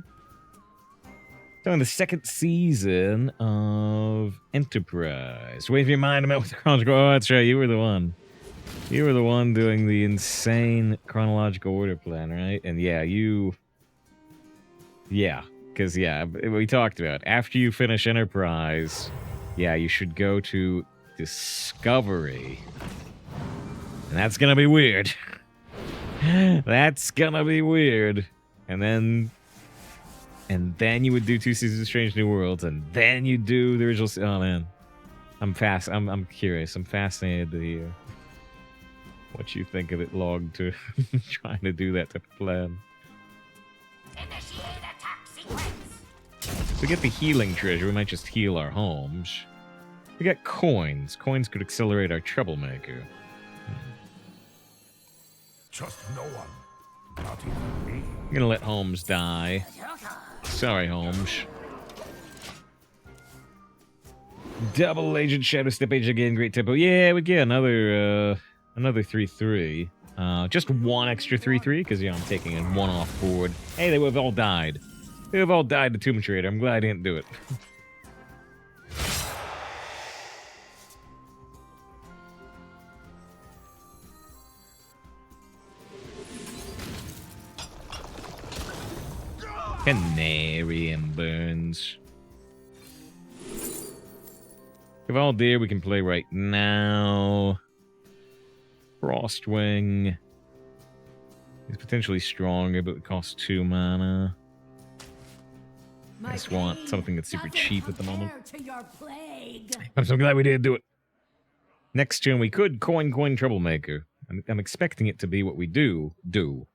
So in the 2nd season of Enterprise. Wave your mind about with the chronological... Oh, that's right, you were the one. You were the one doing the insane chronological order plan, right? And yeah, you... Yeah, because yeah, we talked about it. After you finish Enterprise... Yeah, you should go to Discovery. And that's gonna be weird. That's gonna be weird. And then you would do 2 Seasons of Strange New Worlds, and then you do the original... Oh, man. I'm curious. I'm fascinated to hear what you think of it, Log, to trying to do that type of plan. Initiate attack sequence. If we get the healing treasure, we might just heal our homes. We got coins. Coins could accelerate our troublemaker. Trust no one, not even me. I'm gonna let Holmes die. Sorry, Holmes. Double Agent Shadow Step Age again, great tempo. Yeah, we get another 3/3. Just 1 extra 3/3 because I'm taking in 1 off board. Hey, they would have all died. They would have all died to Tomb Trader. I'm glad I didn't do it. Canary and Burns. Valdir we can play right now. Frostwing is potentially stronger, but it costs 2 mana. I just want something that's super cheap at the moment. I'm so glad we didn't do it. Next turn we could coin Troublemaker. I'm expecting it to be what we do. Do.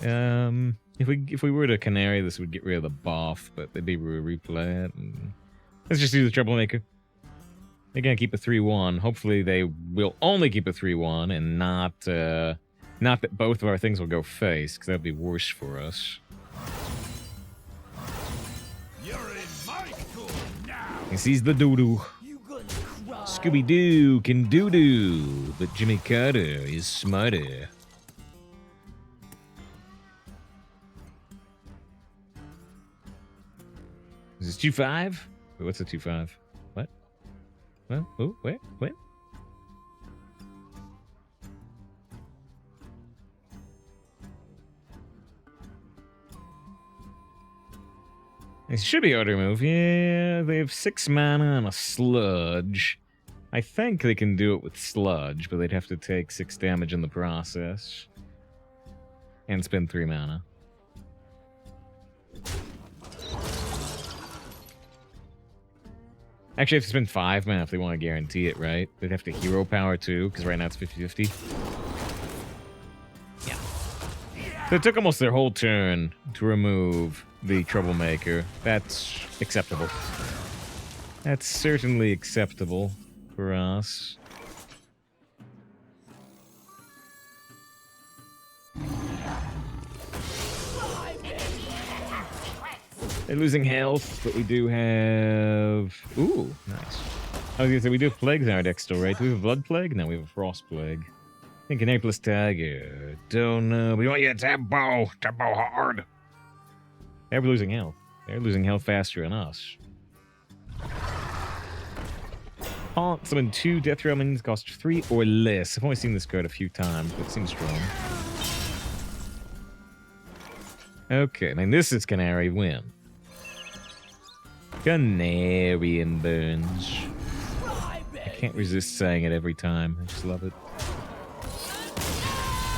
If we were to Canary, this would get rid of the buff, but maybe we'll replay it. And let's just do the Troublemaker. They're gonna keep a 3-1. Hopefully they will only keep a 3-1 and not that both of our things will go face, because that'd be worse for us. You're in my school now. He sees the doo-doo. Scooby-Doo can doo-doo, but Jimmy Carter is smarter. Is this 2-5? Wait, what's a 2-5? What? What? Oh, wait, what? It should be auto move. Yeah, they have 6 mana and a sludge. I think they can do it with sludge, but they'd have to take 6 damage in the process. And spend 3 mana. Actually, have to spend 5 mana if they want to guarantee it, right? They'd have to hero power too, because right now it's 50-50. Yeah. So it took almost their whole turn to remove the Troublemaker. That's acceptable. That's certainly acceptable for us. They're losing health, but we do have... Ooh, nice. I was gonna say, we do have plagues in our deck still, right? Do we have a blood plague? No, we have a frost plague. I think Canary plus Tiger. Don't know. We want you to tempo. Tempo hard. They're losing health. They're losing health faster than us. Summon 2 Death Realm minions, cost 3 or less. I've only seen this card a few times, but it seems strong. Okay, then this is Canary win. Canary and Burns. I can't resist saying it every time. I just love it.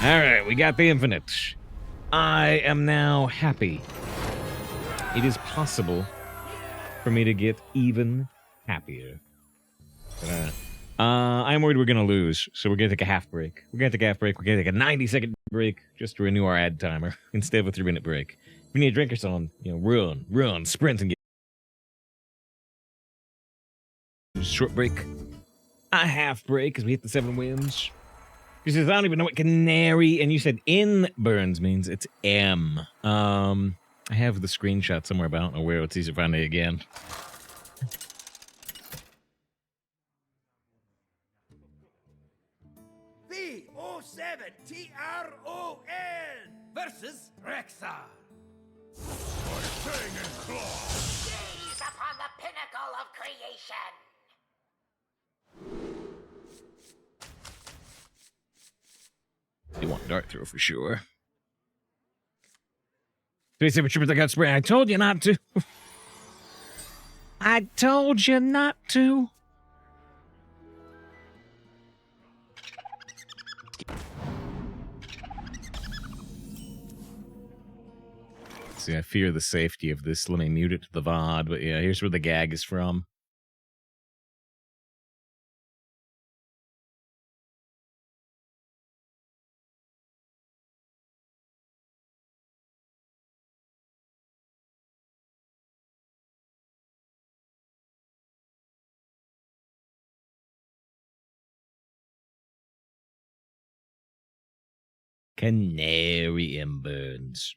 Alright, we got the infinite. I am now happy. It is possible for me to get even happier. I'm worried we're going to lose, so we're going to take a half break. We're going to take a half break. We're going to take a 90-second break just to renew our ad timer instead of a 3-minute break. If we need a drink or something, you know, run, sprint, and get short break. A half break because we hit the 7 wins. He says, I don't even know what Canary, and you said in Burns means it's M. I have the screenshot somewhere, but I don't know where. It's easier to find it again. V07TRON versus Rexa. Gaze upon the pinnacle of creation. You want dart throw for sure. They said, but I got spray. I told you not to. I told you not to. See, I fear the safety of this. Let me mute it to the VOD, but yeah, here's where the gag is from. Canary and Burns.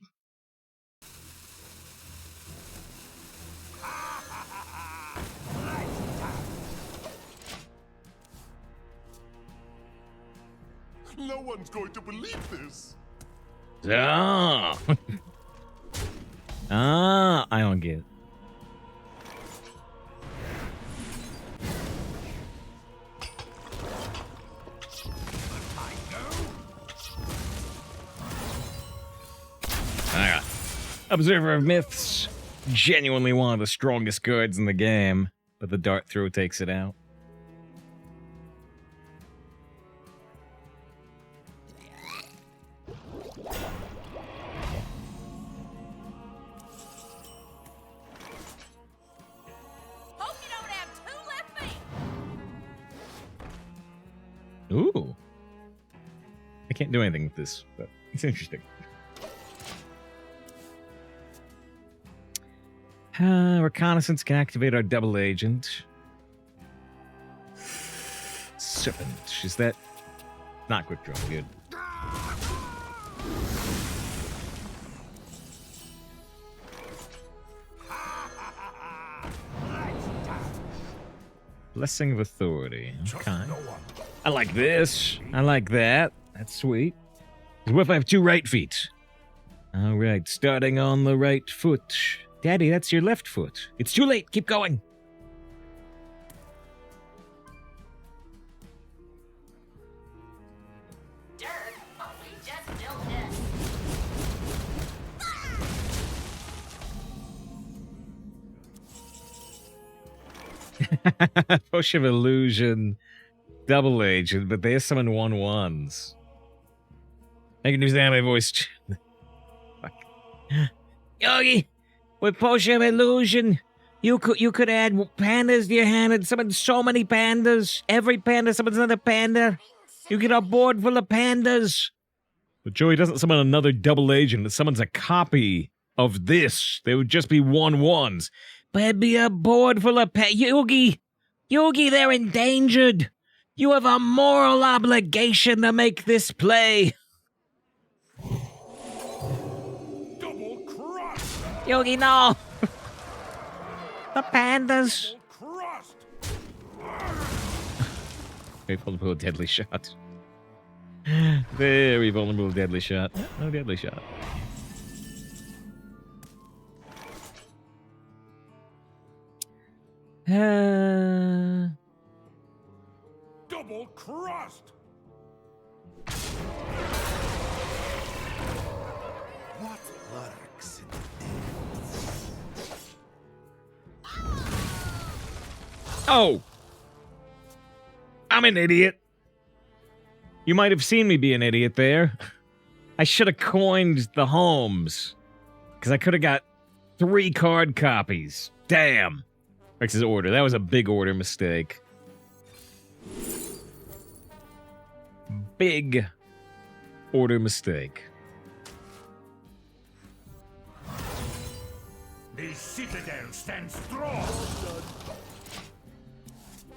No one's going to believe this. Ah, ah, I don't get it. Alright. Observer of Myths. Genuinely one of the strongest cards in the game, but the dart throw takes it out. Hope you don't have 2 left feet. Ooh. I can't do anything with this, but it's interesting. Reconnaissance can activate our double agent. Serpent. Is that not quick draw? Good. Blessing of Authority. Okay. I like this. I like that. That's sweet. What if I have 2 right feet? All right, starting on the right foot. Daddy, that's your left foot. It's too late. Keep going. Dirt? Oh, we just built this. Potion of Illusion, double agent, but they summon 1/1s. I can use the anime voice. Fuck. Yogi, with Potion of Illusion, you could add pandas to your hand and summon so many pandas. Every panda summons another panda. You get a board full of pandas. But Joey doesn't summon another double agent. It summons a copy of this. They would just be 1/1s. But it'd be a board full of Yogi, they're endangered. You have a moral obligation to make this play. Double crust. Yogi, no. The pandas. Crust. Very vulnerable, deadly shot. Very vulnerable, deadly shot. No deadly shot. Double crust. What lurks in the Oh! I'm an idiot. You might have seen me be an idiot there. I should have coined the Holmes. Because I could have got 3 card copies. Damn. Rex's order. That was a big order mistake. Big order mistake. The citadel stands strong.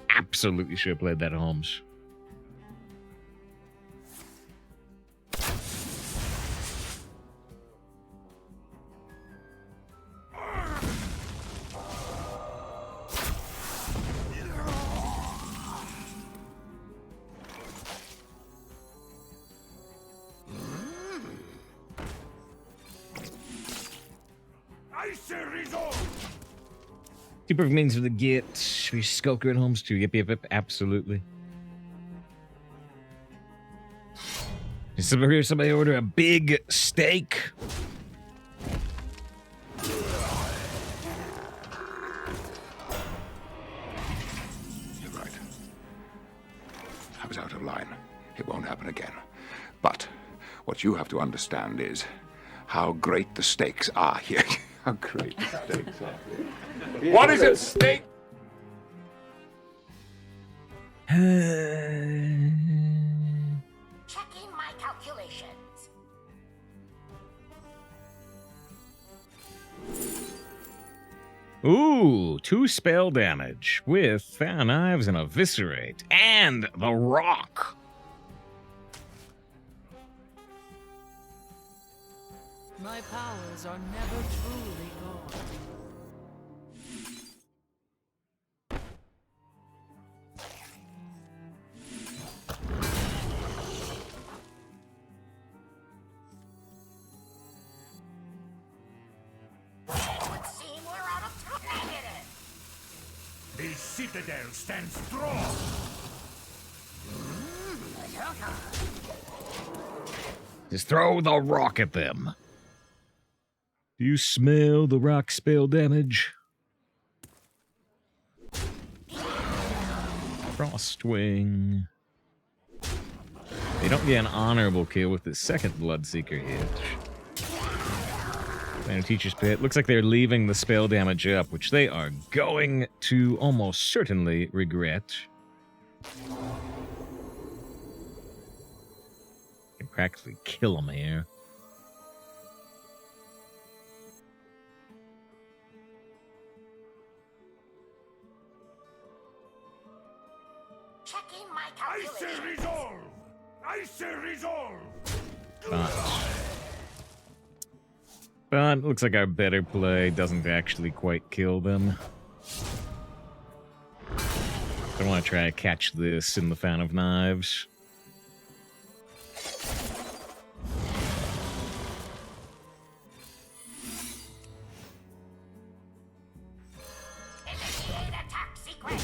Absolutely should have played that Holmes. Super means for the git. We Skulker at Holmes too. Yep, absolutely. Did somebody order a big steak? You're right. I was out of line. It won't happen again. But what you have to understand is how great the stakes are here. How great the stakes are here. What is at stake? Checking my calculations. Ooh, 2 spell damage with Fan Knives and Eviscerate. And the Rock. My powers are never truly gone. It would seem we're out of time. Negative. The citadel stands strong. Just throw the rock at them. Do you smell the rock spell damage? Frostwing. They don't get an honorable kill with the second Bloodseeker hit. Planar Teacher's Pit. Looks like they're leaving the spell damage up, which they are going to almost certainly regret. Can practically kill them here. Checking my I say calculations. resolve! I say resolve! But looks like our better play doesn't actually quite kill them. I want to try to catch this in the Fountain of Knives. Initiate attack sequence.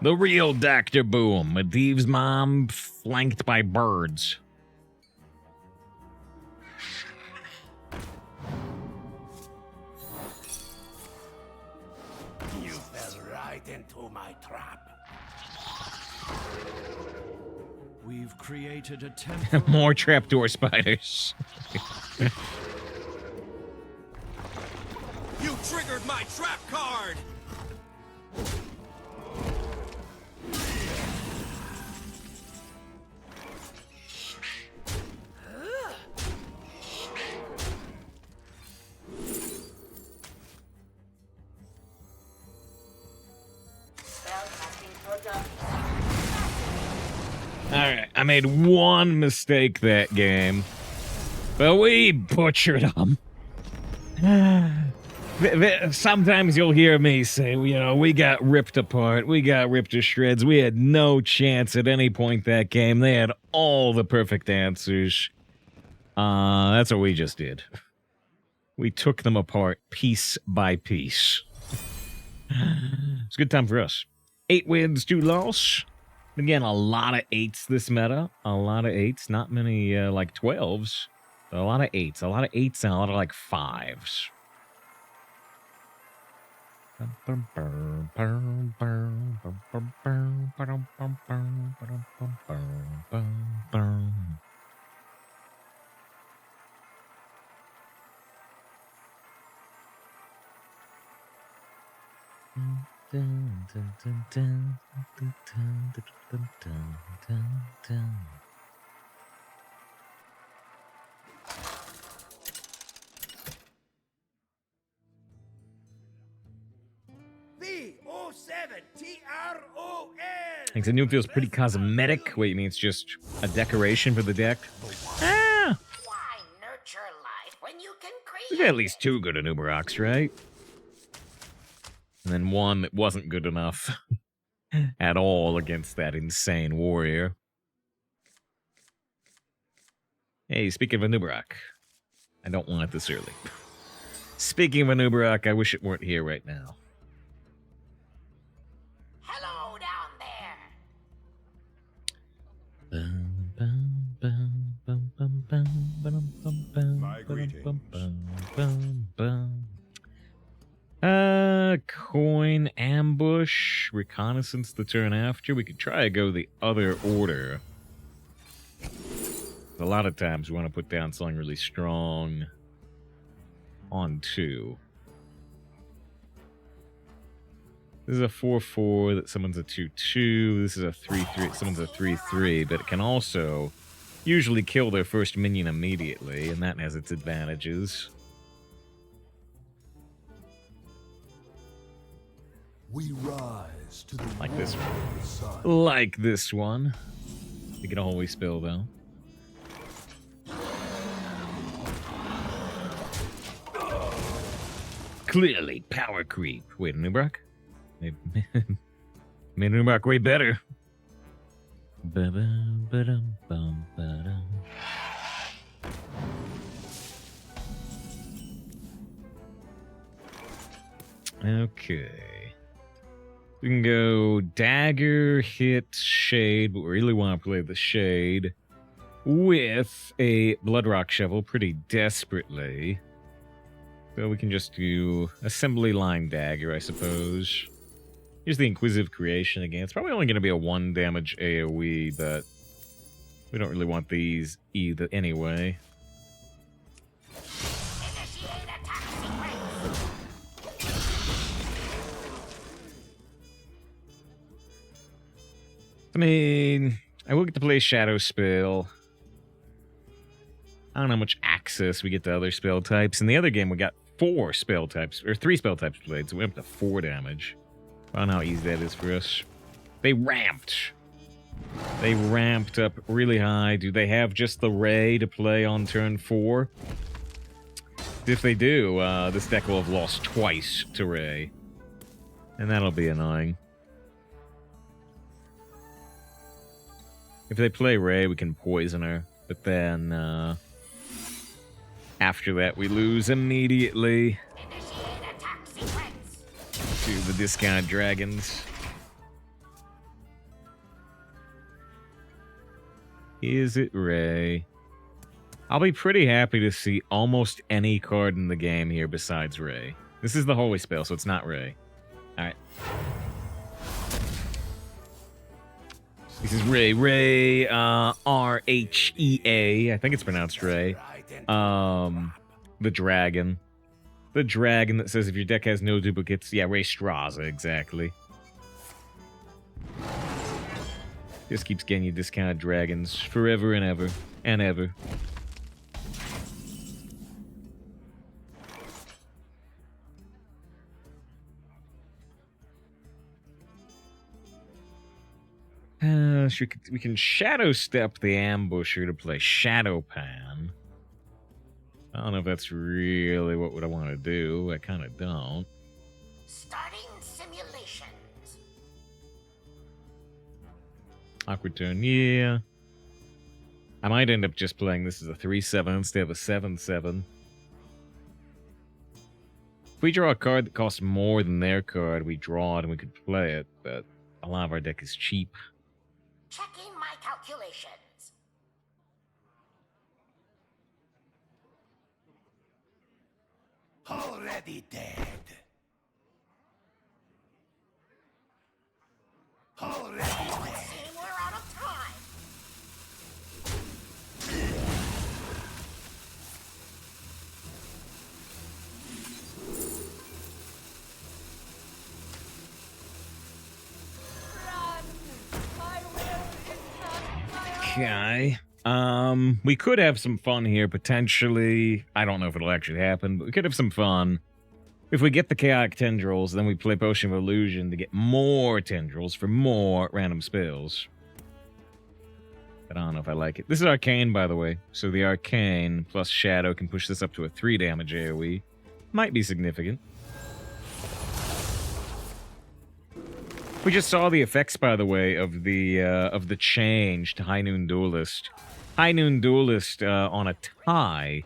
The real Dr. Boom, Medivh's mom flanked by birds. You fell right into my trap. We've created a temple. More trapdoor spiders. You triggered my trap card! Alright, I made one mistake that game, but we butchered them. Sometimes you'll hear me say, you know, we got ripped apart, we got ripped to shreds, we had no chance at any point that game. They had all the perfect answers. That's what we just did. We took them apart piece by piece. It's a good time for us. 8 wins, 2 loss. Again, a lot of 8s this meta. A lot of 8s. Not many, like, 12s. A lot of 8s. A lot of 8s and a lot of, like, 5s. V-O-7-T-R-O-N! I think the new feels pretty cosmetic. Wait, you mean it's just a decoration for the deck? Ah! Why nurture life when you can We got at least 2 good Anub'araks, right? And then 1 that wasn't good enough at all against that insane warrior. Hey, speaking of Anub'arak, I don't want it this early. Speaking of Anub'arak, I wish it weren't here right now. Hello down My greetings. Coin ambush, reconnaissance the turn after. We could try to go the other order. A lot of times we want to put down something really strong on 2. This is a 4-4 that someone's a 2-2. This is a 3-3. Someone's a 3-3, but it can also usually kill their first minion immediately, and that has its advantages. We rise to the Like this warmth of the sun. one. Like this one. You can always spill, though. Clearly, power creep. Wait, Anub'arak? Made Anub'arak way better. Ba-ba-ba-dum-bum-ba-dum. Okay. We can go dagger, hit, shade, but we really want to play the shade with a Bloodrock Shovel pretty desperately. So we can just do assembly line dagger, I suppose. Here's the Inquisitive Creation again. It's probably only going to be a 1 damage AoE, but we don't really want these either anyway. I mean, I will get to play Shadow Spell. I don't know how much access we get to other spell types. In the other game, we got 4 spell types, or 3 spell types played, so we went up to 4 damage. I don't know how easy that is for us. They ramped. They ramped up really high. Do they have just the Ray to play on turn 4? If they do, this deck will have lost twice to Ray. And that'll be annoying. If they play Ray, we can poison her. But then, after that, we lose immediately to the discount dragons. Is it Ray? I'll be pretty happy to see almost any card in the game here besides Ray. This is the Holy Spell, so it's not Ray. Alright. This is Ray. Ray, R-H-E-A. I think it's pronounced Ray. The dragon. The dragon that says if your deck has no duplicates... Yeah, Ray Straza, exactly. Just keeps getting you discounted dragons forever and ever. And ever. We can Shadow Step the Ambusher to play Shadow Pan. I don't know if that's really what I want to do. I kind of don't. Starting simulations. Awkward turn, yeah. I might end up just playing this as a 3/7 instead of a 7/7. If we draw a card that costs more than their card, we draw it and we could play it, but a lot of our deck is cheap. Checking my calculations. Already dead. Already dead. Seeing we're out of time. Okay. We could have some fun here, potentially. I don't know if it'll actually happen, but we could have some fun. If we get the Chaotic Tendrils, then we play Potion of Illusion to get more Tendrils for more random spells. But I don't know if I like it. This is Arcane, by the way. So the Arcane plus Shadow can push this up to a 3 damage AoE. Might be significant. We just saw the effects, by the way, of the change to High Noon Duelist. High Noon Duelist on a tie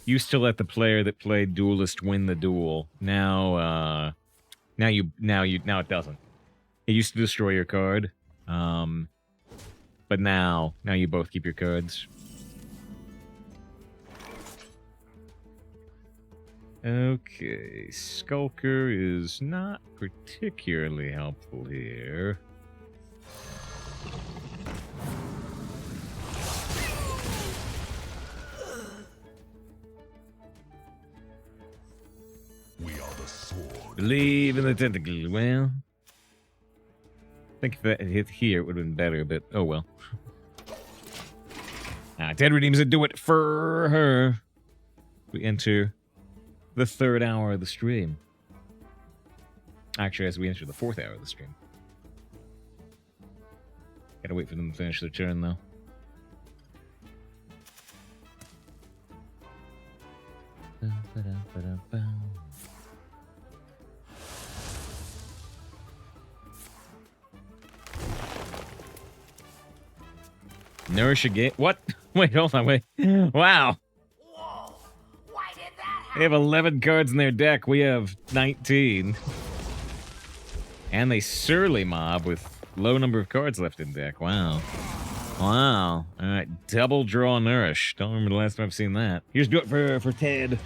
used to let the player that played Duelist win the duel. Now it doesn't. It used to destroy your card, but now you both keep your cards. Okay, Skulker is not particularly helpful here. We are the sword. Believe in the tentacle. Well, I think if that hit here, it would have been better, but oh well. Dead Redeems would do it for her. We enter the 3rd hour of the stream. Actually, as we enter the 4th hour of the stream. Gotta wait for them to finish their turn, though. Nourish again. What? Wait, hold on, wait. Wow. They have 11 cards in their deck. We have 19. And they Surly Mob with low number of cards left in deck. Wow. Wow. All right, double draw Nourish. Don't remember the last time I've seen that. Here's do it for Ted.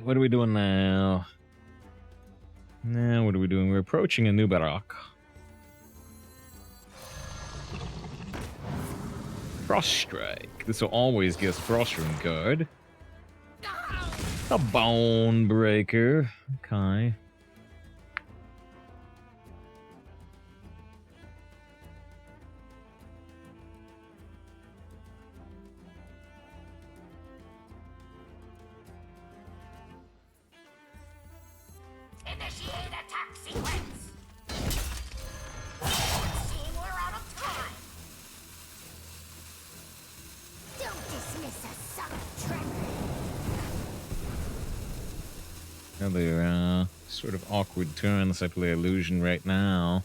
What are we doing now? Now, what are we doing? We're approaching Anub'arak. Frost Strike. This will always give us Frost Rune card. A bone breaker. Okay. Initiate attack sequence. Seeing we're out of time. Don't dismiss a subtle trick. Another sort of awkward turn unless I play illusion right now.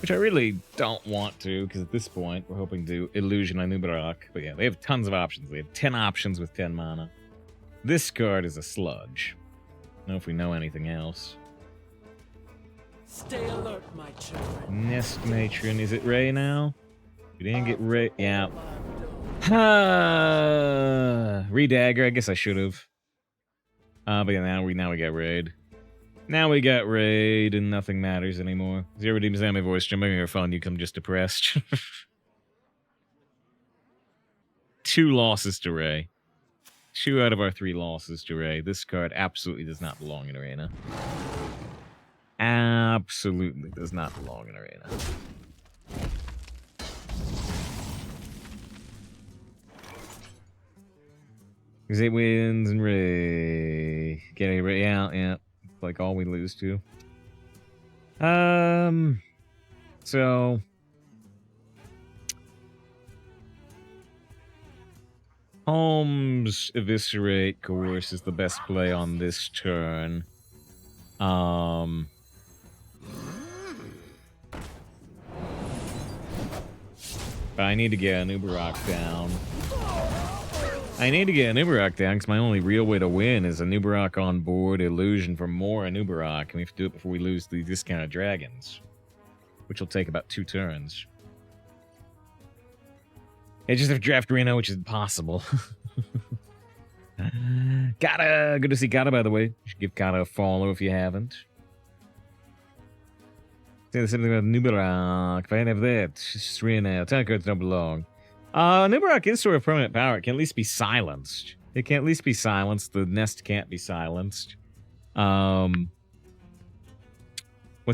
Which I really don't want to, because at this point we're hoping to illusion Anub'arak. But yeah, they have tons of options. They have 10 options with 10 mana. This card is a sludge. I don't know if we know anything else. Stay alert, my children. Nest Matron. Is it Ray now? We didn't get Ray. Yeah. Redagger. I guess I should have. But yeah, now we got Raid. Now we got Raid, and nothing matters anymore. Zero redeems my voice. Jumping on your phone, you come just depressed. 2 losses to Ray. 2 out of our 3 losses to Ray. This card absolutely does not belong in Arena. Absolutely does not belong in Arena. Because it wins and Ray. Get a Ray out, yeah. Like all we lose to. So Holmes Eviscerate Coerce is the best play on this turn. But I need to get Anub'arak down. I need to get Anub'arak down because my only real way to win is Anub'arak on board, illusion for more Anub'arak, and we have to do it before we lose the discounted dragons, which will take about 2 turns. I just have draft Reno, which is impossible. Kata! Good to see Kata, by the way. You should give Kata a follow if you haven't. Say something about Anub'arak. If I didn't have that, it's just Reno. 10 cards don't belong. Anub'arak is sort of permanent power. It can at least be silenced. It can at least be silenced. The nest can't be silenced. What's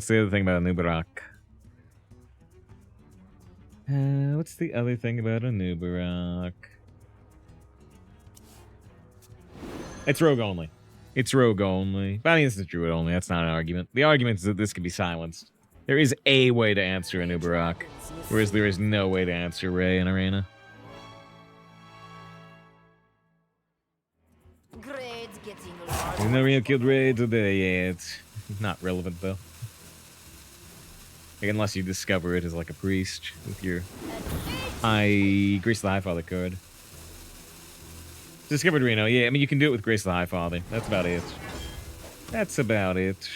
the other thing about Anub'arak? What's the other thing about Anub'arak? It's rogue only. It's rogue only. But I mean, it's the druid only. That's not an argument. The argument is that this can be silenced. There is a way to answer Anub'arak, whereas there is no way to answer Ray in Arena. There's no real killed Ray today. Yeah, it's not relevant though. Like, unless you discover it as like a priest with your Grace the Highfather card. Discovered Reno. Yeah, I mean you can do it with Grace the Highfather. That's about it. That's about it.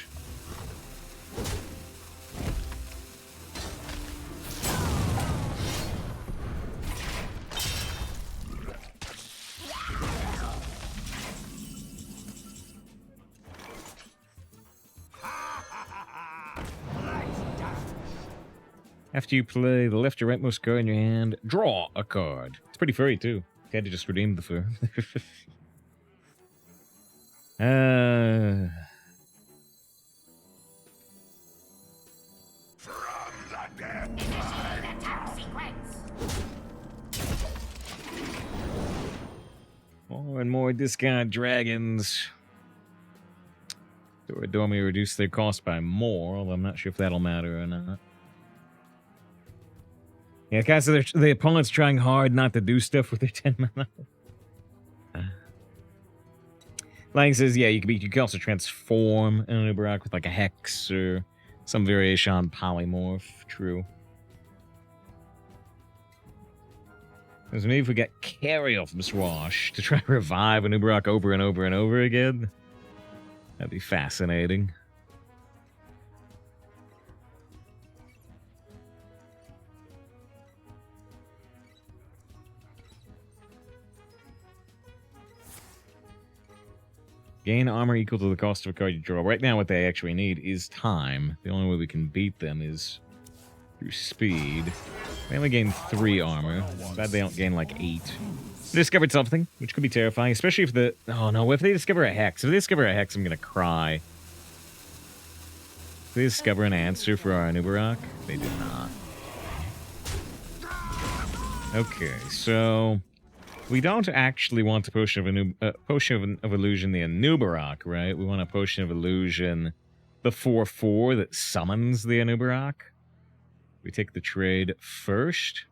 After you play the left or rightmost card in your hand, draw a card. It's pretty furry, too. You had to just redeem the fur. More and more discount dragons. Dormy reduce their cost by more, although I'm not sure if that'll matter or not. Yeah, guys, so the opponent's trying hard not to do stuff with their 10 mana. Lang says, yeah, you can also transform an Anub'arak with like a hex or some variation on polymorph. True. So maybe if we get Carry-Off Swash to try to revive Anub'arak over and over and over again, that'd be fascinating. Gain armor equal to the cost of a card you draw. Right now, what they actually need is time. The only way we can beat them is through speed. They only gain 3 armor. Bad they don't gain like 8. They discovered something, which could be terrifying, especially if the... Oh, no, if they discover a hex. If they discover a hex, I'm going to cry. Did they discover an answer for our Anub'arak? They did not. Okay, so... We don't actually want a potion of illusion the Anub'arak, right? We want a potion of illusion the 4/4 that summons the Anub'arak. We take the trade first.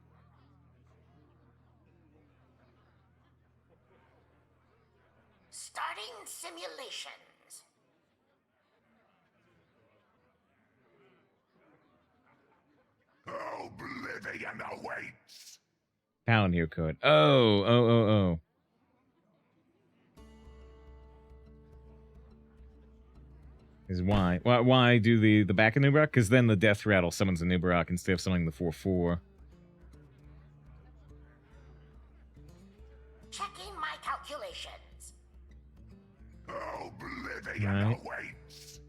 Starting simulations. Oblivion awaits. Pound here code. Oh. Is why. Why do the back Anub'arak? Because then the death rattle summons Anub'arak instead of summoning the 4/4. Checking my calculations. Oblivion awaits.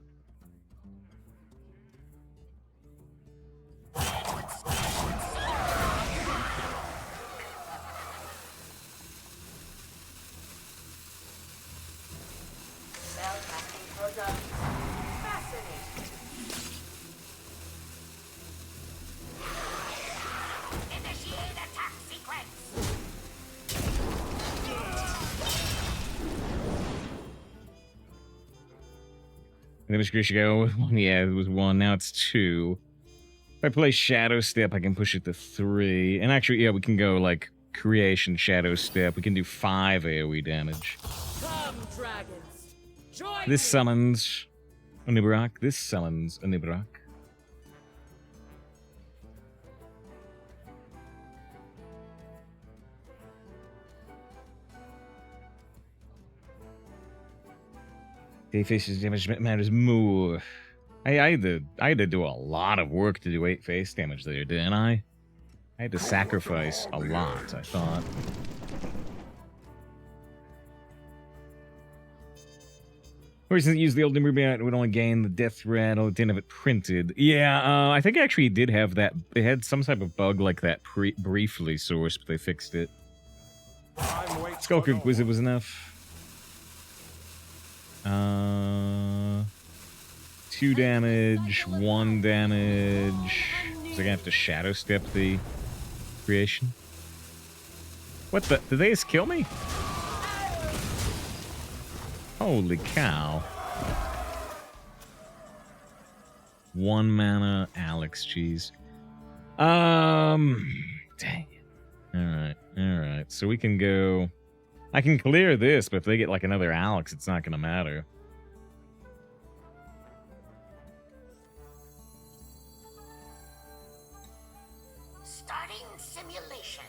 Initiate attack sequence. And then we should go with 1. Yeah, it was 1. Now it's 2. If I play Shadow Step, I can push it to 3. And actually, yeah, we can go like Creation Shadow Step. We can do 5 AoE damage. Come, dragons. Join This summons Anub'arak. This summons Anub'arak. Day faces damage matters more. I had to do a lot of work to do 8 face damage there, didn't I? I had to sacrifice a lot, I thought. Or since it used the old Ruby, it would only gain the death rattle. It didn't have it printed. Yeah, I think actually it did have that. It had some type of bug like that briefly sourced, but they fixed it. Skulk Wizard was enough. 2 damage, 1 damage. So I gonna have to Shadow Step the creation. What the? Did they just kill me? Holy cow. 1 mana, Alex, jeez. Dang it. Alright. So we can go... I can clear this, but if they get like another Alex, it's not gonna matter. Starting simulations.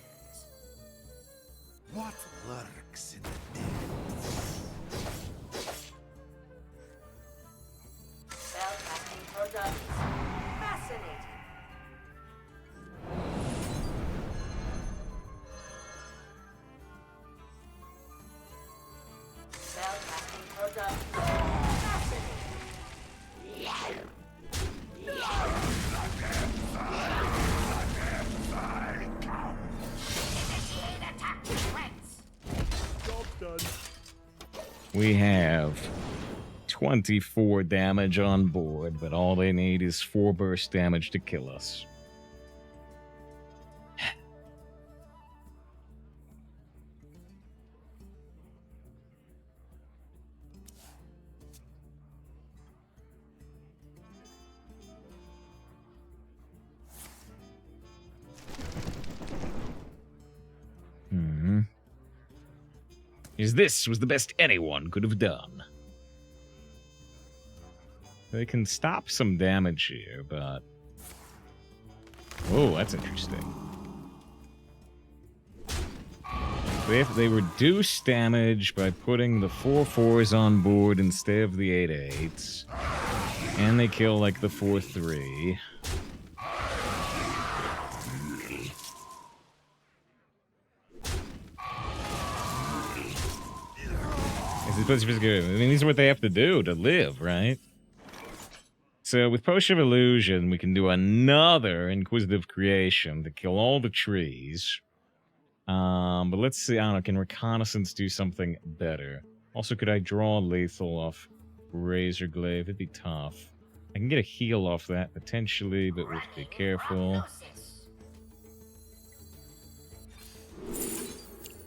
What lurks in the depths? Spellcasting products. Fascinating. Spellcasting products. Fascinating. Initiate attack sequence. Job done. We have 24 damage on board, but all they need is 4 burst damage to kill us. This was the best anyone could have done. They can stop some damage here, but... Oh, that's interesting. They reduce damage by putting the 4/4s on board instead of the 8/8s. And they kill, like, the 4/3. I mean, these are what they have to do to live, right? So with Potion of Illusion, we can do another Inquisitive Creation to kill all the trees. But let's see. I don't know. Can reconnaissance do something better? Also, could I draw lethal off Razor Glaive? It'd be tough. I can get a heal off that potentially, but we have to be careful.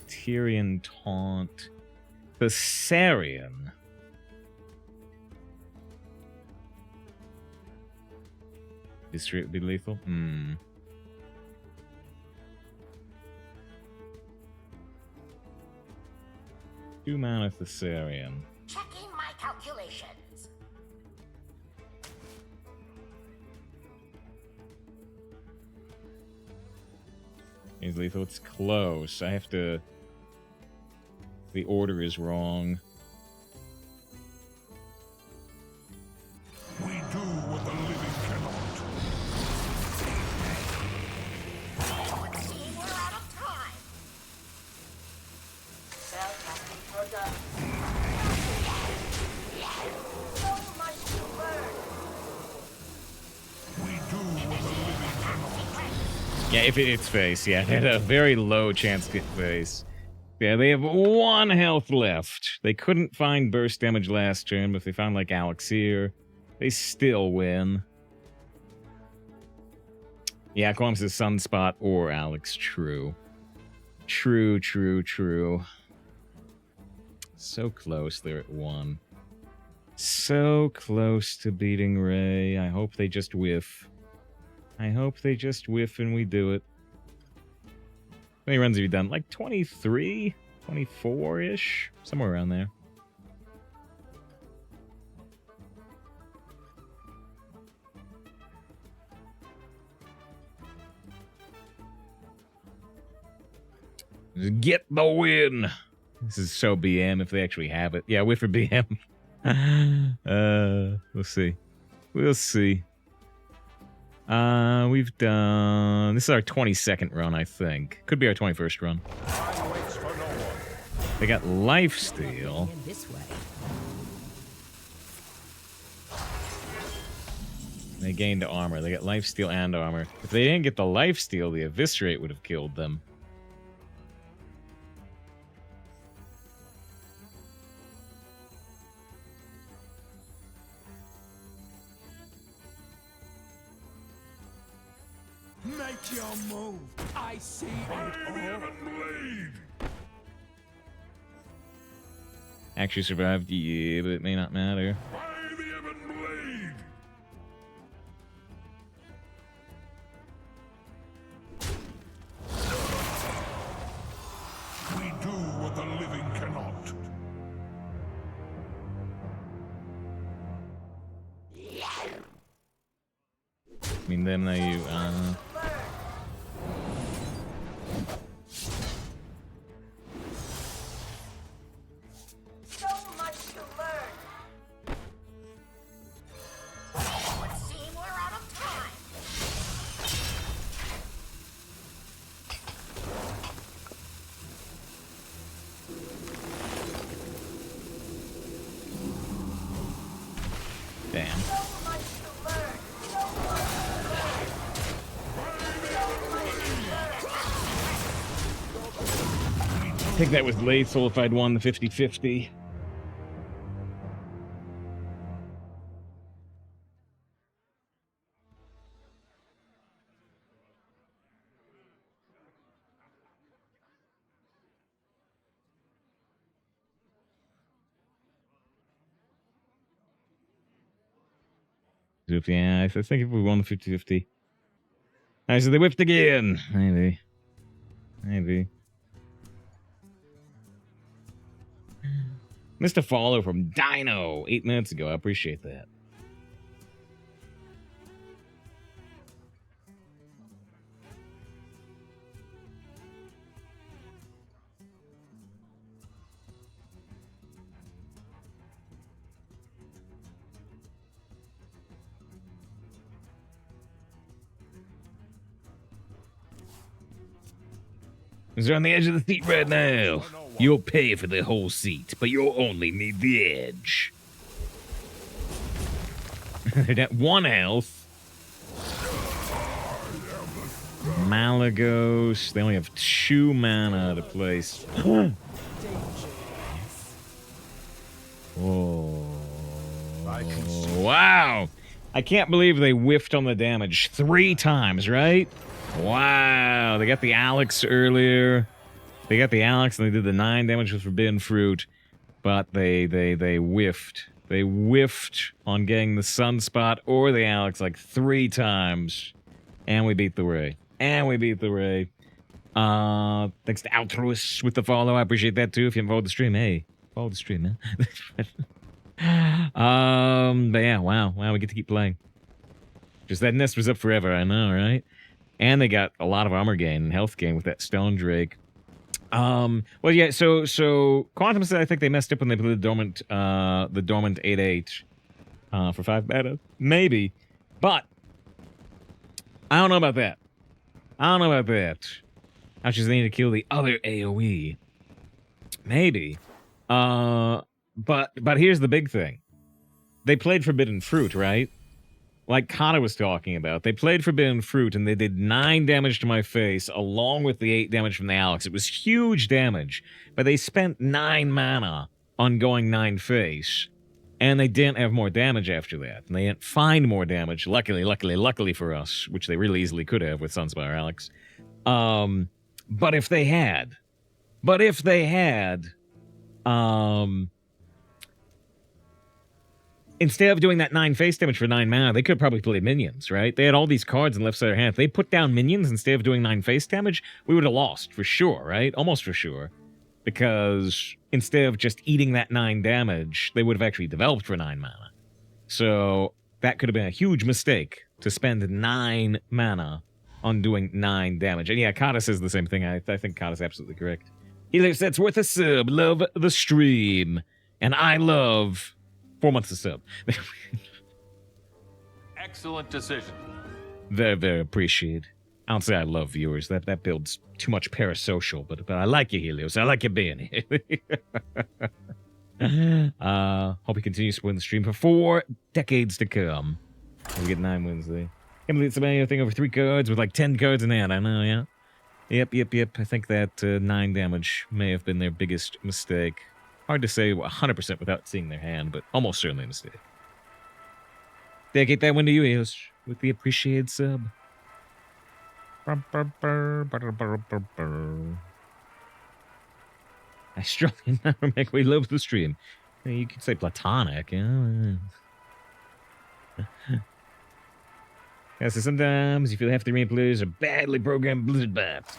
Tyrion Taunt. Thessarian. This straight be lethal? Hmm. 2 mana Thessarian. Checking my calculations. He's lethal. It's close. I have to... The order is wrong. We do what the living cannot. It would seem we're out of time. Spellcasting program. So much to learn. We do what the living cannot. Yeah, if it's face, yeah. It had a very low chance to get face. Yeah, they have 1 health left. They couldn't find burst damage last turn, but if they found, like, Alex here, they still win. Yeah, Qualm says Sunspot or Alex. True. True, true, true. So close, they're at 1. So close to beating Ray. I hope they just whiff. I hope they just whiff and we do it. How many runs have you done? Like 23? 24-ish? Somewhere around there. Get the win! This is so BM if they actually have it. Yeah, whiff for BM. We'll see. We'll see. We've done... This is our 22nd run, I think. Could be our 21st run. They got lifesteal. This way. They gained armor. They got lifesteal and armor. If they didn't get the lifesteal, the eviscerate would have killed them. Make your move. I see it all. Actually survived, yeah, but it may not matter. We do what the living cannot. I mean, them, now you, So much to learn. It would seem we're out of time. Damn. So much to learn. So much I think that was lethal if I'd won the 50-50. Yeah, I think if we won the 50-50. Alright, so they whipped again. Maybe. Maybe. Mr. Follow from Dino 8 minutes ago. I appreciate that. They're on the edge of the seat right now. You'll pay for the whole seat, but you'll only need the edge. They're at 1 health. Malagos. They only have 2 mana to place. Whoa. Wow. I can't believe they whiffed on the damage 3 times, right? Wow. They got the Alex earlier. They got the Alex and they did the 9 damage with Forbidden Fruit. But they whiffed. They whiffed on getting the Sunspot or the Alex like 3 times. And we beat the Ray. And we beat the Ray. Thanks to Altruist with the follow. I appreciate that too. If you haven't followed the stream, hey, follow the stream, man. But yeah, wow, we get to keep playing. Just that nest was up forever, I know, right? And they got a lot of armor gain and health gain with that Stone Drake. Well, yeah. So Quantum said I think they messed up when they put the dormant 8/8 for 5 mana, maybe, but I don't know about that. Actually, they need to kill the other AOE. Maybe. But here's the big thing. They played Forbidden Fruit, right? Like Kata was talking about. They played Forbidden Fruit, and they did 9 damage to my face, along with the 8 damage from the Alex. It was huge damage, but they spent 9 mana on going 9 face, and they didn't have more damage after that. And they didn't find more damage, luckily for us, which they really easily could have with Sunspire Alex. But if they had, instead of doing that 9 face damage for 9 mana, they could probably play minions, right? They had all these cards in left side of their hand. If they put down minions instead of doing 9 face damage, we would have lost for sure, right? Almost for sure. Because instead of just eating that 9 damage, they would have actually developed for 9 mana. So that could have been a huge mistake to spend 9 mana on doing 9 damage. And yeah, Kata says the same thing. I think Kata's absolutely correct. He lives, that's worth a sub. Love the stream. And I love 4 months of sub. Excellent decision. Very, very appreciated. I don't say I love viewers. That builds too much parasocial, but I like you, Helios. I like you being here. Hope he continues to win the stream for 4 decades to come. We get 9 wins there. Can't believe somebody thing over 3 cards with like 10 cards in hand. I know, yeah. Yep. I think that 9 damage may have been their biggest mistake. Hard to say 100% without seeing their hand, but almost certainly a mistake. Dedicate that one to you, Helios, with the appreciated sub. I strongly never make we love the stream. You could say platonic, yeah. Yeah, so sometimes you feel half the arena players are badly programmed Blizzard bots.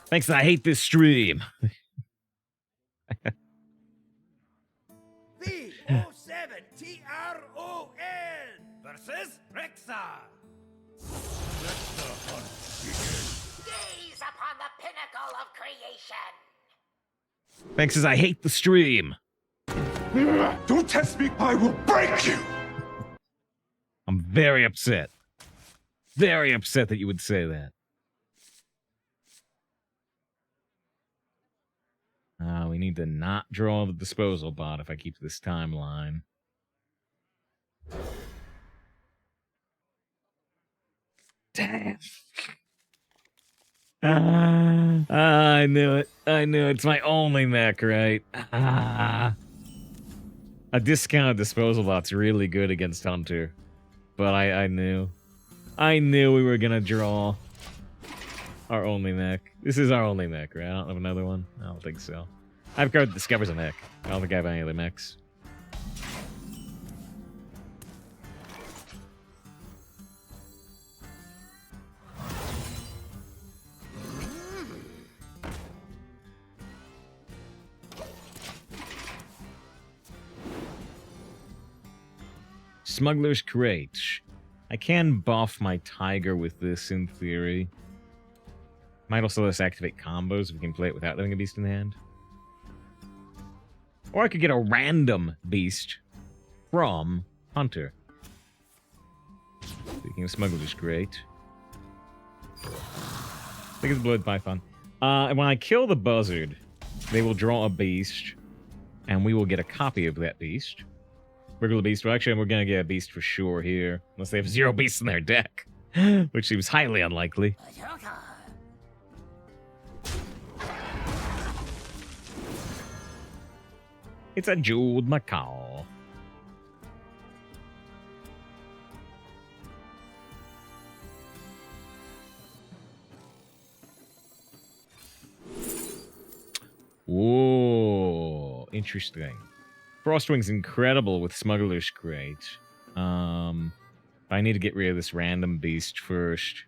Thanks, I hate this stream. V07TRON versus Rexa. Let the hunt begin. Gaze upon the pinnacle of creation. Thanks, I hate the stream. Don't test me, I will break you. I'm very upset. Very upset that you would say that. We need to not draw the disposal bot if I keep this timeline. Damn. I knew it. It's my only mech, right? A discounted disposal bot's really good against Hunter. But I knew. I knew we were gonna draw our only mech. This is our only mech, right? I don't have another one. I don't think so. I have a card that discovers a mech. I don't think I have any other mechs. Smuggler's Crate. I can buff my Tiger with this in theory. Might also let us activate combos if we can play it without having a beast in the hand. Or I could get a random beast from Hunter. Speaking of Smuggler's Crate. I think it's Blood Python. And when I kill the buzzard, they will draw a beast, and we will get a copy of that beast. Regular beast. Well, actually, we're going to get a beast for sure here. Unless they have 0 beasts in their deck. which seems highly unlikely. It's a jeweled macaw. Whoa, interesting. Frostwing's incredible with Smuggler's Crate. I need to get rid of this random beast first.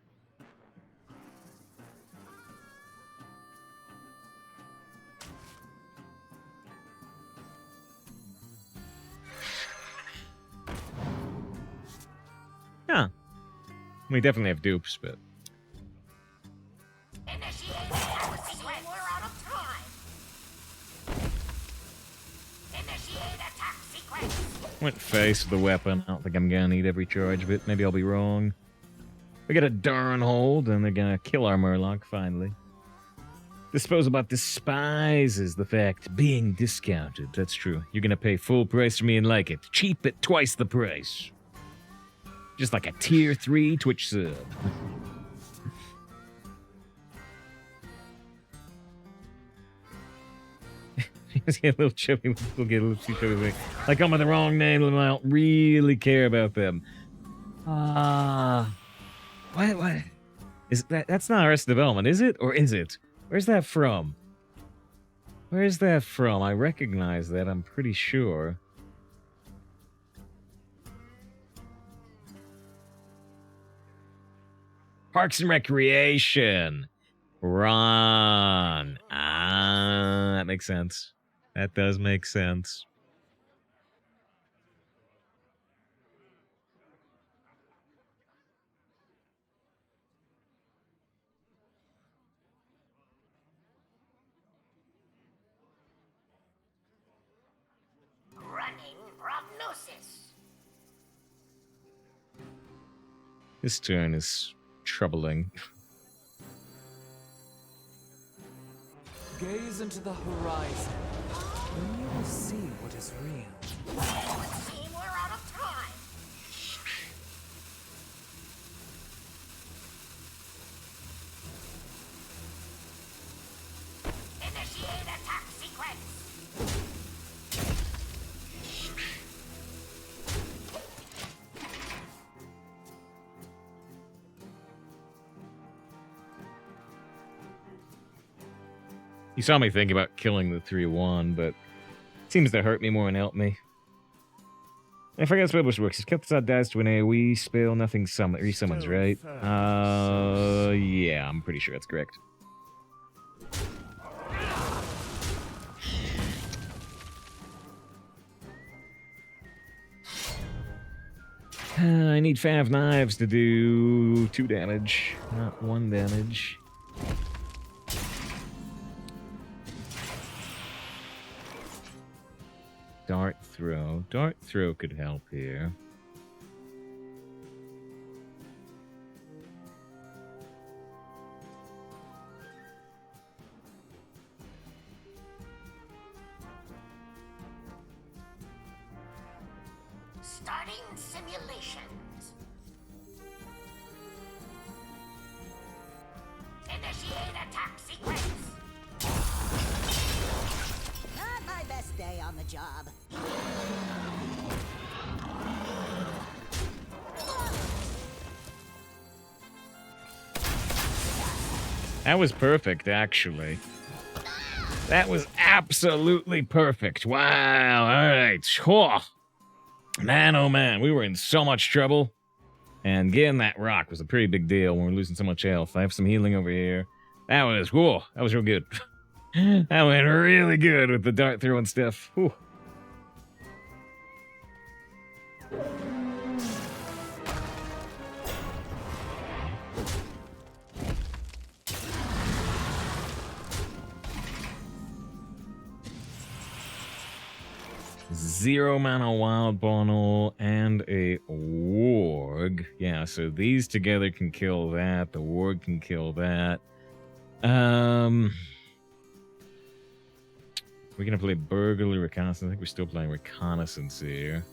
Huh. We definitely have dupes, but... Went face with the weapon. I don't think I'm gonna need every charge, but maybe I'll be wrong. We got a darn hold, and they're gonna kill our Murloc, finally. Disposable despises the fact being discounted. That's true. You're gonna pay full price for me and like it. Cheap at twice the price. Just like a tier 3 Twitch sub. Get a little chubby. We'll get a little chubby. Like I'm on the wrong name, and I don't really care about them. What? Is that's not Arrested Development, is it? Or is it? Where's that from? Where's that from? I recognize that, I'm pretty sure. Parks and Recreation. Ron. That makes sense. That does make sense. Running prognosis. This turn is troubling. Gaze into the horizon, and you will see what is real. It would seem we're out of time. Initiate attack sequence. You saw me think about killing the 3-1, but it seems to hurt me more than help me. I forget how Spellbush works. It's kept this dies to an AoE spell, nothing resummons, right? Yeah, I'm pretty sure that's correct. I need 5 knives to do 2 damage, not 1 damage. Dart throw. Dart throw could help here. Starting simulations. Initiate attack sequence. Not my best day on the job. That was perfect, actually. That was absolutely perfect. Wow. All right. Oh. Man, oh man, we were in so much trouble. And getting that rock was a pretty big deal when we were losing so much health. I have some healing over here. That was real good. That went really good with the dart throw and stuff. Whew. Zero mana wild bottle and a warg. Yeah, so these together can kill that. The warg can kill that. We're gonna play burglary reconnaissance. I think we're still playing reconnaissance here.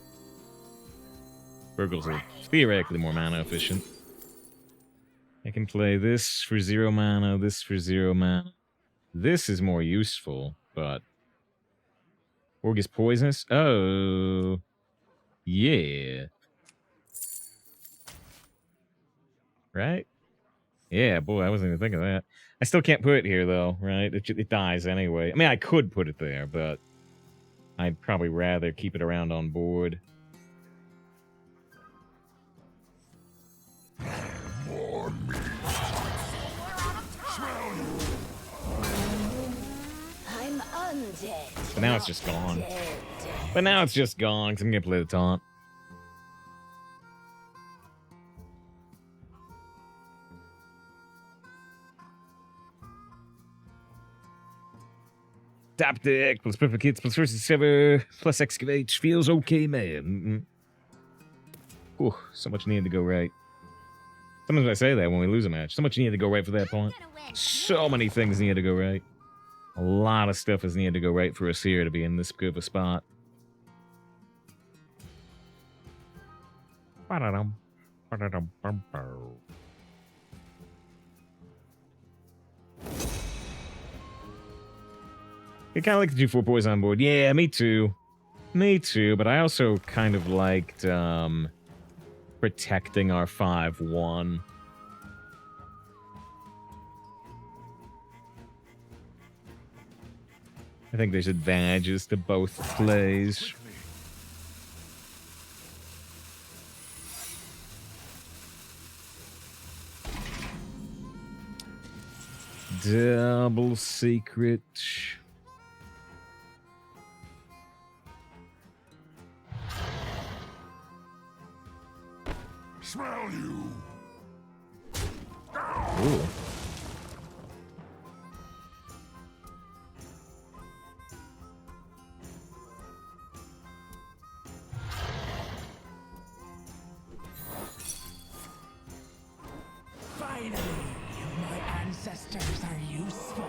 Burgles are theoretically more mana efficient. I can play this for 0 mana, this for 0 mana. This is more useful, but... Org is poisonous? Oh. Yeah. Right? Yeah, boy, I wasn't even thinking of that. I still can't put it here, though, right? It dies anyway. I mean, I could put it there, but I'd probably rather keep it around on board. More meat. I'm undead. But now it's just gone. But now it's just gone, because I'm going to play the taunt. Top deck, plus perfect hits, plus versus sever, plus excavate. Feels okay, man. Whew, so much needed to go right. Sometimes I say that when we lose a match. So much needed to go right for that point. So many things needed to go right. A lot of stuff has needed to go right for us here to be in this good of a spot. Ba-da-dum. Ba-da-dum-bum-bow. I kind of like the 2/4 poison on board. Yeah, me too. Me too, but I also kind of liked protecting our 5/1. I think there's advantages to both plays. Double secret. Smell you. Ooh. Finally, my ancestors are useful.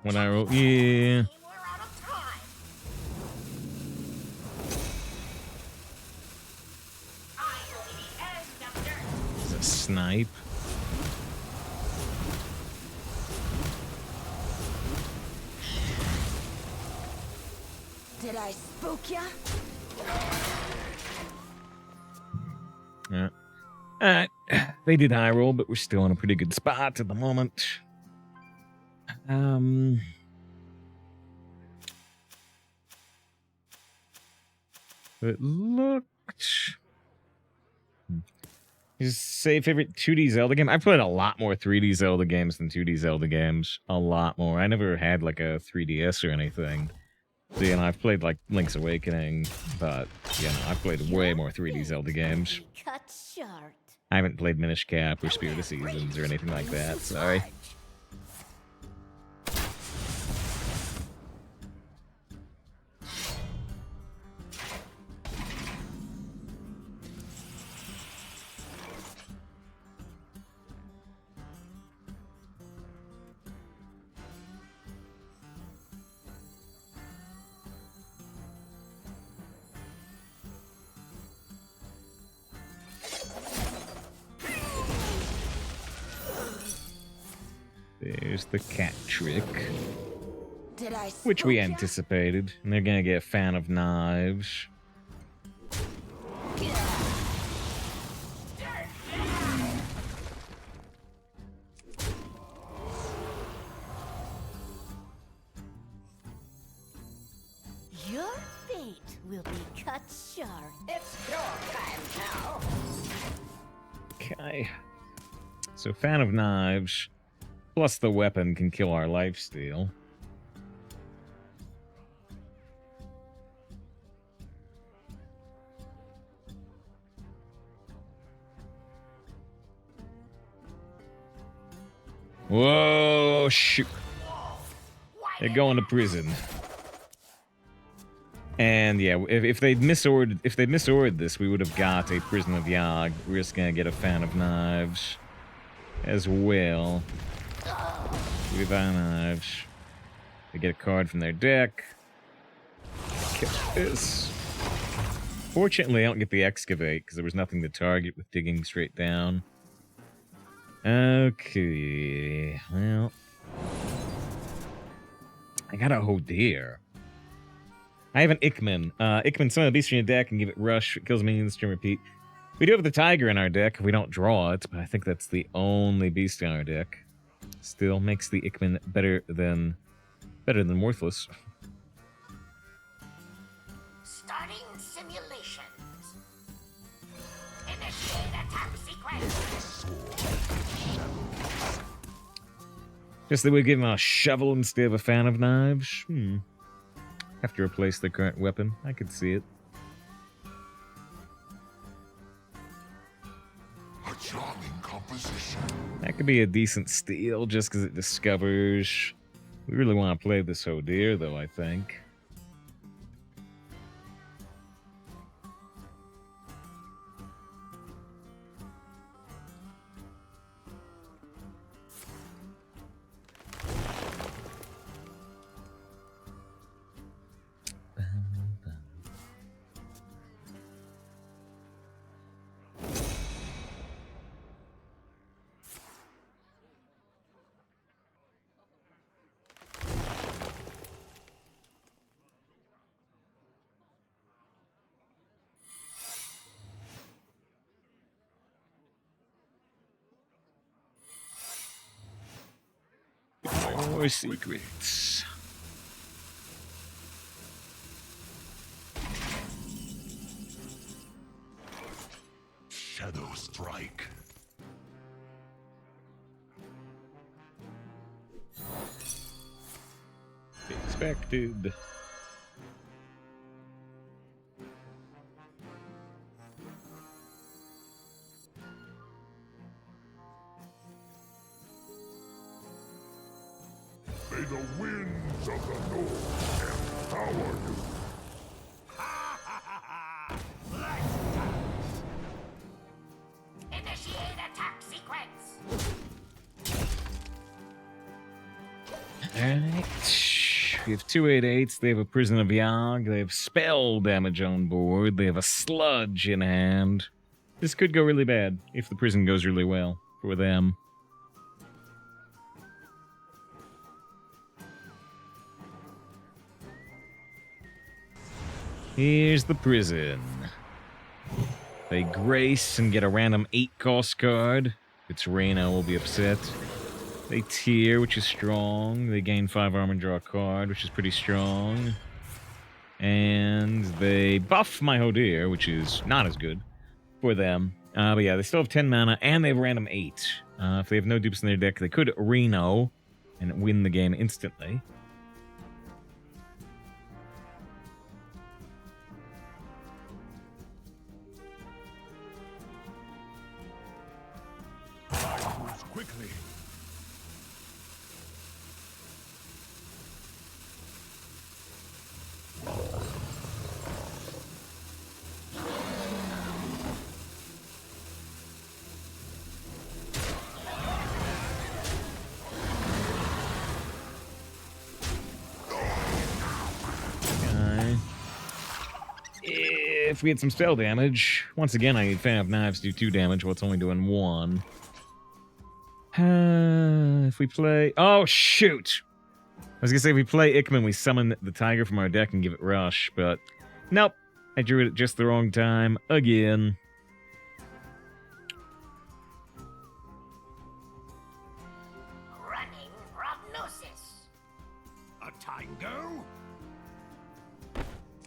When I roll, yeah. It's a snipe. Did I spook ya? Yeah. Alright. They did high roll, but we're still in a pretty good spot at the moment. It looked... Just say favorite 2D Zelda game? I've played a lot more 3D Zelda games than 2D Zelda games. A lot more. I never had like a 3DS or anything. So, you know, I've played like Link's Awakening, but, you know, I've played way more 3D Zelda games. Cut short. I haven't played Minish Cap or Spirit of Seasons or anything like that, sorry. There's the cat trick, Did I which we spook ya? anticipated. And they're gonna get a fan of knives. Your fate will be cut short. It's your time now. Okay. So fan of knives, plus the weapon can kill our lifesteal. Whoa, shoot. They're going to prison. And yeah, if they'd misordered this, we would have got a Prison of Yogg. We're just gonna get a Fan of Knives as well. We have knives. They get a card from their deck. Catch this. Fortunately, I don't get the Excavate because there was nothing to target with digging straight down. Okay, well, I got a Hodir. I have an Ickman. Ickman, summon a beast from your deck and give it rush. It kills minions, stream repeat. We do have the Tiger in our deck. We don't draw it, but I think that's the only beast in our deck. Still makes the Ickman better than worthless. Starting simulations. Initiate attack sequence. Guess they would give him a shovel instead of a Fan of Knives. Have to replace the current weapon. I could see it. A charming composition. That could be a decent steal just because it discovers. We really want to play this Hodir, though, I think. More secrets. Shadow Strike. Expected. May the winds of the north empower you. Initiate attack sequence. Alright. We have 2/8/8s. They have a Prison of Yogg. They have spell damage on board. They have a Sludge in hand. This could go really bad if the prison goes really well for them. Here's the prison. They grace and get a random 8-cost card. If it's Reyna, will be upset. They tear, which is strong. They gain 5 armor and draw a card, which is pretty strong. And they buff my Hodir, which is not as good for them. But yeah, they still have 10 mana, and they have random 8. If they have no dupes in their deck, they could Reno and win the game instantly. Quickly. If we had some spell damage, once again, I need Fan of Knives to do 2 damage while it's only doing 1. If we play... Oh, shoot! I was gonna say, if we play Ickman, we summon the Tiger from our deck and give it Rush, but... Nope. I drew it at just the wrong time. Again. Running prognosis. A tango?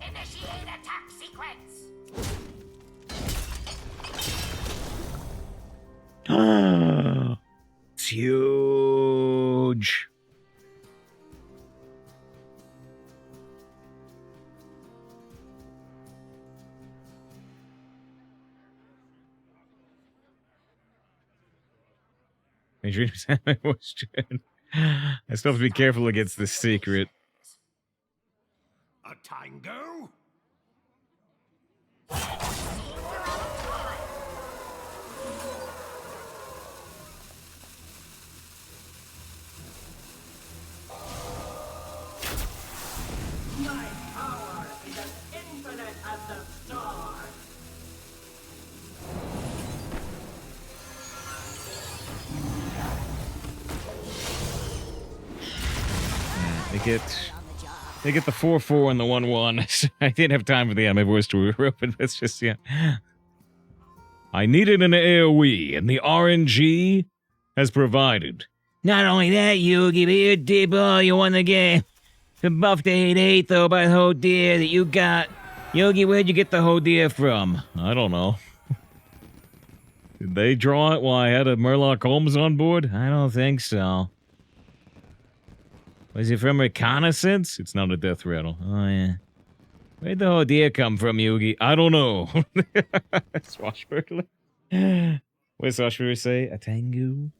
Initiate attack sequence. It's huge. My dreams have my voice chat. I still have to be careful against this secret. A tango? My power is as infinite as the stars. They get the 4-4 and the 1-1. I didn't have time for the anime voice to open. It's just, yeah. I needed an AoE, and the RNG has provided. Not only that, Yugi, but you did all you won the game. The buff to 8-8, though, by the whole deer that you got. Yogi, where'd you get the whole deer from? I don't know. Did they draw it while I had a Murloc Holmes on board? I don't think so. Was it from reconnaissance? It's not a death rattle. Oh, yeah. Where'd the whole deer come from, Yugi? I don't know. Swashbuckler? What does Swashbuckler say? A Tengu?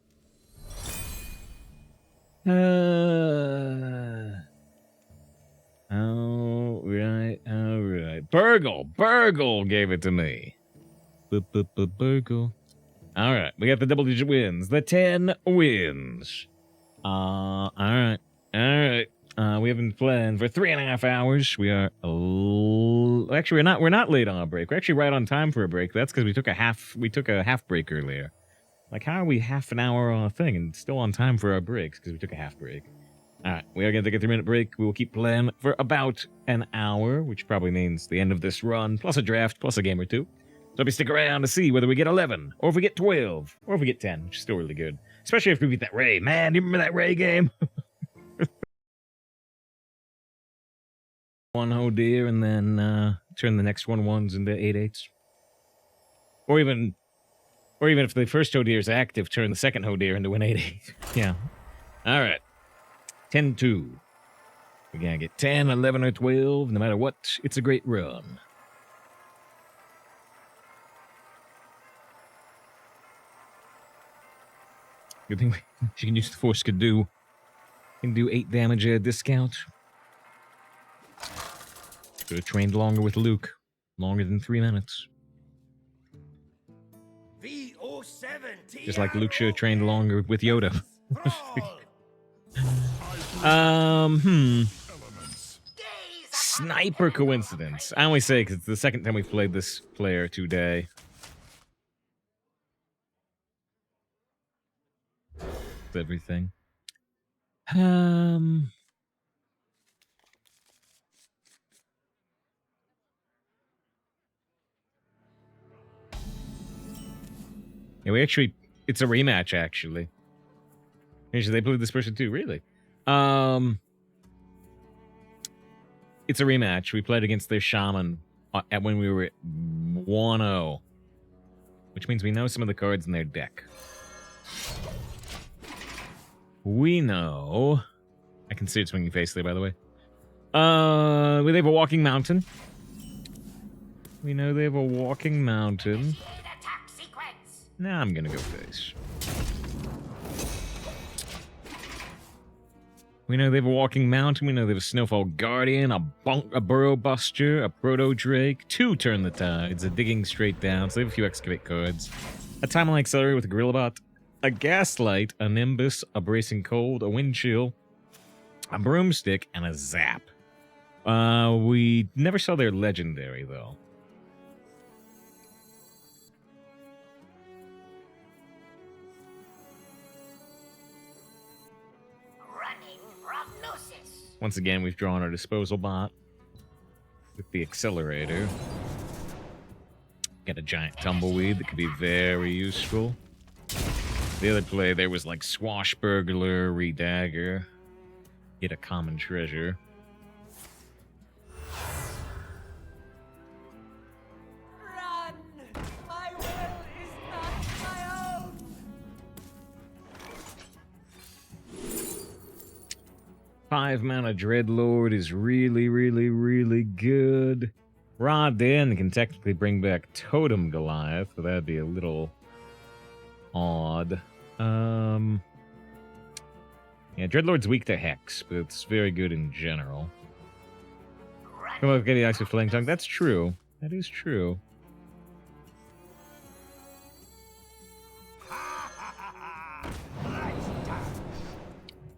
Alright. Burgle gave it to me. Burgle. Alright, we got the double-digit wins. The 10 wins. Alright. We have been playing for 3.5 hours. We are actually we're not late on a break. We're actually right on time for a break. That's because we took a half break earlier. Like, how are we half an hour on a thing and still on time for our breaks? Because we took a half break. Alright, we are going to take a 3-minute break. We will keep playing for about an hour, which probably means the end of this run, plus a draft, plus a game or two. So if you stick around to see whether we get 11, or if we get 12, or if we get 10, which is still really good. Especially if we beat that Ray. Man, do you remember that Ray game? One whole deer and then turn the next 1-1s into 8-8s. Or even if the first Hodeer is active, turn the second Hodeer into an 8-8. Yeah. Alright. 10-2. We're gonna get 10, 11, or 12. No matter what, it's a great run. Good thing she can use the Force could do. Can do 8 damage at a discount. Could have trained longer with Luke. Longer than 3 minutes. Just like Luke should have trained longer with Yoda. Sniper coincidence. I only say because it's the second time we've played this player today. Everything. Yeah, it's a rematch, actually. Actually, they played this person too, really. It's a rematch. We played against their shaman when we were at 1-0. Which means we know some of the cards in their deck. We know... I considered swinging face there, by the way. They have a walking mountain. We know they have a walking mountain. Nah, I'm gonna go face. We know they have a walking mountain. We know they have a snowfall guardian, a burrow buster, a proto drake, 2 turn the tides, a digging straight down. So they have a few excavate cards. A timeline accelerator with a gorilla bot, a gaslight, a nimbus, a bracing cold, a wind chill, a broomstick, and a zap. We never saw their legendary though. Once again, we've drawn our disposal bot with the accelerator. Got a giant tumbleweed that could be very useful. The other play there was like swashbuckler, redagger. Get a common treasure. Run! My will is not my own! 5-mana Dreadlord is really, really, really good. Rod Den can technically bring back Totem Goliath, but that'd be a little odd. Yeah, Dreadlord's weak to Hex, but it's very good in general. Come up, get the Axe with Flaying Tongue. That's true. That is true.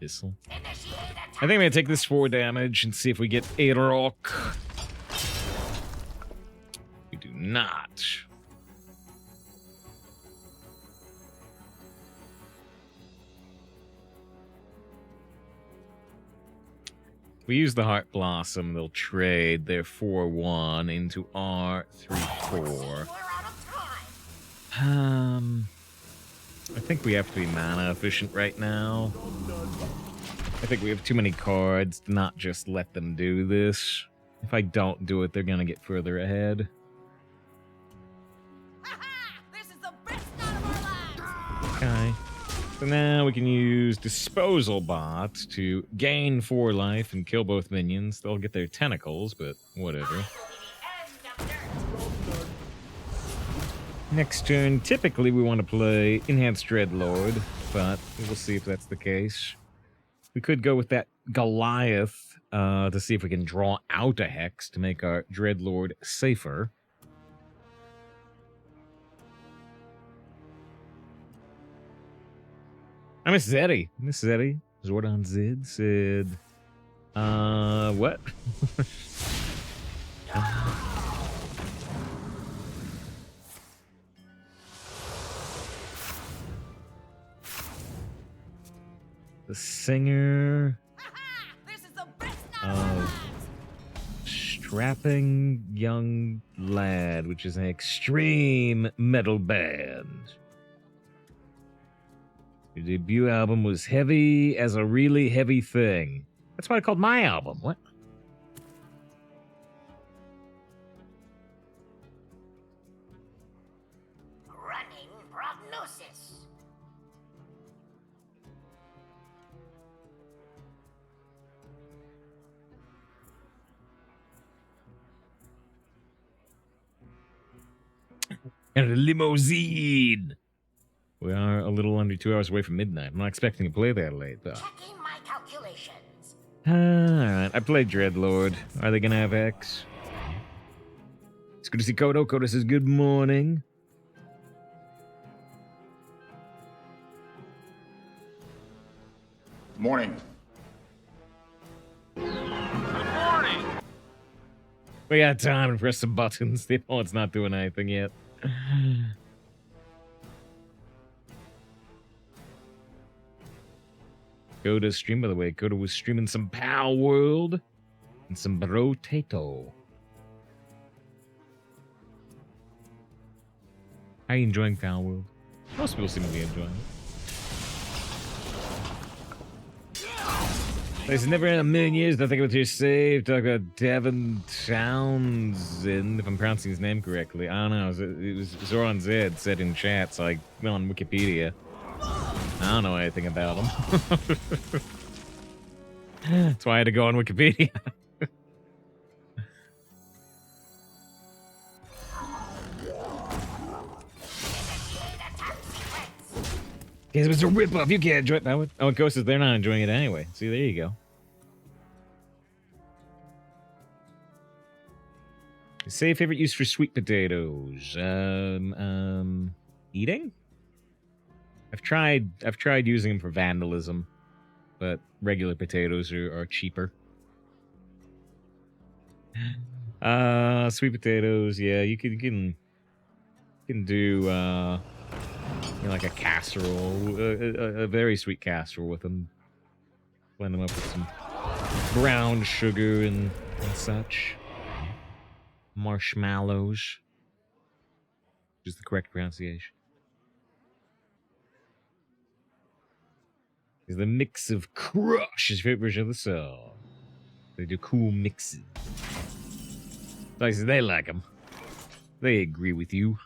Thistle. I think I'm gonna take this 4 damage and see if we get Anub'arak. We do not. We use the Heart Blossom, they'll trade their 4-1 into our 3-4. I think we have to be mana efficient right now. I think we have too many cards to not just let them do this. If I don't do it, they're gonna get further ahead. Okay. So now we can use Disposal Bot to gain 4 life and kill both minions. They'll get their tentacles, but whatever. Next turn, typically we want to play Enhanced Dreadlord, but we'll see if that's the case. We could go with that Goliath to see if we can draw out a Hex to make our Dreadlord safer. I miss Zeddy. Zordon Zid said, what? The singer of Strapping Young Lad, which is an extreme metal band. Your debut album was heavy as a really heavy thing. That's what I called my album. What? Running prognosis. And a limousine. We are a little under 2 hours away from midnight. I'm not expecting to play that late, though. Checking my calculations. Alright, I played Dreadlord. Are they gonna have X? It's good to see Kodo. Kodo says good morning. Morning. Good morning. We got time to press some buttons. They know it's not doing anything yet. Koda's stream, by the way. Koda was streaming some Pow World and some Brotato. How are you enjoying Pow World? Most people seem to be enjoying it. There's never in a million years nothing about your save. Talk about Devin Townsend, if I'm pronouncing his name correctly. I don't know. It was Zoran Zed said in chat, so I went on Wikipedia. I don't know anything about him. That's why I had to go on Wikipedia. Guess it was a ripoff. You can't enjoy it. That one. Oh, Ghost says they're not enjoying it anyway. See, there you go. Say favorite use for sweet potatoes. Eating? I've tried using them for vandalism, but regular potatoes are cheaper. Sweet potatoes, yeah, you can do like a casserole, a very sweet casserole with them. Blend them up with some brown sugar and such. Marshmallows, which is the correct pronunciation. Is the mix of Crush his favorite version of the song. They do cool mixes. They like them. They agree with you.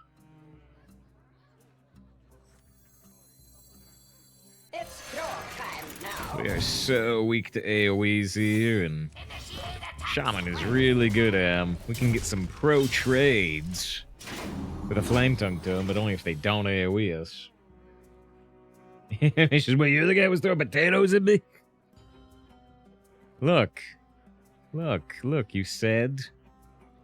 It's your time now. We are so weak to AoEs here, and Shaman is really good at them. We can get some pro trades with a Flame Tongue Tome, but only if they don't AoE us. It's just, wait, you're the guy who was throwing potatoes at me? Look, you said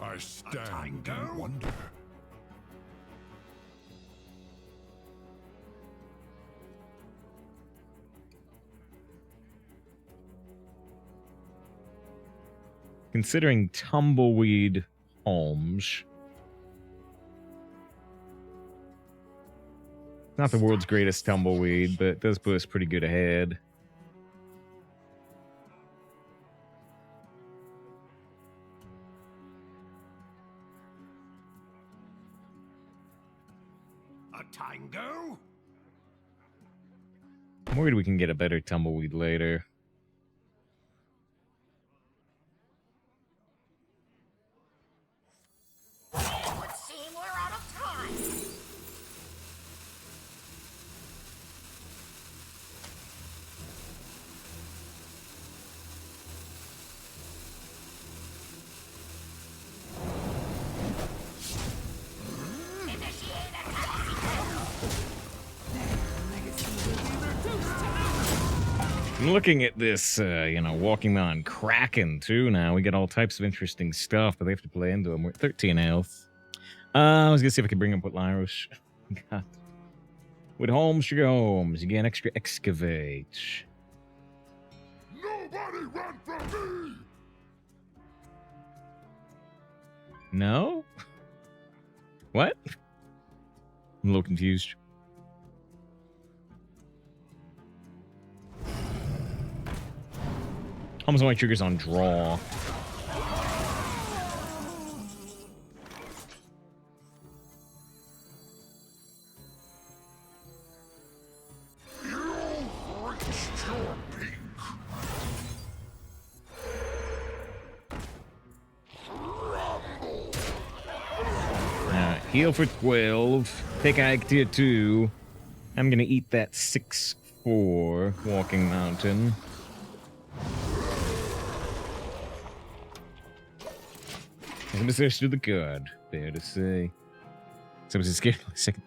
I stand in wonder. Considering Tumbleweed Holmes. Not the world's greatest tumbleweed, but it does put us pretty good ahead. A tango? I'm worried we can get a better tumbleweed later. It would seem we're out of time. I'm looking at this, walking on Kraken too now. We got all types of interesting stuff, but they have to play into them. We're at 13 health. I was going to see if I could bring up with Lyros. God. With Holmes, Sugar Holmes, you get an extra excavate. Nobody run from me! No? What? I'm a little confused. Holmes only triggers on draw. Heal for 12. Take Ike tier 2. I'm gonna eat that 6-4 Walking Mountain. Mistress to the card. Fair to say. Someone's scared for a second.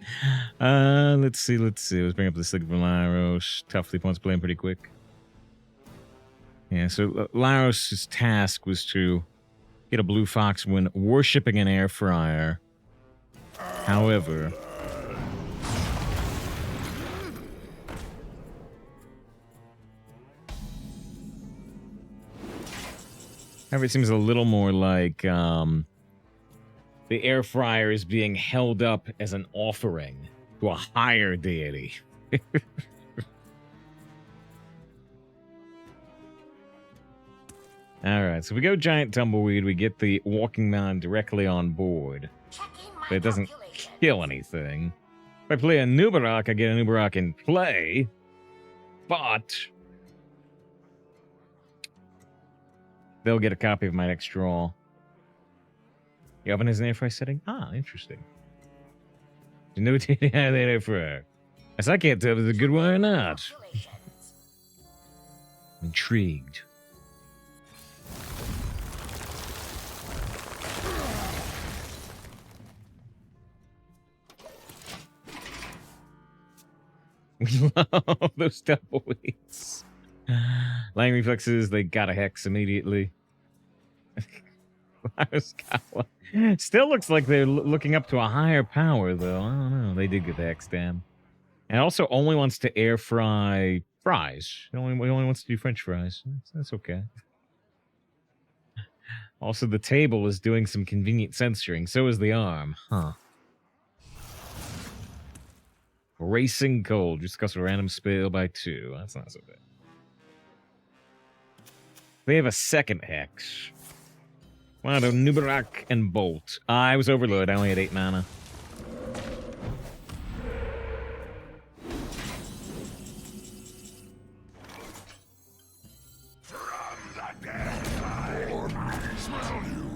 Let's see. Let's bring up this thing from Lyros. Tough Leap wants playing pretty quick. Yeah, so Lyros' task was to get a blue fox when worshipping an air fryer. However, it seems a little more like the air fryer is being held up as an offering to a higher deity. Alright, so we go Giant Tumbleweed, we get the Walking Mountain directly on board. But it doesn't kill anything. If I play Anub'arak, I get Anub'arak in play. But they'll get a copy of my next draw. The oven is an air fryer setting? Ah, interesting. No idea how that air fryer. As I can't tell if it's a good one or not. I'm intrigued. We love those tumbleweeds. Lying reflexes, they got a hex immediately. Still looks like they're looking up to a higher power, though. I don't know. They did get the hex, damn. And also only wants to air fry fries. He only wants to do French fries. That's okay. Also, the table is doing some convenient censoring. So is the arm. Huh. Racing Cold. Just costs a random spell by 2. That's not so bad. They have a second hex. Wow, the Anub'arak and Bolt. I was overloaded. I only had 8 mana.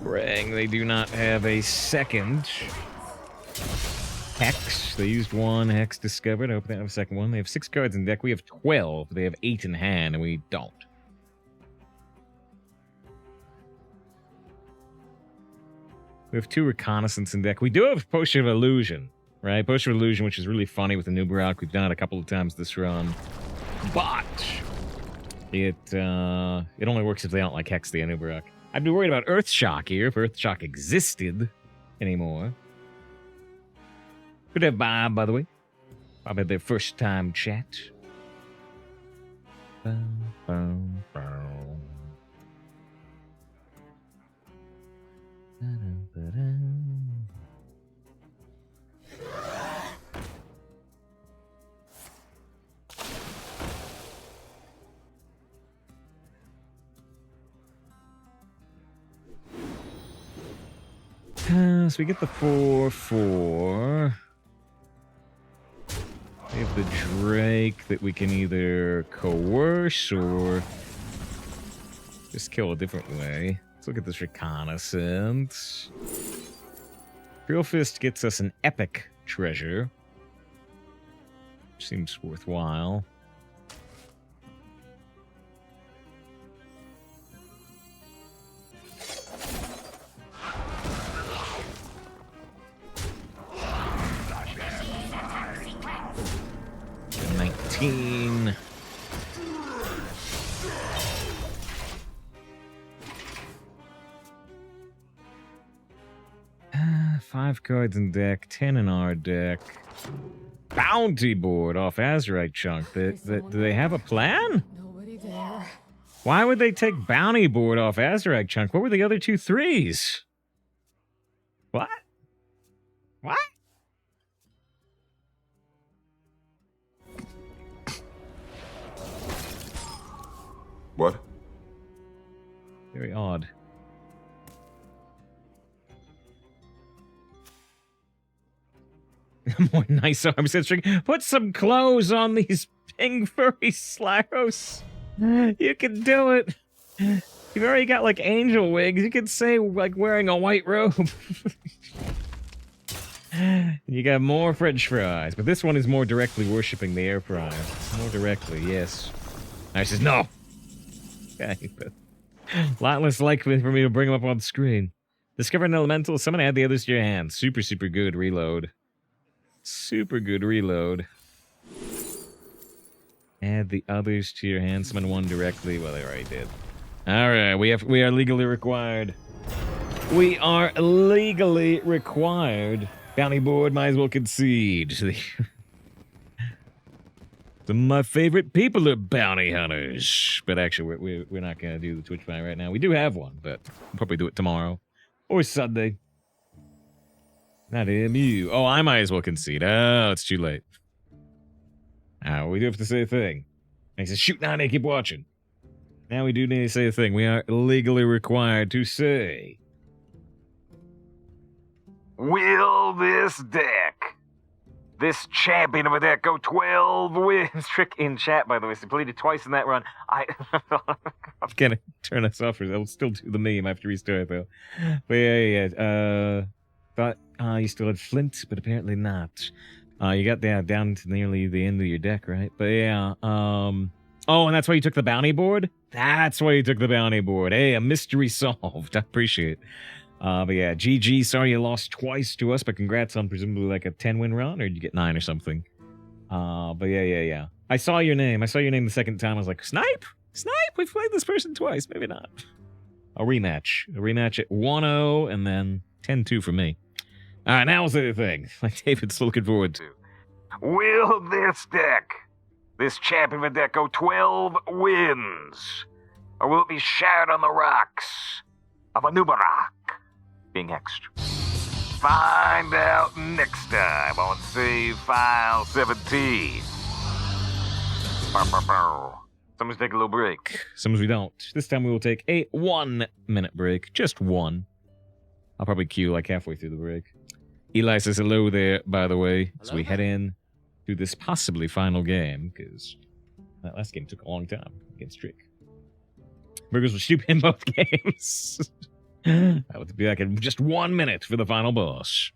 Brang, they do not have a second hex. They used 1 hex discovered. I hope they have a second one. They have 6 cards in deck. We have 12. They have 8 in hand, and we don't. We have 2 reconnaissance in deck. We do have Potion of Illusion, right? Potion of Illusion, which is really funny with the Anub'arak. We've done it a couple of times this run. But it only works if they don't like hex the Anub'arak. I'd be worried about Earthshock here, if Earthshock existed anymore. Good to have Bob, by the way. Bob had their first time chat. Boom, boom, boom. So we get the 4/4. We have the Drake that we can either coerce or just kill a different way. Let's look at this reconnaissance. Real Fist gets us an epic treasure. Seems worthwhile. $19. Five cards in deck, 10 in our deck. Bounty board off Azurite Chunk. Do they have a plan? Nobody there. Why would they take bounty board off Azurite Chunk? What were the other 2 3s? What? What? What? Very odd. More nice arm string. Put some clothes on these pink furry Slaros. You can do it. You've already got like angel wigs. You could say like wearing a white robe. You got more French fries, but this one is more directly worshipping the air fryer. More directly, yes. I says no. Okay, but a lot less likely for me to bring them up on screen. Discover an elemental. Someone add the others to your hand. Super, super good reload. Super good reload. Add the others to your hand. Summon one directly. Well, they already did. All right, we are legally required. We are legally required. Bounty board, might as well concede. Some of my favorite people are bounty hunters. But actually, we're not going to do the Twitch fight right now. We do have one, but we'll probably do it tomorrow. Or Sunday. Not him, you. Oh, I might as well concede. Oh, it's too late. We do have to say a thing. And he says, shoot, now keep watching. Now we do need to say a thing. We are legally required to say... Will this deck, this champion of a deck, go 12 wins? Trick in chat, by the way. Completed twice in that run. I'm gonna turn us off. I'll still do the meme. I have to restart, though. But yeah. Thought you still had Flint, but apparently not. You got that down to nearly the end of your deck, right? But yeah. Oh, and that's why you took the bounty board? That's why you took the bounty board. Hey, a mystery solved. I appreciate it. But yeah, GG. Sorry you lost twice to us, but congrats on presumably like a 10-win run, or did you get 9 or something? But yeah. I saw your name. I saw your name the second time. I was like, Snipe? We've played this person twice. Maybe not. A rematch. A rematch at 1-0, and then 10-2 for me. All right, now what's the other thing? Like David's looking forward to. Will this deck, this champion of a deck, go 12 wins? Or will it be shattered on the rocks of Anub'arak being hexed? Find out next time on Save File 17. Sometimes take a little break. Sometimes we don't. This time we will take a 1-minute break. Just one. I'll probably queue like halfway through the break. Eli says hello there, by the way, as we head in to this possibly final game, because that last game took a long time against Trick. Burgers were stupid in both games. I will be back in just 1 minute for the final boss.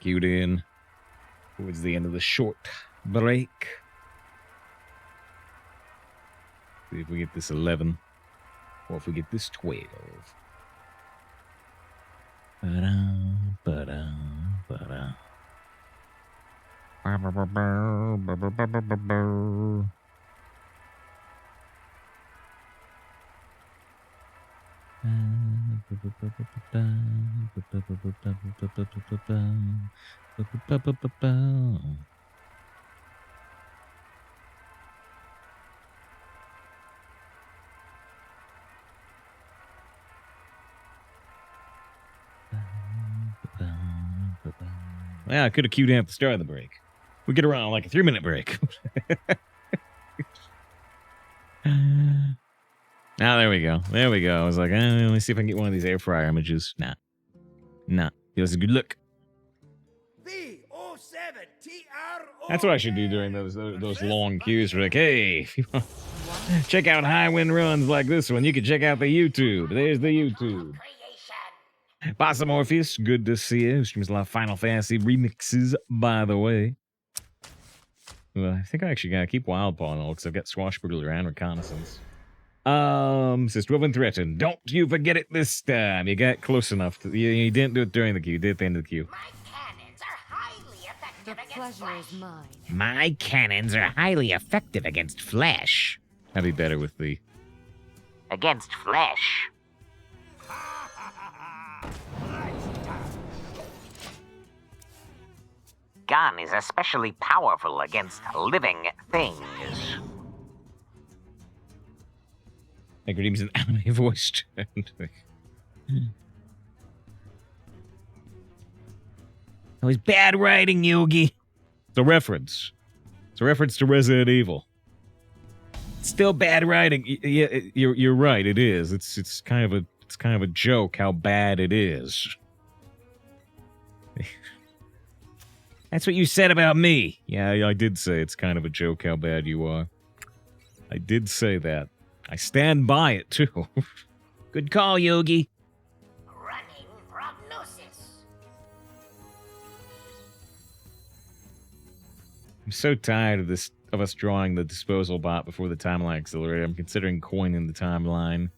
queued in towards the end of the short break. See if we get this 11. Or if we get this 12. Ba-da, ba-da, ba-da. Ba-ba-ba-ba, yeah, I could have queued in at the start of the break. We get around like a 3-minute break. Now there we go. There we go. I was like, let me see if I can get one of these air fryer images. Nah. Feels a good look. That's what I should do during those long queues. We're like, hey, if you want to check out high wind runs like this one, you can check out the YouTube. There's the YouTube. Bossa Morpheus, good to see you. Streams a lot of Final Fantasy remixes, by the way. Well, I think I actually gotta keep Wildpaw and all because I've got Swashbuckler and Reconnaissance. Says Dwarven Threaten. Don't you forget it this time. You got close enough. You didn't do it during the queue. You did it at the end of the queue. The pleasure is mine. My cannons are highly effective against flesh. I'd be better with the... Against flesh. Gun is especially powerful against living things. I could use an anime voice. That was bad writing, Yogi. It's a reference. It's a reference to Resident Evil. Still bad writing. Yeah, you're right. It is. It's kind of a joke how bad it is. That's what you said about me. Yeah, I did say it's kind of a joke how bad you are. I did say that. I stand by it, too. Good call, Yogi. Running prognosis. I'm so tired of this, of us drawing the disposal bot before the timeline accelerator. I'm considering coining the timeline.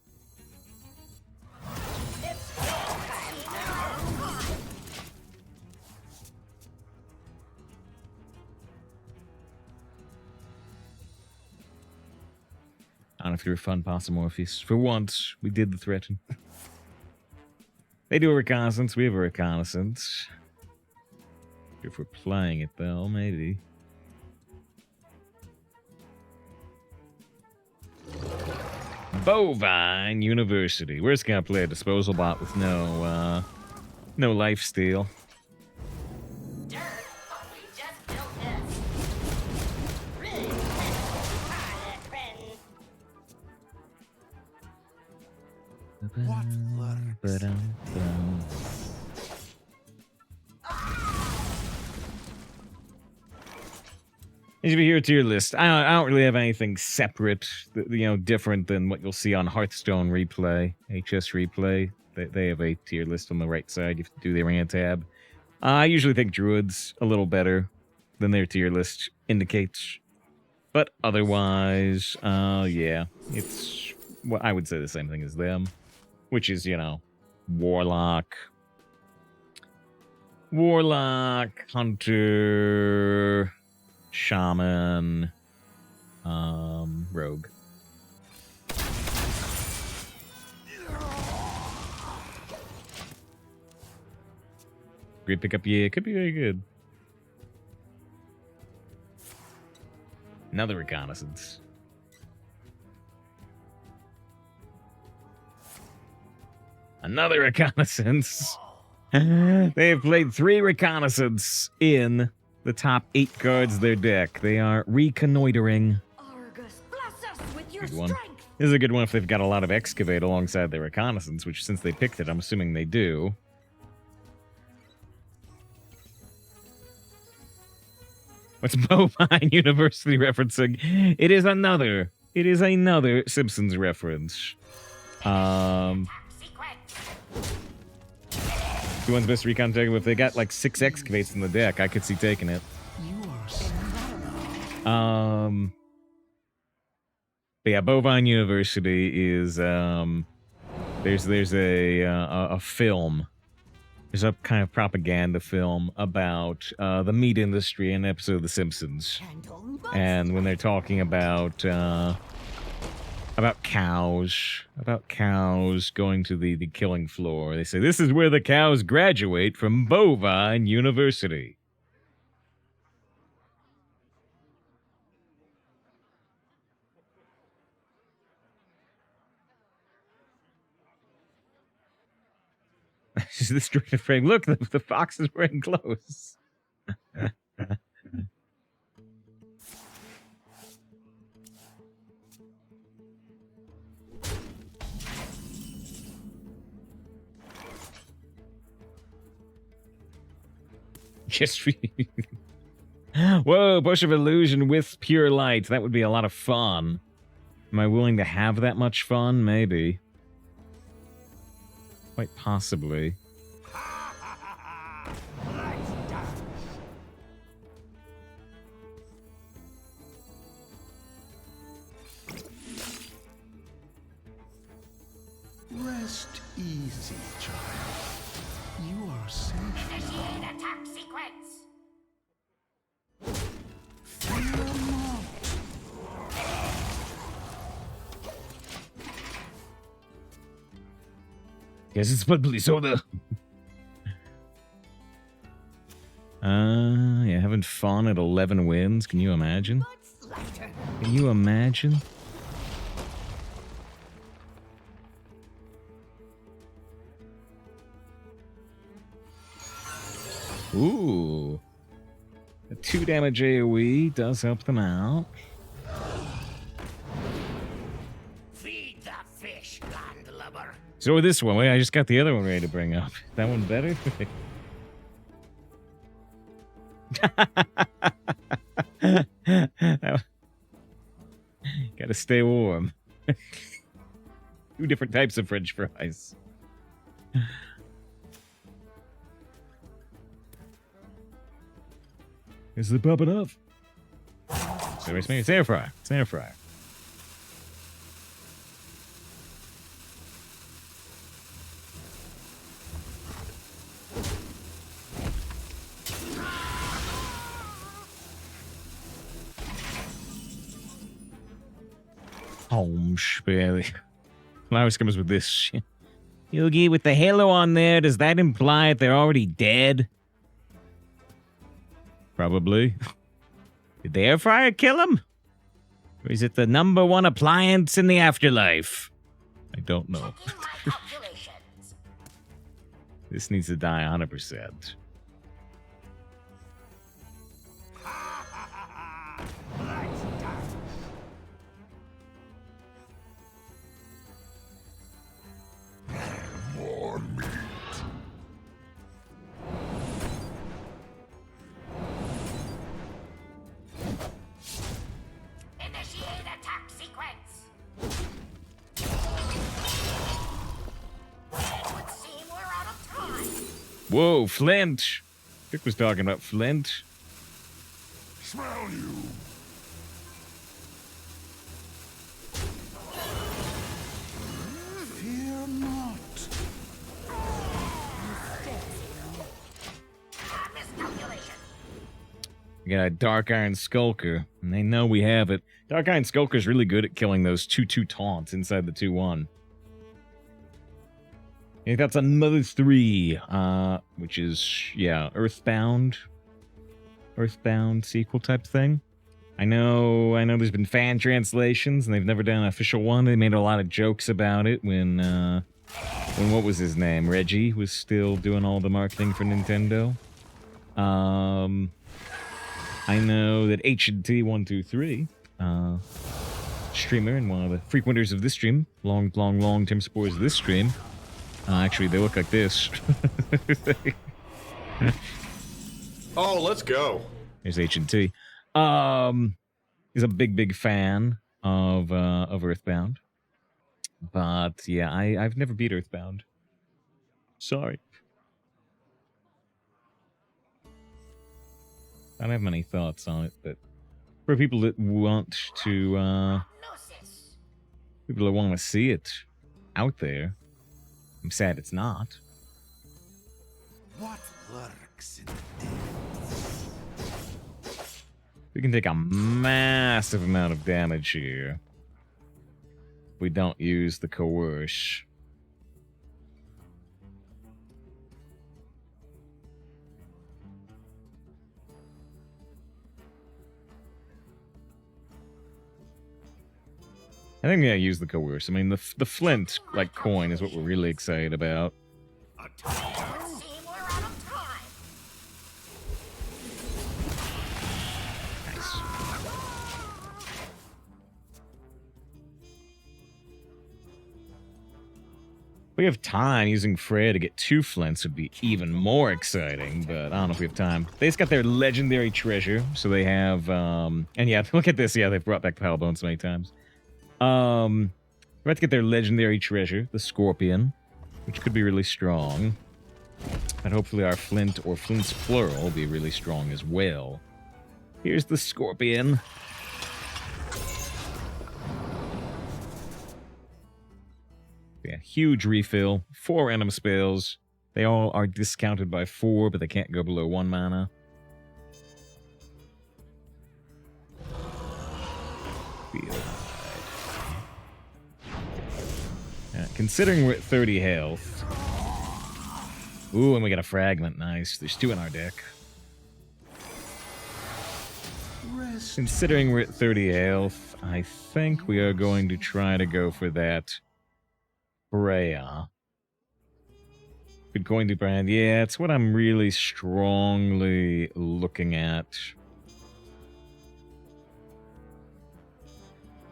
I don't know if you're a fun Possum Morpheus. For once, we did the threaten. They do a reconnaissance. We have a reconnaissance. If we're playing it, though, maybe. Bovine University. We're just gonna play a disposal bot with no lifesteal. What lurks? As you hear a tier list, I don't really have anything separate, different than what you'll see on Hearthstone Replay, HS Replay. They have a tier list on the right side. You have to do the arena tab. I usually think Druid's a little better than their tier list indicates. But otherwise, yeah, it's, well, I would say the same thing as them. Which is, Warlock, Hunter, Shaman, Rogue. Great pickup, yeah, it could be very good. Another reconnaissance. Another reconnaissance. They have played 3 reconnaissance in the top 8 cards of their deck. They are reconnoitering. Argus, bless us with your Good one. strength. This is a good one if they've got a lot of excavate alongside their reconnaissance, which since they picked it, I'm assuming they do. What's Bovine University referencing? It is another Simpsons reference. 2-1's best recon tag. If they got like 6 excavates in the deck, I could see taking it. But yeah, Bovine University is there's a film. There's a kind of propaganda film about the meat industry in an episode of The Simpsons. And when they're talking about cows going to the killing floor, they say, this is where the cows graduate from Bovine University. This directed frame. Look, the fox is wearing clothes. Just for you. Whoa, Bush of Illusion with pure light. That would be a lot of fun. Am I willing to have that much fun? Maybe. Quite possibly. Rest easy, child. You are safe. Initiate attack sequence. Fear not. Guess it's bubbly soda. Yeah, having fun at 11 wins. Can you imagine? Can you imagine? Ooh. A 2 damage AoE does help them out. Feed the fish, landlubber. So this one, wait, I just got the other one ready to bring up. That one better? Gotta stay warm. 2 different types of French fries. Is it popping up? So it's air fryer. It's air fryer. Holmes, barely. Flowers comes with this shit. Yugi, with the halo on there, does that imply they're already dead? Probably. Did the air fryer kill him? Or is it the #1 appliance in the afterlife? I don't know. This needs to die 100%. More meat. Initiate attack sequence. It would seem we're out of time. Whoa, Flint! Dick was talking about Flint. Smell you. Fear not. Miscalculation. We got a Dark Iron Skulker, and they know we have it. Dark Iron Skulker's really good at killing those 2/2 taunts inside the 2/1. I think that's another 3, which is, yeah, Earthbound sequel type thing. I know there's been fan translations, and they've never done an official one. They made a lot of jokes about it when what was his name? Reggie was still doing all the marketing for Nintendo. I know that H&T123, streamer and one of the frequenters of this stream, long-term supporters of this stream. Actually, they look like this. Oh, let's go. There's H&T. He's a big fan of Earthbound. But yeah, I've never beat Earthbound. Sorry. I don't have many thoughts on it, but for people that want to, people that want to see it out there, I'm sad it's not. What lurks in the We can take a massive amount of damage here. We don't use the coerce. I think yeah, use the coerce. I mean, the flint like coin is what we're really excited about. We have time. Using Freya to get 2 flints would be even more exciting, but I don't know if we have time. They just got their legendary treasure, so they have, and yeah, look at this. Yeah, they've brought back Palbone so many times. We're about to get their legendary treasure, the Scorpion, which could be really strong. And hopefully our flint, or flints plural, will be really strong as well. Here's the Scorpion. Yeah, huge refill. 4 random spells. They all are discounted by 4, but they can't go below 1 mana. Considering we're at 30 health. Ooh, and we got a fragment. Nice. There's 2 in our deck. Considering we're at 30 health, I think we are going to try to go for that Freya. Good coin to brand. Yeah, it's what I'm really strongly looking at.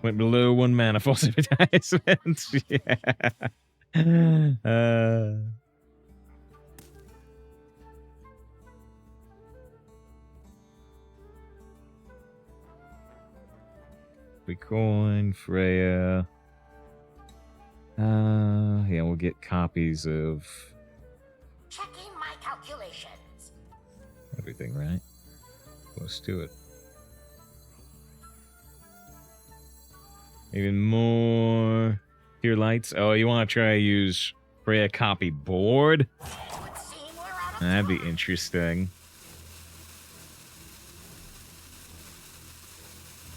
Went below 1 mana, false advertisement. Yeah. We coin Freya. Yeah, we'll get copies of Checking my calculations. everything, right? Close to it. Even more tier lights. Oh, you want to try to use Freya copy board? That'd be interesting.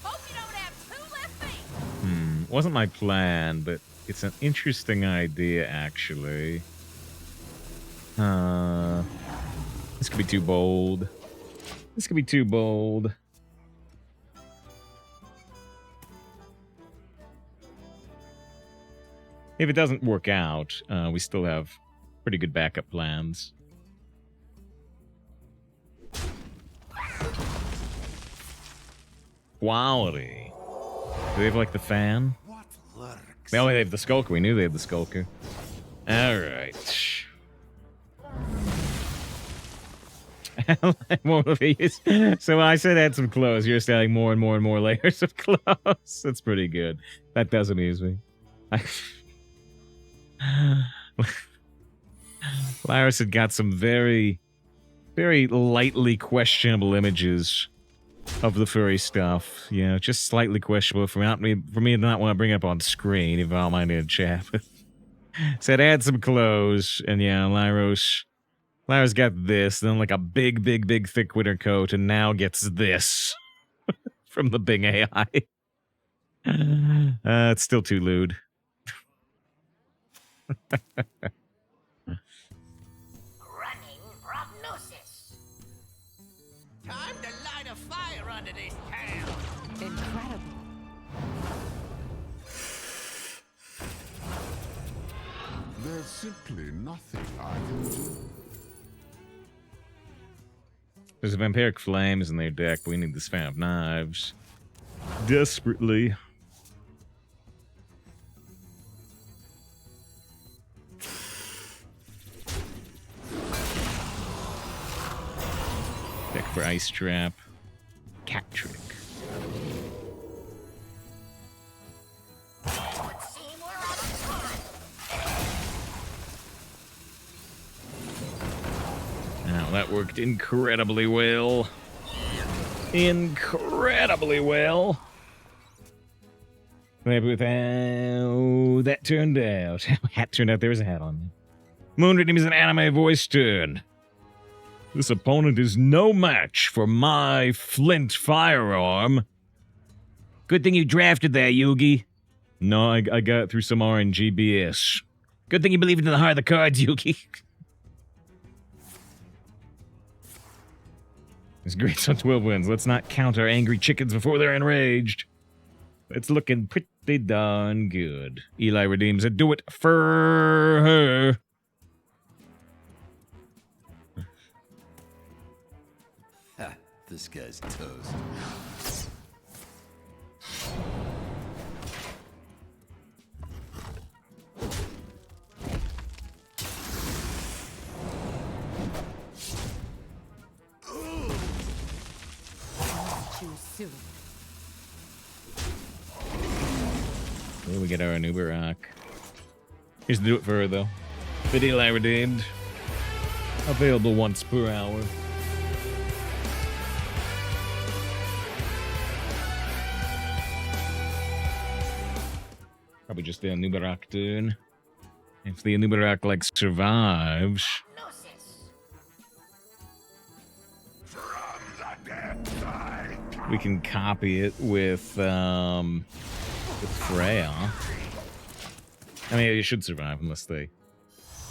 Hope you don't have 2 left feet. Wasn't my plan, but it's an interesting idea, actually. This could be too bold. This could be too bold. If it doesn't work out, we still have pretty good backup plans. Quality. Do they have, like, the fan? Oh, they have the Skulker. We knew they had the Skulker. Alright. So I said add some clothes. You're just adding more and more and more layers of clothes. That's pretty good. That does amuse me. Lyris had got some very, very lightly questionable images of the furry stuff. You know, just slightly questionable for me to not want to bring it up on screen, if I don't mind in chat. Said add some clothes, and yeah, Lyros got this, then like a big, big, big thick winter coat, and now gets this from the Bing AI. It's still too lewd. Running prognosis. Time to light a fire under this town. Incredible. There's simply nothing I can do. There's vampiric flames in their deck, but we need this fan of knives. Desperately. Deck for Ice Trap. Cat Trick. Now that worked incredibly well. incredibly well. Maybe with how that turned out. How hat turned out, there was a hat on me. Moon Redeem is an anime voice turn. This opponent is no match for my flint firearm. Good thing you drafted that, Yugi. No, I got it through some RNGBS. Good thing you believed in the heart of the cards, Yugi. It's great on 12 wins. Let's not count our angry chickens before they're enraged. It's looking pretty darn good. Eli redeems it. Do it for her. Ha, this guy's toast. Too soon. Here we get our Anub'arak. Here's to do it for her, though. But Eli redeemed. Available once per hour. Probably just the Anub'arak turn. If the Anub'arak, like, survives... we can copy it with Freya. I mean, it should survive unless they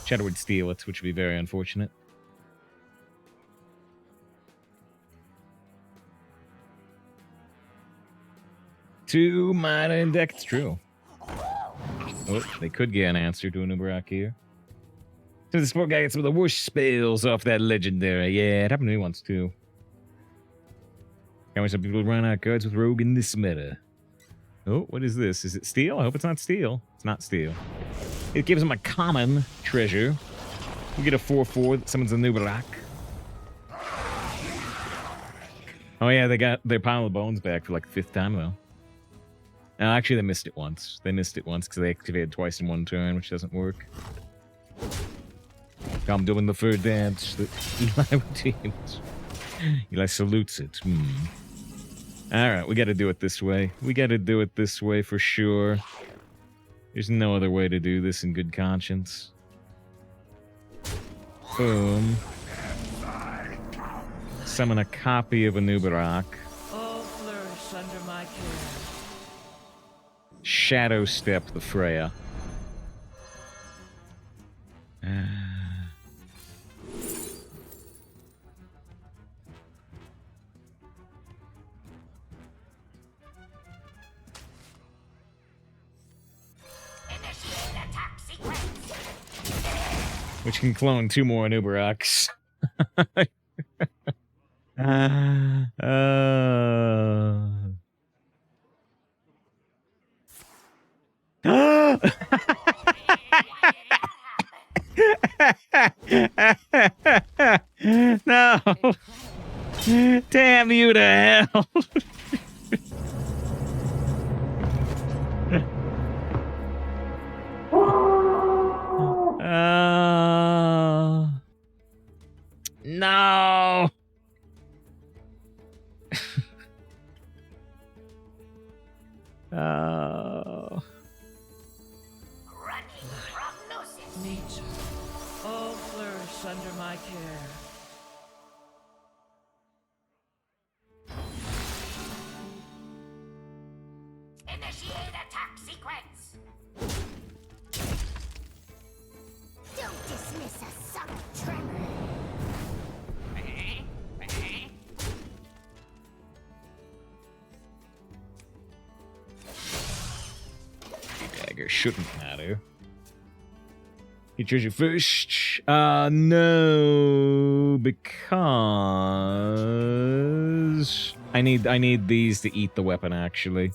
Shadow would steal it, which would be very unfortunate. Two mana in deck, it's true. Oh, they could get an answer to Anub'arak here. So this poor guy gets some of the worst spells off that legendary. Yeah, it happened to me once too. How many some people run out cards with Rogue in this meta? Oh, what is this? Is it steel? I hope it's not steel. It's not steel. It gives them a common treasure. We get a 4/4 that summons a Anub'arak. Oh yeah, they got their pile of bones back for like the 5th time though. Actually, they missed it once. They missed it once because they activated twice in one turn, which doesn't work. I'm doing the third dance that Eli redeemed. Eli salutes it. Alright, we gotta do it this way. We gotta do it this way for sure. There's no other way to do this in good conscience. Boom. Summon a copy of Anub'arak. All flourish under my care. Shadow Step the Freya. Which can clone 2 more Anub'araks. No! Damn you to hell! No! Nature, all flourish under my care. Initiate attack sequence. Don't dismiss a subtle tremor. Dagger shouldn't matter. You treasure first? No, because I need these to eat the weapon. Actually,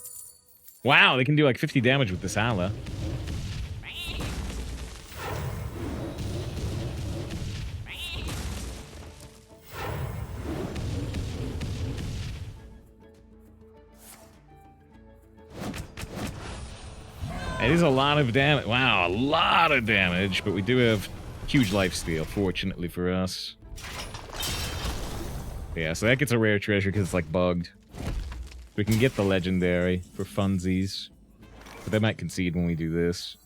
wow, they can do like 50 damage with this Ala. It is a lot of damage. Wow, a lot of damage, but we do have huge lifesteal, fortunately for us. Yeah, so that gets a rare treasure because it's like bugged. We can get the legendary for funsies. But they might concede when we do this.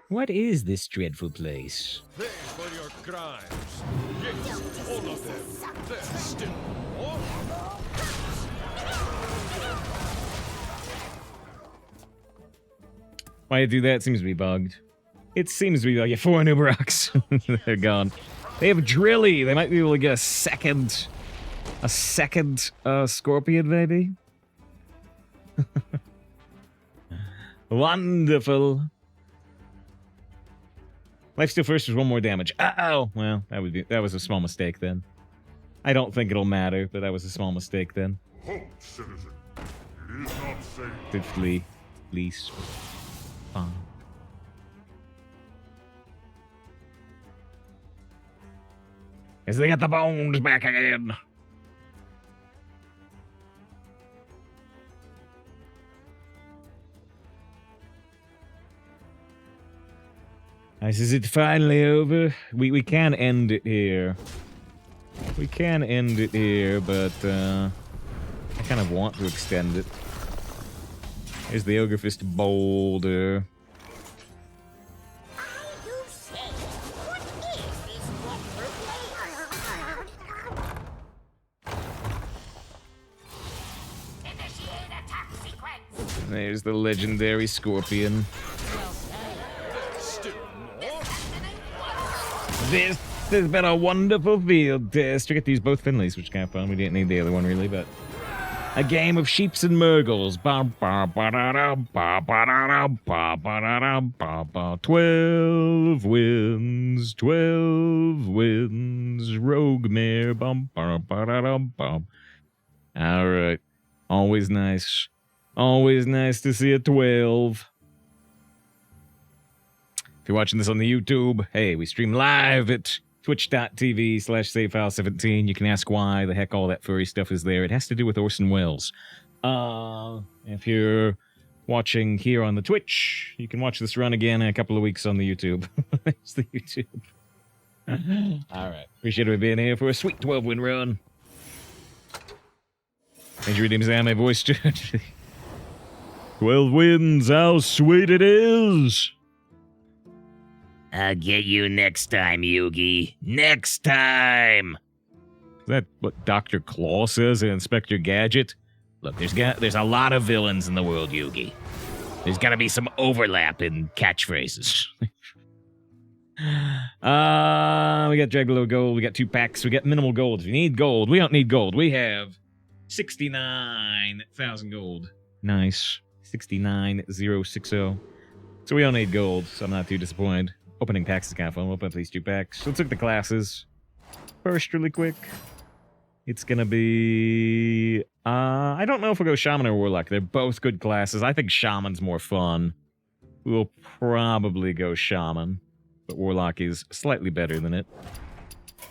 What is this dreadful place? Pay for your crimes. Yes, all of them. There's still more. Why do that? Seems to be bugged. It seems to be like 4 Anub'araks. They're gone. They have Drilly. They might be able to get a second Scorpion, maybe? Wonderful. Lifesteal first was 1 more damage. Uh-oh! Well, that was a small mistake then. I don't think it'll matter, but that was a small mistake then. Halt, citizen. It is not safe. Did flee. Least. Fine. As they got the bones back again. Nice, is it finally over? We can end it here. We can end it here, but I kind of want to extend it. Here's the Ogre Fist boulder. There's the legendary Scorpion. This has been a wonderful field test. We get to use both Finleys, which is kind of fun. We didn't need the other one, really, but... A game of sheeps and Murgles. 12 wins, 12 wins, Rogue Mare. Alright. Always nice. Always nice to see a 12. If you're watching this on the YouTube, hey, we stream live at twitch.tv/SafeFile17. You can ask why the heck all that furry stuff is there. It has to do with Orson Welles. If you're watching here on the Twitch, you can watch this run again in a couple of weeks on the YouTube. It's the YouTube. All right. Appreciate it being here for a sweet 12-win run. Major redeems anime voice judge. 12 wins, how sweet it is! I'll get you next time, Yugi. Next time! Is that what Dr. Claw says in Inspector Gadget? Look, there's a lot of villains in the world, Yugi. There's gotta be some overlap in catchphrases. We got Draglow Gold, we got 2 packs, we got minimal gold. If you need gold, we don't need gold. We have 69,000 gold. Nice. 69,060. So we don't need gold, so I'm not too disappointed. Opening packs is kind of fun. We'll open at least 2 packs. Let's look at the classes. First, really quick. It's gonna be... I don't know if we'll go Shaman or Warlock. They're both good classes. I think Shaman's more fun. We'll probably go Shaman. But Warlock is slightly better than it.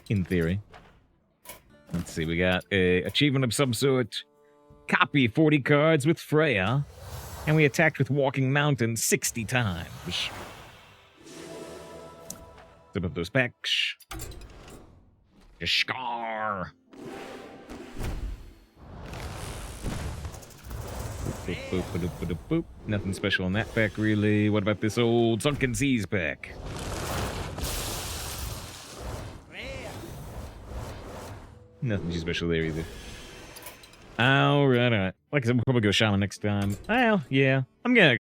In theory. Let's see, we got a achievement of some sort. Copy 40 cards with Freya. And we attacked with Walking Mountain 60 times. Zip up those packs. Scar. Boop, boop, boop, boop, boop, boop. Nothing special in that pack, really. What about this old Sunken Seas pack? Nothing too special there either. Alright. Like I said, we'll probably go Shaman next time. Well, yeah. I'm gonna